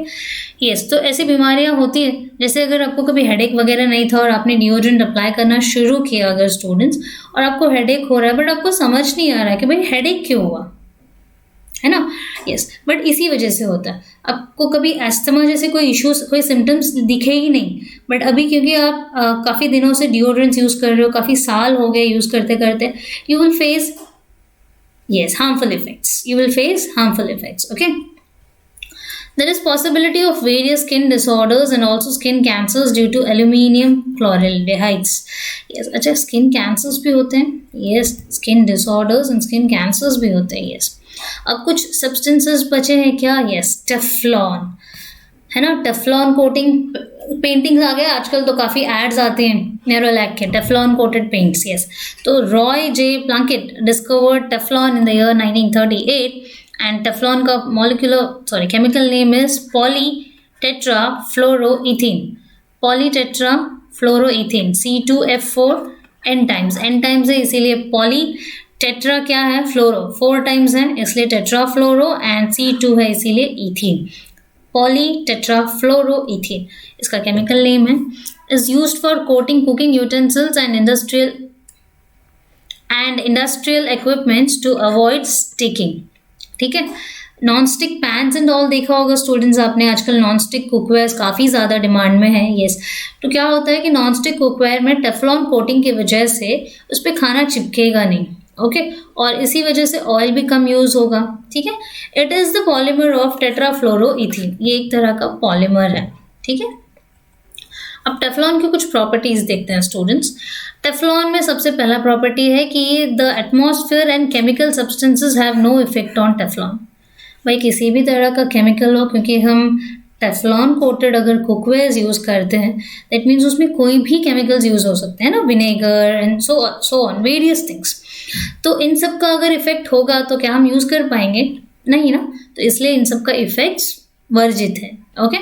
yes। तो ऐसी बीमारियां होती है, जैसे अगर आपको कभी headache वगैरह नहीं था और आपने deodorant अप्लाई करना शुरू किया अगर स्टूडेंट्स, और आपको headache हो रहा है बट आपको समझ नहीं आ रहा है कि भाई headache क्यों हुआ, है ना, यस, बट इसी वजह से होता है। आपको कभी एस्थमा जैसे कोई इश्यूज, कोई सिम्टम्स दिखे ही नहीं, बट अभी क्योंकि आप काफ़ी दिनों से डिओड्रेंट्स यूज़ कर रहे हो, काफ़ी साल हो गए यूज़ करते करते, you will face yes harmful effects, you will face harmful effects, okay। There is possibility of various skin disorders and also skin cancers due to aluminum chloraldehydes, yes। अच्छा, skin cancers भी होते हैं, yes, skin disorders and skin cancers भी होते हैं, yes। अब कुछ substances बचे हैं क्या? यस, टेफ्लॉन, है ना, टेफ्लॉन कोटिंग पेंटिंग्स आ गए आजकल, तो काफ़ी एड्स आते हैं नेरोलैक के टेफ्लॉन कोटेड पेंट्स, यस। तो Roy J Plunkett discovered Teflon in the year 1938 and Teflon का chemical name is polytetrafluoroethene, polytetrafluoroethene, C2F4 N times, N times है इसीलिए पॉली, टेट्रा क्या है? फ्लोरो, 4 टाइम्स है इसलिए टेट्राफ्लोरो, एंड C2 है इसीलिए इथीन, पॉलीटेट्राफ्लोरोइथीन इसका केमिकल नेम है। Is used for coating cooking utensils and industrial equipments to avoid sticking, ठीक है। Non stick pans and all देखा होगा स्टूडेंट्स आपने, आजकल नॉन स्टिक कुकवेयर काफ़ी ज़्यादा डिमांड में है, येस। तो क्या होता है कि नॉन स्टिक कुकवेयर में टेफ्लॉन कोटिंग की वजह से उस पर खाना चिपकेगा नहीं, ओके, और इसी वजह से ऑयल भी कम यूज़ होगा, ठीक है। It is the polymer of tetrafluoroethene, ये एक तरह का पॉलीमर है, ठीक है। अब टेफ्लॉन की कुछ प्रॉपर्टीज़ देखते हैं स्टूडेंट्स। टेफ्लॉन में सबसे पहला प्रॉपर्टी है कि the atmosphere and chemical substances have no effect on Teflon. भाई किसी भी तरह का केमिकल हो, क्योंकि हम टेफ्लॉन कोटेड अगर कुकवेयर्स यूज़ करते हैं दैट मीन्स उसमें कोई भी केमिकल्स यूज़ हो सकते हैं ना, vinegar and so on various things. तो इन सब का अगर इफेक्ट होगा तो क्या हम यूज़ कर पाएंगे? नहीं ना। तो इसलिए इन सब का इफेक्ट्स वर्जित है। Okay,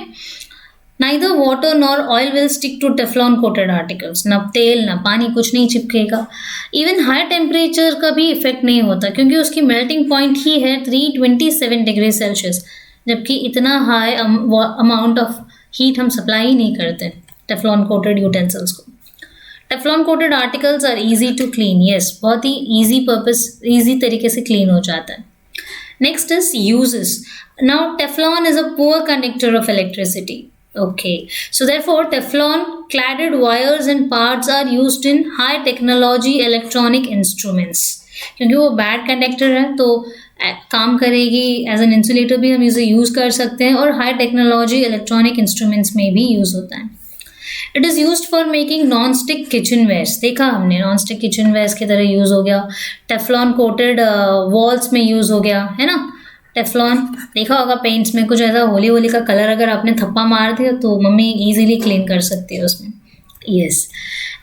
neither water nor oil will stick to Teflon coated articles. ना तेल ना पानी कुछ नहीं चिपकेगा। इवन हाई टेम्परेचर का भी इफेक्ट नहीं होता क्योंकि उसकी मेल्टिंग पॉइंट ही है 327 डिग्री सेल्सियस, जबकि इतना हाई अमाउंट ऑफ हीट हम सप्लाई ही नहीं करते टेफ्लॉन कोटेड यूटेंसिल्स को। Teflon coated articles are easy to clean. Yes, बहुत ही ईजी तरीके से क्लीन हो जाता है। Next is uses. Now Teflon is a poor conductor of electricity. Okay, so therefore Teflon cladded wires and parts are used in high technology electronic instruments। क्योंकि वो bad conductor है तो काम करेगी एज एन इंसुलेटर भी हम इसे use कर सकते हैं, और हाई टेक्नोलॉजी इलेक्ट्रॉनिक इंस्ट्रूमेंट्स में भी यूज़ होता है। It is use for making non stick kitchen wares. देखा हमने, नॉन स्टिक किचन वेयर्स की तरह यूज़ हो गया। टेफ्लॉन कोटेड वॉल्स में यूज़ हो गया, है ना। टेफ्लॉन देखा होगा पेंट्स में, कुछ ऐसा होली होली का कलर अगर आपने थप्पा मार दिया तो मम्मी इजीली क्लीन कर सकती है उसमें। Yes,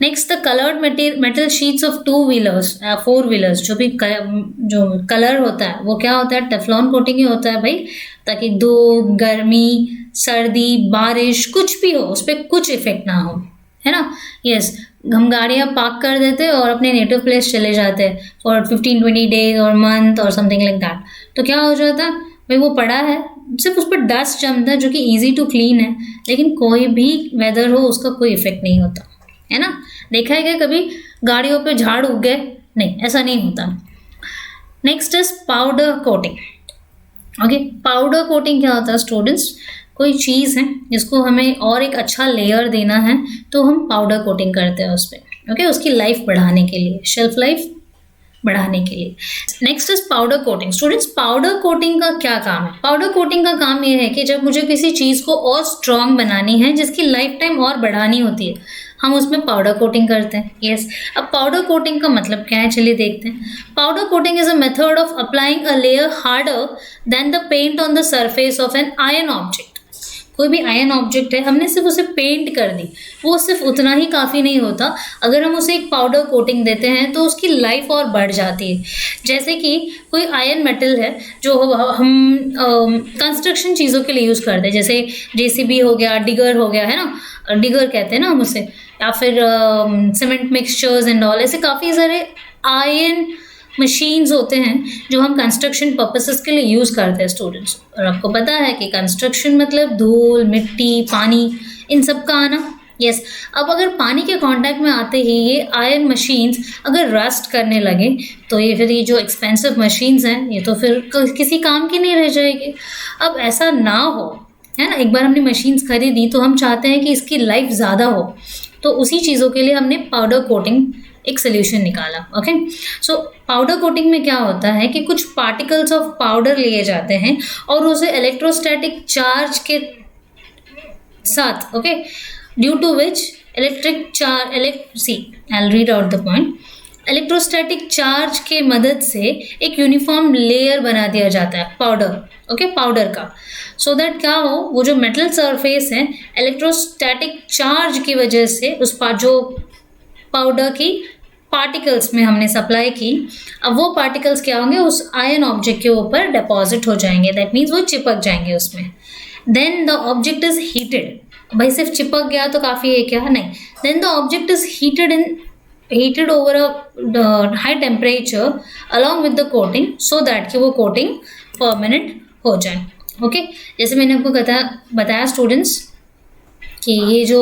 next the coloured metal sheets of 2 wheelers 4 wheelers. जो कलर होता है वो क्या होता है? टेफ्लॉन कोटिंग ही होता है भाई, ताकि धूप, गर्मी, सर्दी, बारिश कुछ भी हो उस पर कुछ इफेक्ट ना हो, है ना। यस, हम गाड़ियाँ पार्क कर देते और अपने नेटिव प्लेस चले जाते हैं फॉर 15-20 डेज और मंथ और समथिंग लाइक दैट। तो क्या हो जाता है भाई, वो पड़ा है, सिर्फ उस पर डस्ट जमता है जो कि ईजी टू क्लीन है, लेकिन कोई भी वेदर हो उसका कोई इफेक्ट नहीं होता, है ना। देखा है क्या कभी गाड़ियों पे झाड़ उग गए? नहीं, ऐसा नहीं होता। Next is powder coating. Okay, powder coating क्या होता है स्टूडेंट्स? कोई चीज़ है जिसको हमें और एक अच्छा लेयर देना है तो हम पाउडर कोटिंग करते हैं उस पर। ओके, उसकी लाइफ बढ़ाने के लिए, शेल्फ लाइफ बढ़ाने के लिए। Next is powder coating. Students, powder coating का क्या काम है? पाउडर कोटिंग का काम ये है कि जब मुझे किसी चीज़ को और स्ट्रॉन्ग बनानी है, जिसकी लाइफ टाइम और बढ़ानी होती है, हम उसमें पाउडर कोटिंग करते हैं। यस, अब पाउडर कोटिंग का मतलब क्या है, चलिए देखते हैं। Powder coating is a method of applying a layer harder than the paint on the surface of an iron object. कोई भी आयरन ऑब्जेक्ट है, हमने सिर्फ उसे पेंट कर दी, वो सिर्फ उतना ही काफ़ी नहीं होता। अगर हम उसे एक पाउडर कोटिंग देते हैं तो उसकी लाइफ और बढ़ जाती है। जैसे कि कोई आयरन मेटल है जो हम कंस्ट्रक्शन चीज़ों के लिए यूज़ करते हैं, जैसे जेसीबी हो गया, डिगर हो गया, है ना, डिगर कहते हैं ना हम उसे, या फिर सीमेंट मिक्सचर्स एंड ऑल, ऐसे काफ़ी सारे आयरन मशीन्स होते हैं जो हम कंस्ट्रक्शन पर्पसेस के लिए यूज़ करते हैं स्टूडेंट्स। और आपको पता है कि कंस्ट्रक्शन मतलब धूल, मिट्टी, पानी, इन सब का आना। यस, अब अगर पानी के कांटेक्ट में आते ही ये आयरन मशीन्स अगर रस्ट करने लगे तो ये जो एक्सपेंसिव मशीन्स हैं ये तो फिर किसी काम की नहीं रह जाएगी। अब ऐसा ना हो, है ना। एक बार हमने मशीन्स खरीदी तो हम चाहते हैं कि इसकी लाइफ ज़्यादा हो, तो उसी चीज़ों के लिए हमने पाउडर कोटिंग एक सोल्यूशन निकाला। ओके, सो पाउडर कोटिंग में क्या होता है कि कुछ पार्टिकल्स ऑफ पाउडर लिए जाते हैं और उसे इलेक्ट्रोस्टैटिक चार्ज के साथ, okay, due to which I'll read out the point. Electrostatic charge के मदद से एक यूनिफॉर्म लेयर बना दिया जाता है पाउडर, ओके, पाउडर का, सो दैट क्या हो, वो जो मेटल सरफेस है इलेक्ट्रोस्टैटिक चार्ज की वजह से उस जो पाउडर की पार्टिकल्स में हमने सप्लाई की, अब वो पार्टिकल्स क्या होंगे, उस आयरन ऑब्जेक्ट के ऊपर डिपॉजिट हो जाएंगे। दैट मीन्स वो चिपक जाएंगे उसमें। Then the object is heated. भाई सिर्फ चिपक गया तो काफ़ी है क्या? नहीं। Then the object is heated over a high temperature along with the coating so that कि वो coating permanent हो जाए। ओके, जैसे मैंने आपको बताया स्टूडेंट्स कि ये जो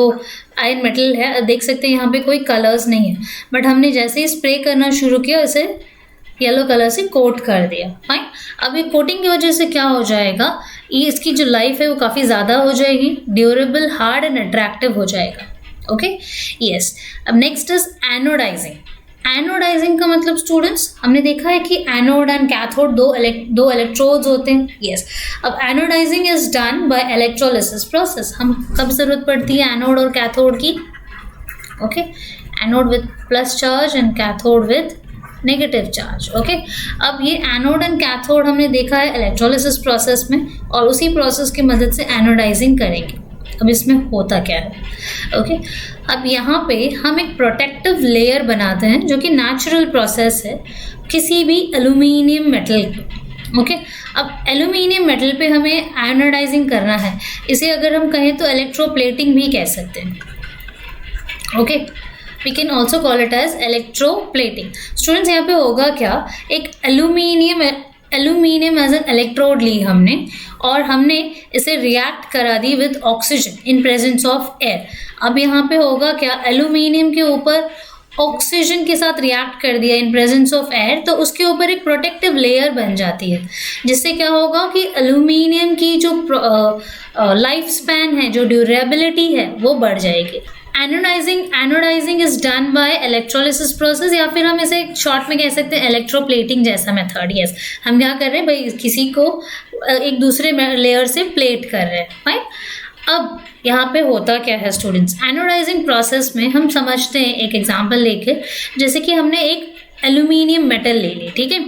आयरन मेटल है, देख सकते हैं यहाँ पे कोई कलर्स नहीं है, बट हमने जैसे ही स्प्रे करना शुरू किया इसे येलो कलर से कोट कर दिया। फाइन, अब ये कोटिंग की वजह से क्या हो जाएगा, ये इसकी जो लाइफ है वो काफ़ी ज़्यादा हो जाएगी, ड्यूरेबल, हार्ड एंड अट्रैक्टिव हो जाएगा। Okay, yes. अब नेक्स्ट इज एनोडाइजिंग। एनोडाइजिंग का मतलब स्टूडेंट्स हमने देखा है कि एनोड एंड कैथोड दो इलेक्ट्रोड्स होते हैं। यस, अब anodizing is done by electrolysis process. हम कब जरूरत पड़ती है एनोड और कैथोड की? Okay, anode with plus charge and cathode with negative charge. Okay, अब ये एनोड एंड कैथोड हमने देखा है इलेक्ट्रोलिसिस प्रोसेस में, और उसी प्रोसेस की मदद से एनोडाइजिंग करेंगे। अब इसमें होता क्या है? ओके, अब यहाँ पे हम एक प्रोटेक्टिव लेयर बनाते हैं जो कि नेचुरल प्रोसेस है किसी भी एल्यूमिनियम मेटल की। ओके, अब एल्यूमिनियम मेटल पे हमें आयोनाइजिंग करना है, इसे अगर हम कहें तो इलेक्ट्रोप्लेटिंग भी कह सकते हैं। Okay, we can also call it as electroplating. Students, यहाँ पे होगा क्या, एक एल्यूमिनियम एज एन इलेक्ट्रोड ली हमने, और हमने इसे रिएक्ट करा दी with oxygen in presence of air. अब यहाँ पे होगा क्या, एल्यूमिनियम के ऊपर ऑक्सीजन के साथ रिएक्ट कर दिया इन प्रेजेंस ऑफ एयर, तो उसके ऊपर एक प्रोटेक्टिव लेयर बन जाती है, जिससे क्या होगा कि एल्यूमिनियम की जो लाइफ स्पैन है, जो ड्यूरेबिलिटी है, वो बढ़ जाएगी। Anodizing is done by electrolysis process, या फिर हम इसे शॉर्ट में कह सकते हैं इलेक्ट्रोप्लेटिंग जैसा मेथड। यस, हम क्या कर रहे हैं भाई, किसी को एक दूसरे लेयर से प्लेट कर रहे हैं। फाइन, अब यहाँ पे होता क्या है स्टूडेंट्स, एनोडाइजिंग प्रोसेस में हम समझते हैं एक एग्जांपल लेके, जैसे कि हमने एक एल्यूमिनियम मेटल ले ली। ठीक है,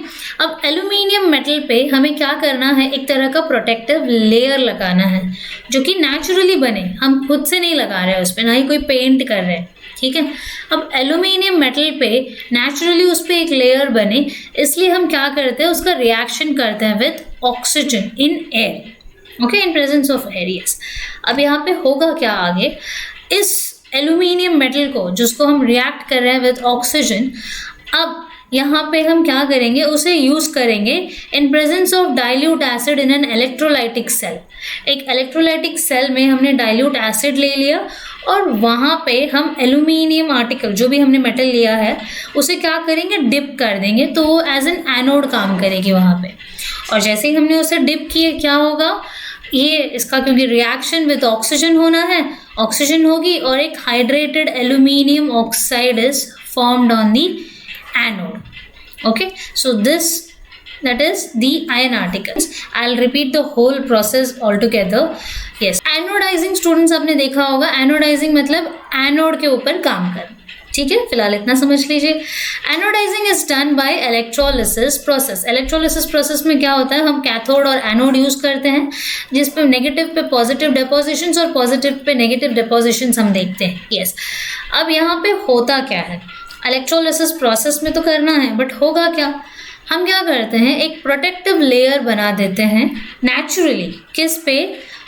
अब एल्यूमिनियम मेटल पे हमें क्या करना है, एक तरह का प्रोटेक्टिव लेयर लगाना है जो कि नेचुरली बने, हम खुद से नहीं लगा रहे हैं उस पर, ना ही कोई पेंट कर रहे हैं। ठीक है, अब एल्यूमिनियम मेटल पे नेचुरली उस पर एक लेयर बने, इसलिए हम क्या करते हैं, उसका रिएक्शन करते हैं with oxygen in air. Okay, in presence of air. Yes, अब यहाँ पे होगा क्या आगे, इस एल्यूमिनियम मेटल को जिसको हम रिएक्ट कर रहे हैं विद ऑक्सीजन, अब यहाँ पे हम क्या करेंगे, उसे यूज़ करेंगे in presence of dilute acid in an electrolytic cell. एक इलेक्ट्रोलाइटिक सेल में हमने डाइल्यूट एसिड ले लिया, और वहाँ पे हम एल्यूमिनियम आर्टिकल जो भी हमने मेटल लिया है उसे क्या करेंगे, डिप कर देंगे, तो वो एज एन एनोड काम करेगी वहाँ पे। और जैसे ही हमने उसे डिप किए, क्या होगा, ये इसका क्योंकि रिएक्शन विद ऑक्सीजन होना है, ऑक्सीजन होगी, और एक hydrated aluminium oxide is formed on the anode. Okay, so that is the ion articles. I'll repeat the whole process altogether. Yes, anodizing students आपने देखा होगा, anodizing मतलब एनोड के ऊपर काम करना। ठीक है, फिलहाल इतना समझ लीजिए। Anodizing is done by electrolysis process. Electrolysis process में क्या होता है, हम कैथोड और एनोड यूज करते हैं, जिस पे नेगेटिव पे पॉजिटिव डिपोजिशंस और पॉजिटिव पे नेगेटिव डिपोजिशंस हम देखते हैं। यस, अब यहाँ पे होता क्या है, इलेक्ट्रोलिसिस प्रोसेस में तो करना है, बट होगा क्या, हम क्या करते हैं, एक प्रोटेक्टिव लेयर बना देते हैं नेचुरली, किस पे,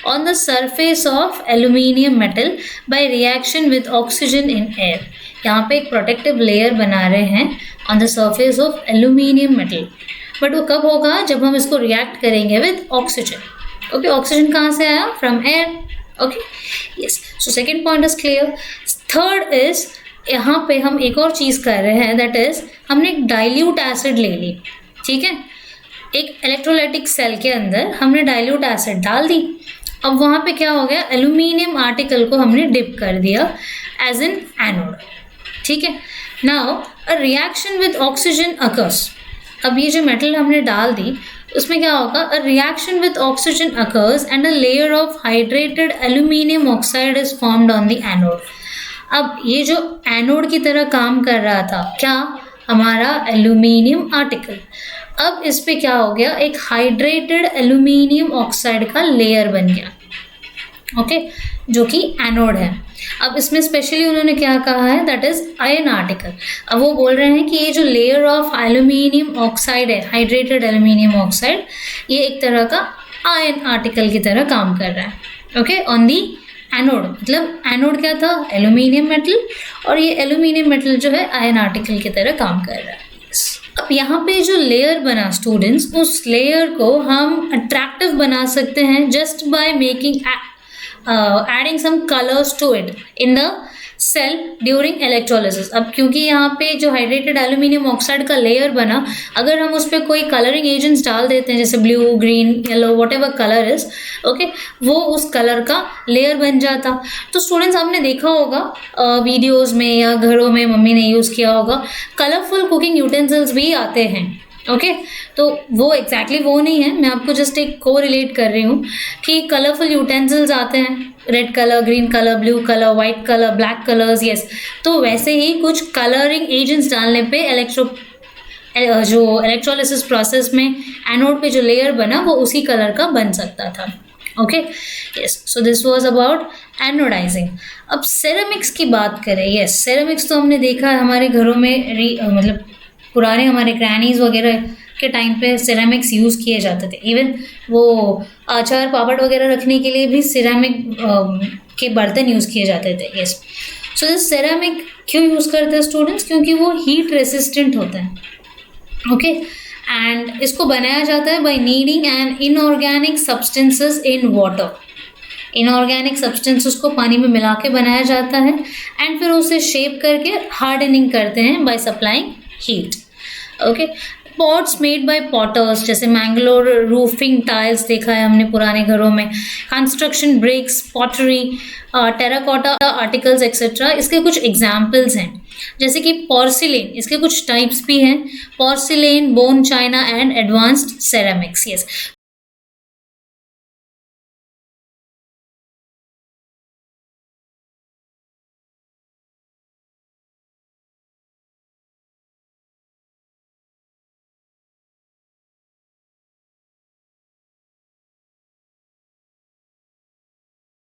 on the surface of aluminium metal by reaction with oxygen in air. यहाँ पे एक प्रोटेक्टिव लेयर बना रहे हैं on the surface of aluminium metal, but वो कब होगा, जब हम इसको रिएक्ट करेंगे विद ऑक्सीजन। ओके, ऑक्सीजन कहाँ से आया, from air. Okay, yes, so second point is clear. Third is, यहाँ पे हम एक और चीज़ कर रहे हैं, दैट इज हमने एक डाइल्यूट एसिड ले ली। ठीक है, एक इलेक्ट्रोलाइटिक सेल के अंदर हमने डाइल्यूट एसिड डाल दी। अब वहाँ पे क्या हो गया, एल्यूमिनियम आर्टिकल को हमने डिप कर दिया एज एन एनोड। ठीक है, now a reaction with oxygen occurs. अब ये जो मेटल हमने डाल दी, उसमें क्या होगा, a reaction with oxygen occurs and a layer of hydrated aluminium oxide is formed on the anode. अब ये जो एनोड की तरह काम कर रहा था, क्या, हमारा एल्यूमिनियम आर्टिकल, अब इस पे क्या हो गया, एक हाइड्रेटेड एल्यूमिनियम ऑक्साइड का लेयर बन गया। ओके, जो कि एनोड है। अब इसमें स्पेशली उन्होंने क्या कहा है, दैट इज आयन आर्टिकल। अब वो बोल रहे हैं कि ये जो लेयर ऑफ एल्यूमिनियम ऑक्साइड है, हाइड्रेटेड एल्यूमिनियम ऑक्साइड, ये एक तरह का आयन आर्टिकल की तरह काम कर रहा है। ओके, ऑन दी एनोड, मतलब एनोड क्या था, एल्यूमिनियम मेटल, और ये एल्यूमिनियम मेटल जो है आयन आर्टिकल की तरह काम कर रहा है। अब यहाँ पे जो लेयर बना स्टूडेंट्स, उस लेयर को हम अट्रैक्टिव बना सकते हैं just by making adding some colours to it in the cell during electrolysis. अब क्योंकि यहाँ पे जो हाइड्रेटेड एल्यूमिनियम ऑक्साइड का लेयर बना, अगर हम उस पर कोई कलरिंग एजेंट्स डाल देते हैं, जैसे blue, green, yellow, what ever colour is, okay, वो उस कलर का लेयर बन जाता। तो स्टूडेंट्स, आपने देखा होगा वीडियोज़ में या घरों में मम्मी ने यूज़ किया होगा, कलरफुल कुकिंग यूटेंसिल्स भी आते हैं। ओके, तो वो एग्जैक्टली वो नहीं है, मैं आपको जस्ट एक को रिलेट कर रही हूँ कि कलरफुल यूटेंसिल्स आते हैं, red colour, green colour, blue colour, white colour, black colours. Yes, तो वैसे ही कुछ कलरिंग एजेंट्स डालने पे जो इलेक्ट्रोलिसिस प्रोसेस में एनोड पे जो लेयर बना वो उसी कलर का बन सकता था। Okay, yes, so this was about anodizing. अब सेरेमिक्स की बात करें, यस, सेरेमिक्स तो हमने देखा है हमारे घरों में मतलब पुराने हमारे ग्रैनीज वगैरह के टाइम पे सिरेमिक्स यूज़ किए जाते थे। इवन वो अचार पापड़ वगैरह रखने के लिए भी सिरेमिक के बर्तन यूज़ किए जाते थे। यस, सो दिस सिरेमिक क्यों यूज़ करते हैं स्टूडेंट्स? क्योंकि वो हीट रेसिस्टेंट होता है। ओके, एंड इसको बनाया जाता है by kneading an inorganic substances in water. Inorganic substances को पानी में मिला के बनाया जाता है एंड फिर उसे शेप करके हार्डनिंग करते हैं by supplying heat. Okay, pots made by potters, जैसे मैंगलोर रूफिंग टाइल्स देखा है हमने पुराने घरों में, construction bricks, pottery, terracotta articles etcetera, इसके कुछ एग्जाम्पल्स हैं। जैसे कि पोर्सिलेन, इसके कुछ टाइप्स भी हैं, porcelain, bone china and advanced ceramics. Yes,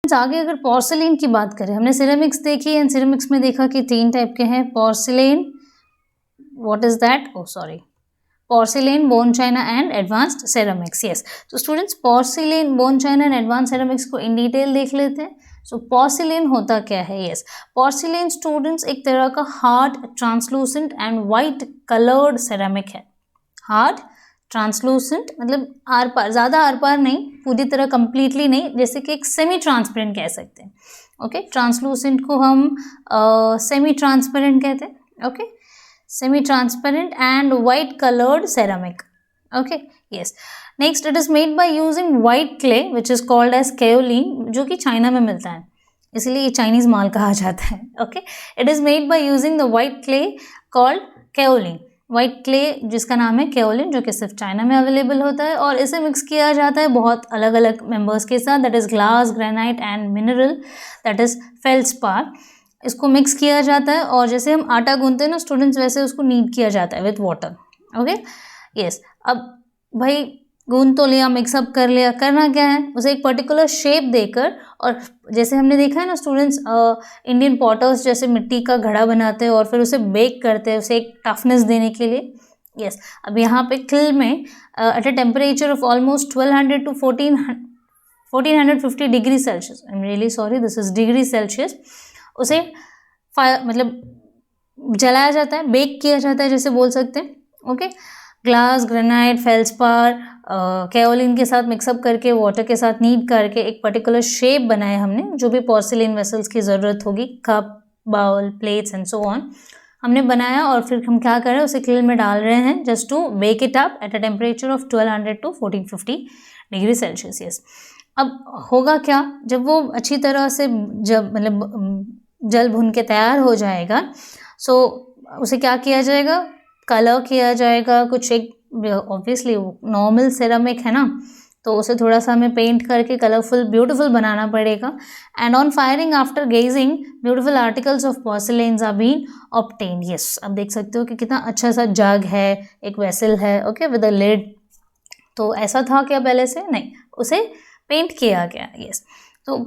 आगे अगर पोर्सिलेन की बात करें, हमने सिरेमिक्स देखी एंड सिरेमिक्स में देखा कि 3 टाइप के हैं, porcelain, what is that, oh sorry, porcelain, bone china and advanced ceramics. Yes, तो students porcelain, bone china and advanced ceramics को इन डिटेल देख लेते हैं। सो पोर्सिलेन होता क्या है? यस, पोर्सिलेन स्टूडेंट्स एक तरह का hard, translucent and white coloured ceramic है। हार्ड, ट्रांसलूसेंट मतलब आर पार, ज़्यादा आर पार नहीं, पूरी तरह कंप्लीटली नहीं, जैसे कि एक सेमी ट्रांसपेरेंट कह सकते हैं। ओके, ट्रांसलूसेंट को हम सेमी ट्रांसपेरेंट कहते हैं। Okay, semi transparent and white coloured ceramic. Okay, yes, next it is made by using white clay which is called as kaolin, जो कि चाइना में मिलता है, इसलिए ये चाइनीज माल कहा जाता है। Okay, it is made by using the white clay called kaolin, white clay जिसका नाम है केओलिन, जो कि सिर्फ चाइना में अवेलेबल होता है, और इसे मिक्स किया जाता है बहुत अलग अलग मेंबर्स के साथ, that is glass, granite and mineral, that is feldspar. इसको मिक्स किया जाता है और जैसे हम आटा गूंथते हैं ना स्टूडेंट्स, वैसे उसको नीड किया जाता है विथ वाटर। ओके, यस, अब भाई गूंथ तो लिया, मिक्सअप कर लिया, करना क्या है, उसे एक पर्टिकुलर शेप देकर, और जैसे हमने देखा है ना स्टूडेंट्स, इंडियन पॉटर्स जैसे मिट्टी का घड़ा बनाते हैं और फिर उसे बेक करते हैं, उसे एक टफनेस देने के लिए। यस, अब यहाँ पे किल में eight a temperature of almost 1200 to 1450 degree Celsius, I am really sorry, this is degree Celsius, उसे फायर मतलब जलाया जाता है, बेक किया जाता है जैसे बोल सकते हैं। Okay, glass, granite, feldspar, kaolin के साथ मिक्सअप करके, वाटर के साथ नीड करके एक पर्टिकुलर शेप बनाया हमने, जो भी पोर्सिलेन वेसल्स की ज़रूरत होगी, cup, bowl, plates and so on, हमने बनाया, और फिर हम क्या कर रहे हैं, उसे किल में डाल रहे हैं just to bake it up at a temperature of 1200 to 1450 degree Celsius. Yes, अब होगा क्या, जब वो अच्छी तरह से जब मतलब जल भुन के तैयार हो जाएगा, सो उसे क्या किया जाएगा, कलर किया जाएगा, कुछ एक ऑब्वियसली नॉर्मल सेरामिक है ना, तो उसे थोड़ा सा हमें पेंट करके कलरफुल ब्यूटीफुल बनाना पड़ेगा। And on firing after glazing beautiful articles of porcelains are been obtained. Yes, अब देख सकते हो कि कितना अच्छा सा जग है, एक वेसल है, ओके, विद अ लिड। तो ऐसा था क्या पहले से? नहीं, उसे पेंट किया गया। यस, तो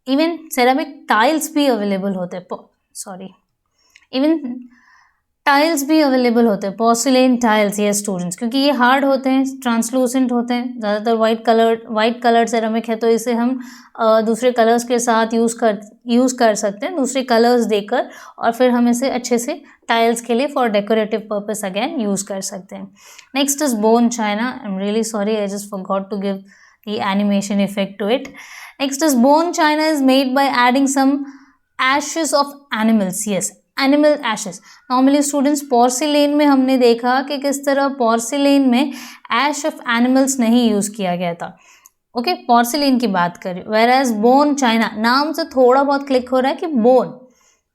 इवन सेरामिक टाइल्स भी अवेलेबल होते हैं, सॉरी, इवन टाइल्स भी अवेलेबल होते हैं, पोर्सिलेन टाइल्स। ये स्टूडेंट्स, क्योंकि ये हार्ड होते हैं, ट्रांसलूसेंट होते हैं, ज़्यादातर वाइट कलर्ड सेरामिक है, तो इसे हम दूसरे कलर्स के साथ यूज़ कर सकते हैं, दूसरे कलर्स देकर, और फिर हम इसे अच्छे से टाइल्स के लिए for decorative purpose again use कर सकते हैं। Next is bone china, I am really sorry, I just forgot to give the animation effect to it. Next is bone china is made by adding some ashes of animals. Yes, animal ashes. Normally students porcelain में हमने देखा कि किस तरह porcelain में ash of animals नहीं use किया गया था। ओके, पोर्सिलेन की बात करें, whereas बोन चाइना, नाम से थोड़ा बहुत क्लिक हो रहा है कि बोन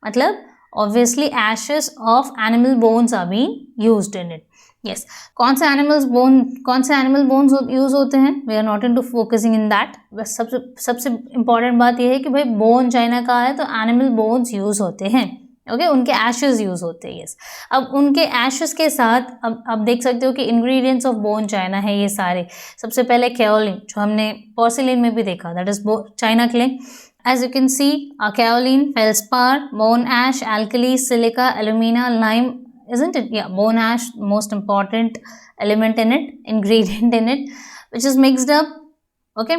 मतलब obviously ashes of animal bones are being used in it. Yes, कौन से एनिमल बोन्स यूज होते हैं, we are not into focusing in that, बस सबसे इंपॉर्टेंट बात यह है कि भाई बोन चाइना का है तो एनिमल बोन्स यूज होते हैं। ओके उनके एशेस यूज़ होते हैं। यस, अब उनके एशेस के साथ अब आप देख सकते हो कि इंग्रेडिएंट्स ऑफ बोन चाइना है ये सारे। सबसे पहले काओलिन, जो हमने पोर्सिलेन में भी देखा, that is china clay. As you can see, kaolin, feldspar, bone ash, alkali, silica, alumina, lime, isn't it? Yeah, bone ash, most important element in it, ingredient in it, which is mixed up. Okay,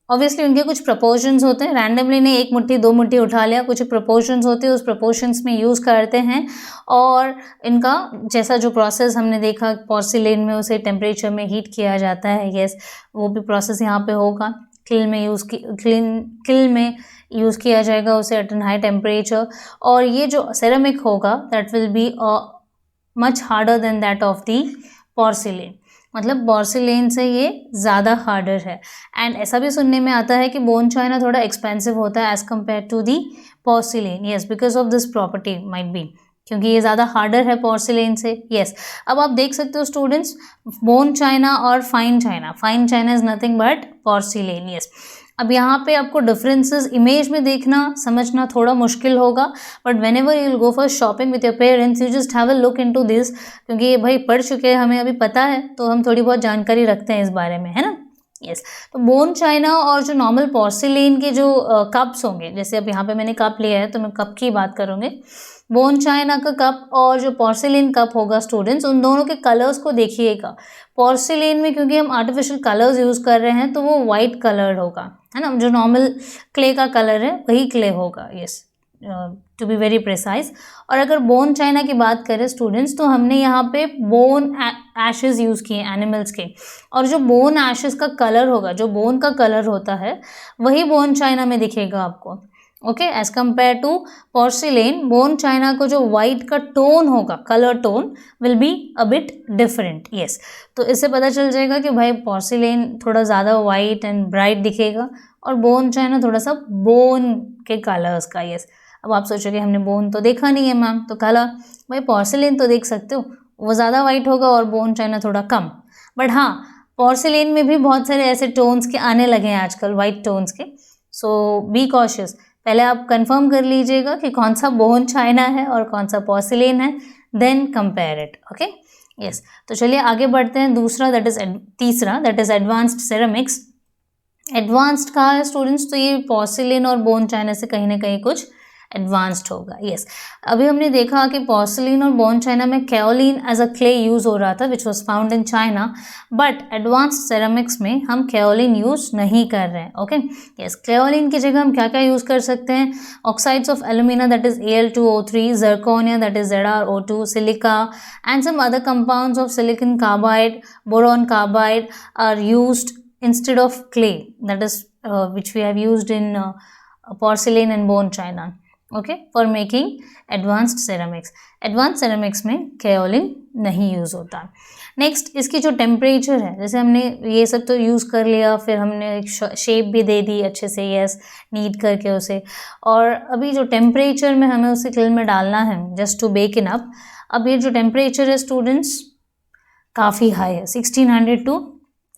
obviously उनके कुछ proportions होते हैं, randomly नहीं एक मुट्ठी दो मुट्ठी उठा लिया, कुछ प्रपोर्शंस होते हैं, उस प्रपोर्शंस में यूज़ करते हैं। और इनका जैसा जो प्रोसेस हमने देखा पोर्सिलेन में, उसे टेम्परेचर में हीट किया जाता है। यस, वो भी प्रोसेस यहाँ पे होगा। किल में यूज़ किया जाएगा उसे एट एन हाई टेम्परेचर। और ये जो सेरेमिक होगा that will be much harder than that of the porcelain, मतलब पोर्सिलेन से ये ज़्यादा हार्डर है। एंड ऐसा भी सुनने में आता है कि बोन चाइना थोड़ा एक्सपेंसिव होता है as compare to the porcelain. Yes, because of this property might be, क्योंकि ये ज़्यादा हार्डर है पोर्सिलेन से। यस, अब आप देख सकते हो स्टूडेंट्स, बोन चाइना और fine China is nothing but porcelain. Yes, अब यहाँ पे आपको डिफरेंसेस इमेज में देखना समझना थोड़ा मुश्किल होगा, but when ever you will go for shopping with your parents, you just have a look into this, क्योंकि ये भाई पढ़ चुके हैं, हमें अभी पता है, तो हम थोड़ी बहुत जानकारी रखते हैं इस बारे में, है ना। यस, तो बोन चाइना और जो नॉर्मल पोर्सिलेन के जो कप्स होंगे, जैसे अब यहाँ पे मैंने कप लिया है तो मैं कप की बात करूँगी। बोन चाइना का कप और जो पोर्सिलेन कप होगा स्टूडेंट्स, उन दोनों के कलर्स को देखिएगा। पोर्सिलेन में क्योंकि हम आर्टिफिशियल कलर्स यूज़ कर रहे हैं तो वो वाइट कलर्ड होगा, है ना, जो नॉर्मल क्ले का कलर है वही क्ले होगा। Yes, to be very precise. और अगर बोन चाइना की बात करें स्टूडेंट्स, तो हमने यहाँ पे बोन एशेस यूज़ किए एनिमल्स के, और जो बोन एशेस का कलर होगा, जो बोन का कलर होता है, वही बोन चाइना में दिखेगा आपको। Okay, as compare to porcelain, bone china को जो वाइट का टोन होगा, colour tone will be a bit different. Yes, तो इससे पता चल जाएगा कि भाई पोर्सिलेन थोड़ा ज़्यादा वाइट एंड ब्राइट दिखेगा और बोन चाइना थोड़ा सा बोन के कलर्स का। यस, अब आप सोचोगे हमने बोन तो देखा नहीं है मैम, तो कलर भाई पोर्सिलेन तो देख सकते हो, वो ज़्यादा वाइट होगा और बोन चाइना थोड़ा कम। बट हाँ, पोर्सिलेन में भी बहुत सारे ऐसे टोन्स के आने लगे हैं आजकल, वाइट टोन्स के। सो बी कॉशियस, पहले आप कंफर्म कर लीजिएगा कि कौन सा बोन चाइना है और कौन सा पोर्सिलेन है, then compare it. Okay, yes, तो चलिए आगे बढ़ते हैं। तीसरा that is advanced ceramics. Advanced कहा है स्टूडेंट्स, तो ये पोर्सिलेन और बोन चाइना से कहीं ना कहीं कुछ एडवांस्ड होगा। यस, अभी हमने देखा कि पोर्सिलेन और बोन चाइना में kaolin as a clay use हो रहा था which was found in China, but advanced ceramics में हम काओलिन यूज़ नहीं कर रहे हैं। ओके, यस, काओलिन की जगह हम क्या क्या यूज़ कर सकते हैं? Oxides of alumina that is Al2O3, zirconia that is ZrO2, silica and some other compounds of silicon carbide, boron carbide are used instead of clay, that is which we have used in porcelain and bone china, okay, for making advanced ceramics में kaolin नहीं use होता। Next, इसकी जो temperature है, जैसे हमने ये सब तो यूज़ कर लिया, फिर हमने एक शेप भी दे दी अच्छे से, यस, नीट करके उसे, और अभी जो टेम्परेचर में हमें उसे किल में डालना है just to bake it up. अब ये जो टेम्परेचर है स्टूडेंट्स काफ़ी हाई है, 1600 to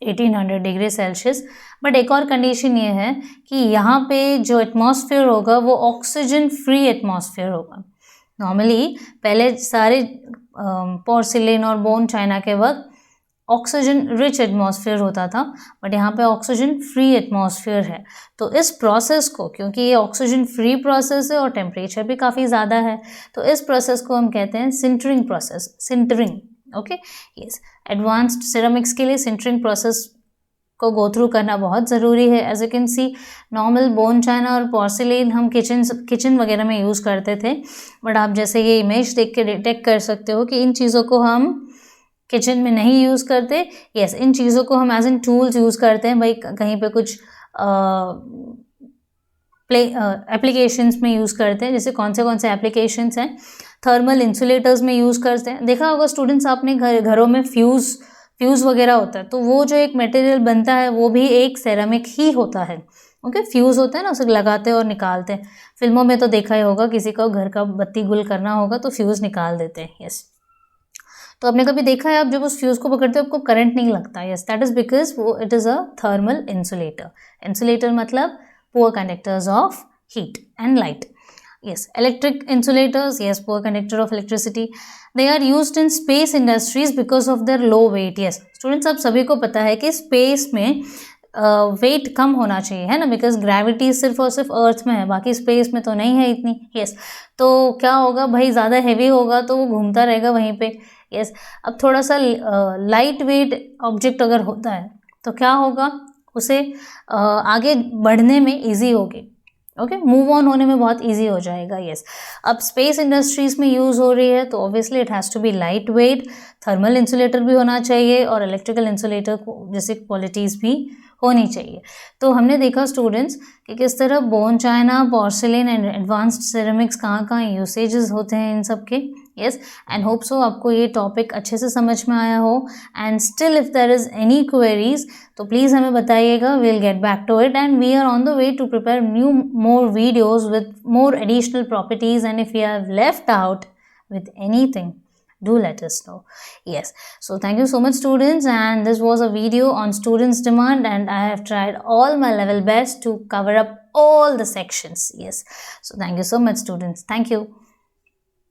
1800 डिग्री सेल्सियस। बट एक और कंडीशन ये है कि यहाँ पे जो एटमॉस्फेयर होगा वो ऑक्सीजन फ्री एटमॉस्फेयर होगा। नॉर्मली पहले सारे पोर्सिलेन और बोन चाइना के वक्त ऑक्सीजन रिच एटमॉस्फेयर होता था, बट यहाँ पे ऑक्सीजन फ्री एटमॉस्फेयर है। तो इस प्रोसेस को, क्योंकि ये ऑक्सीजन फ्री प्रोसेस है और टेम्परेचर भी काफ़ी ज़्यादा है, तो इस प्रोसेस को हम कहते हैं sintering process, sintering. Okay, yes, advanced ceramics के लिए सिंटरिंग प्रोसेस को गो थ्रू करना बहुत ज़रूरी है। As you can see, normal bone china और पोर्सिलेन हम किचन वगैरह में यूज़ करते थे, बट आप जैसे ये इमेज देख के डिटेक्ट कर सकते हो कि इन चीज़ों को हम किचन में नहीं यूज़ करते। यस, इन चीज़ों को हम एज इन टूल्स यूज़ करते हैं, भाई कहीं पे कुछ एप्लीकेशंस में यूज़ करते हैं। जैसे कौन से एप्लीकेशंस हैं? थर्मल इंसुलेटर्स में यूज़ करते हैं। देखा होगा स्टूडेंट्स आपने घरों में फ्यूज़ वगैरह होता है, तो वो जो एक मटेरियल बनता है वो भी एक सेरामिक ही होता है। ओके, फ्यूज़ होता है ना, उसे लगाते हैं और निकालते हैं। फिल्मों में तो देखा ही होगा, किसी को घर का बत्ती गुल करना होगा तो फ्यूज़ निकाल देते हैं। यस, तो आपने कभी देखा है, आप जब उस फ्यूज़ को पकड़ते हो आपको करंट नहीं लगता। यस, दैट इज़ बिकॉज वो it is a thermal insulator. Insulator मतलब poor conductors of heat and light. Yes, electric insulators, yes, poor conductor of electricity. They are used in space industries because of their low weight. Yes, students, आप सभी को पता है कि space में wait कम होना चाहिए, है ना, बिकॉज ग्रेविटी सिर्फ और सिर्फ अर्थ में है, बाकी स्पेस में तो नहीं है इतनी. यस, तो क्या होगा भाई, ज़्यादा हैवी होगा तो वो घूमता रहेगा वहीं पे. यस, अब थोड़ा सा लाइट वेट ऑब्जेक्ट अगर होता है तो क्या होगा, उसे आगे बढ़ने में ईजी होगी. ओके, मूव ऑन होने में बहुत इजी हो जाएगा. यस, अब स्पेस इंडस्ट्रीज में यूज़ हो रही है तो obviously it has to be light weight. Thermal insulator भी होना चाहिए और इलेक्ट्रिकल इंसुलेटर जैसे क्वालिटीज़ भी होनी चाहिए. तो हमने देखा स्टूडेंट्स कि किस तरह bone China, porcelain and advanced ceramics कहाँ कहाँ यूसेजेस होते हैं इन सब के. यस, एंड होप सो आपको ये टॉपिक अच्छे से समझ में आया हो. And still if there is any queries तो प्लीज़ हमें बताइएगा. We will get back to it and we are on the way to prepare new more videos with more additional properties, and if you have left out with anything, do let us know. Yes, so thank you so much students, and this was a video on students demand and I have tried all my level best to cover up all the sections. Yes, so thank you so much students. Thank you.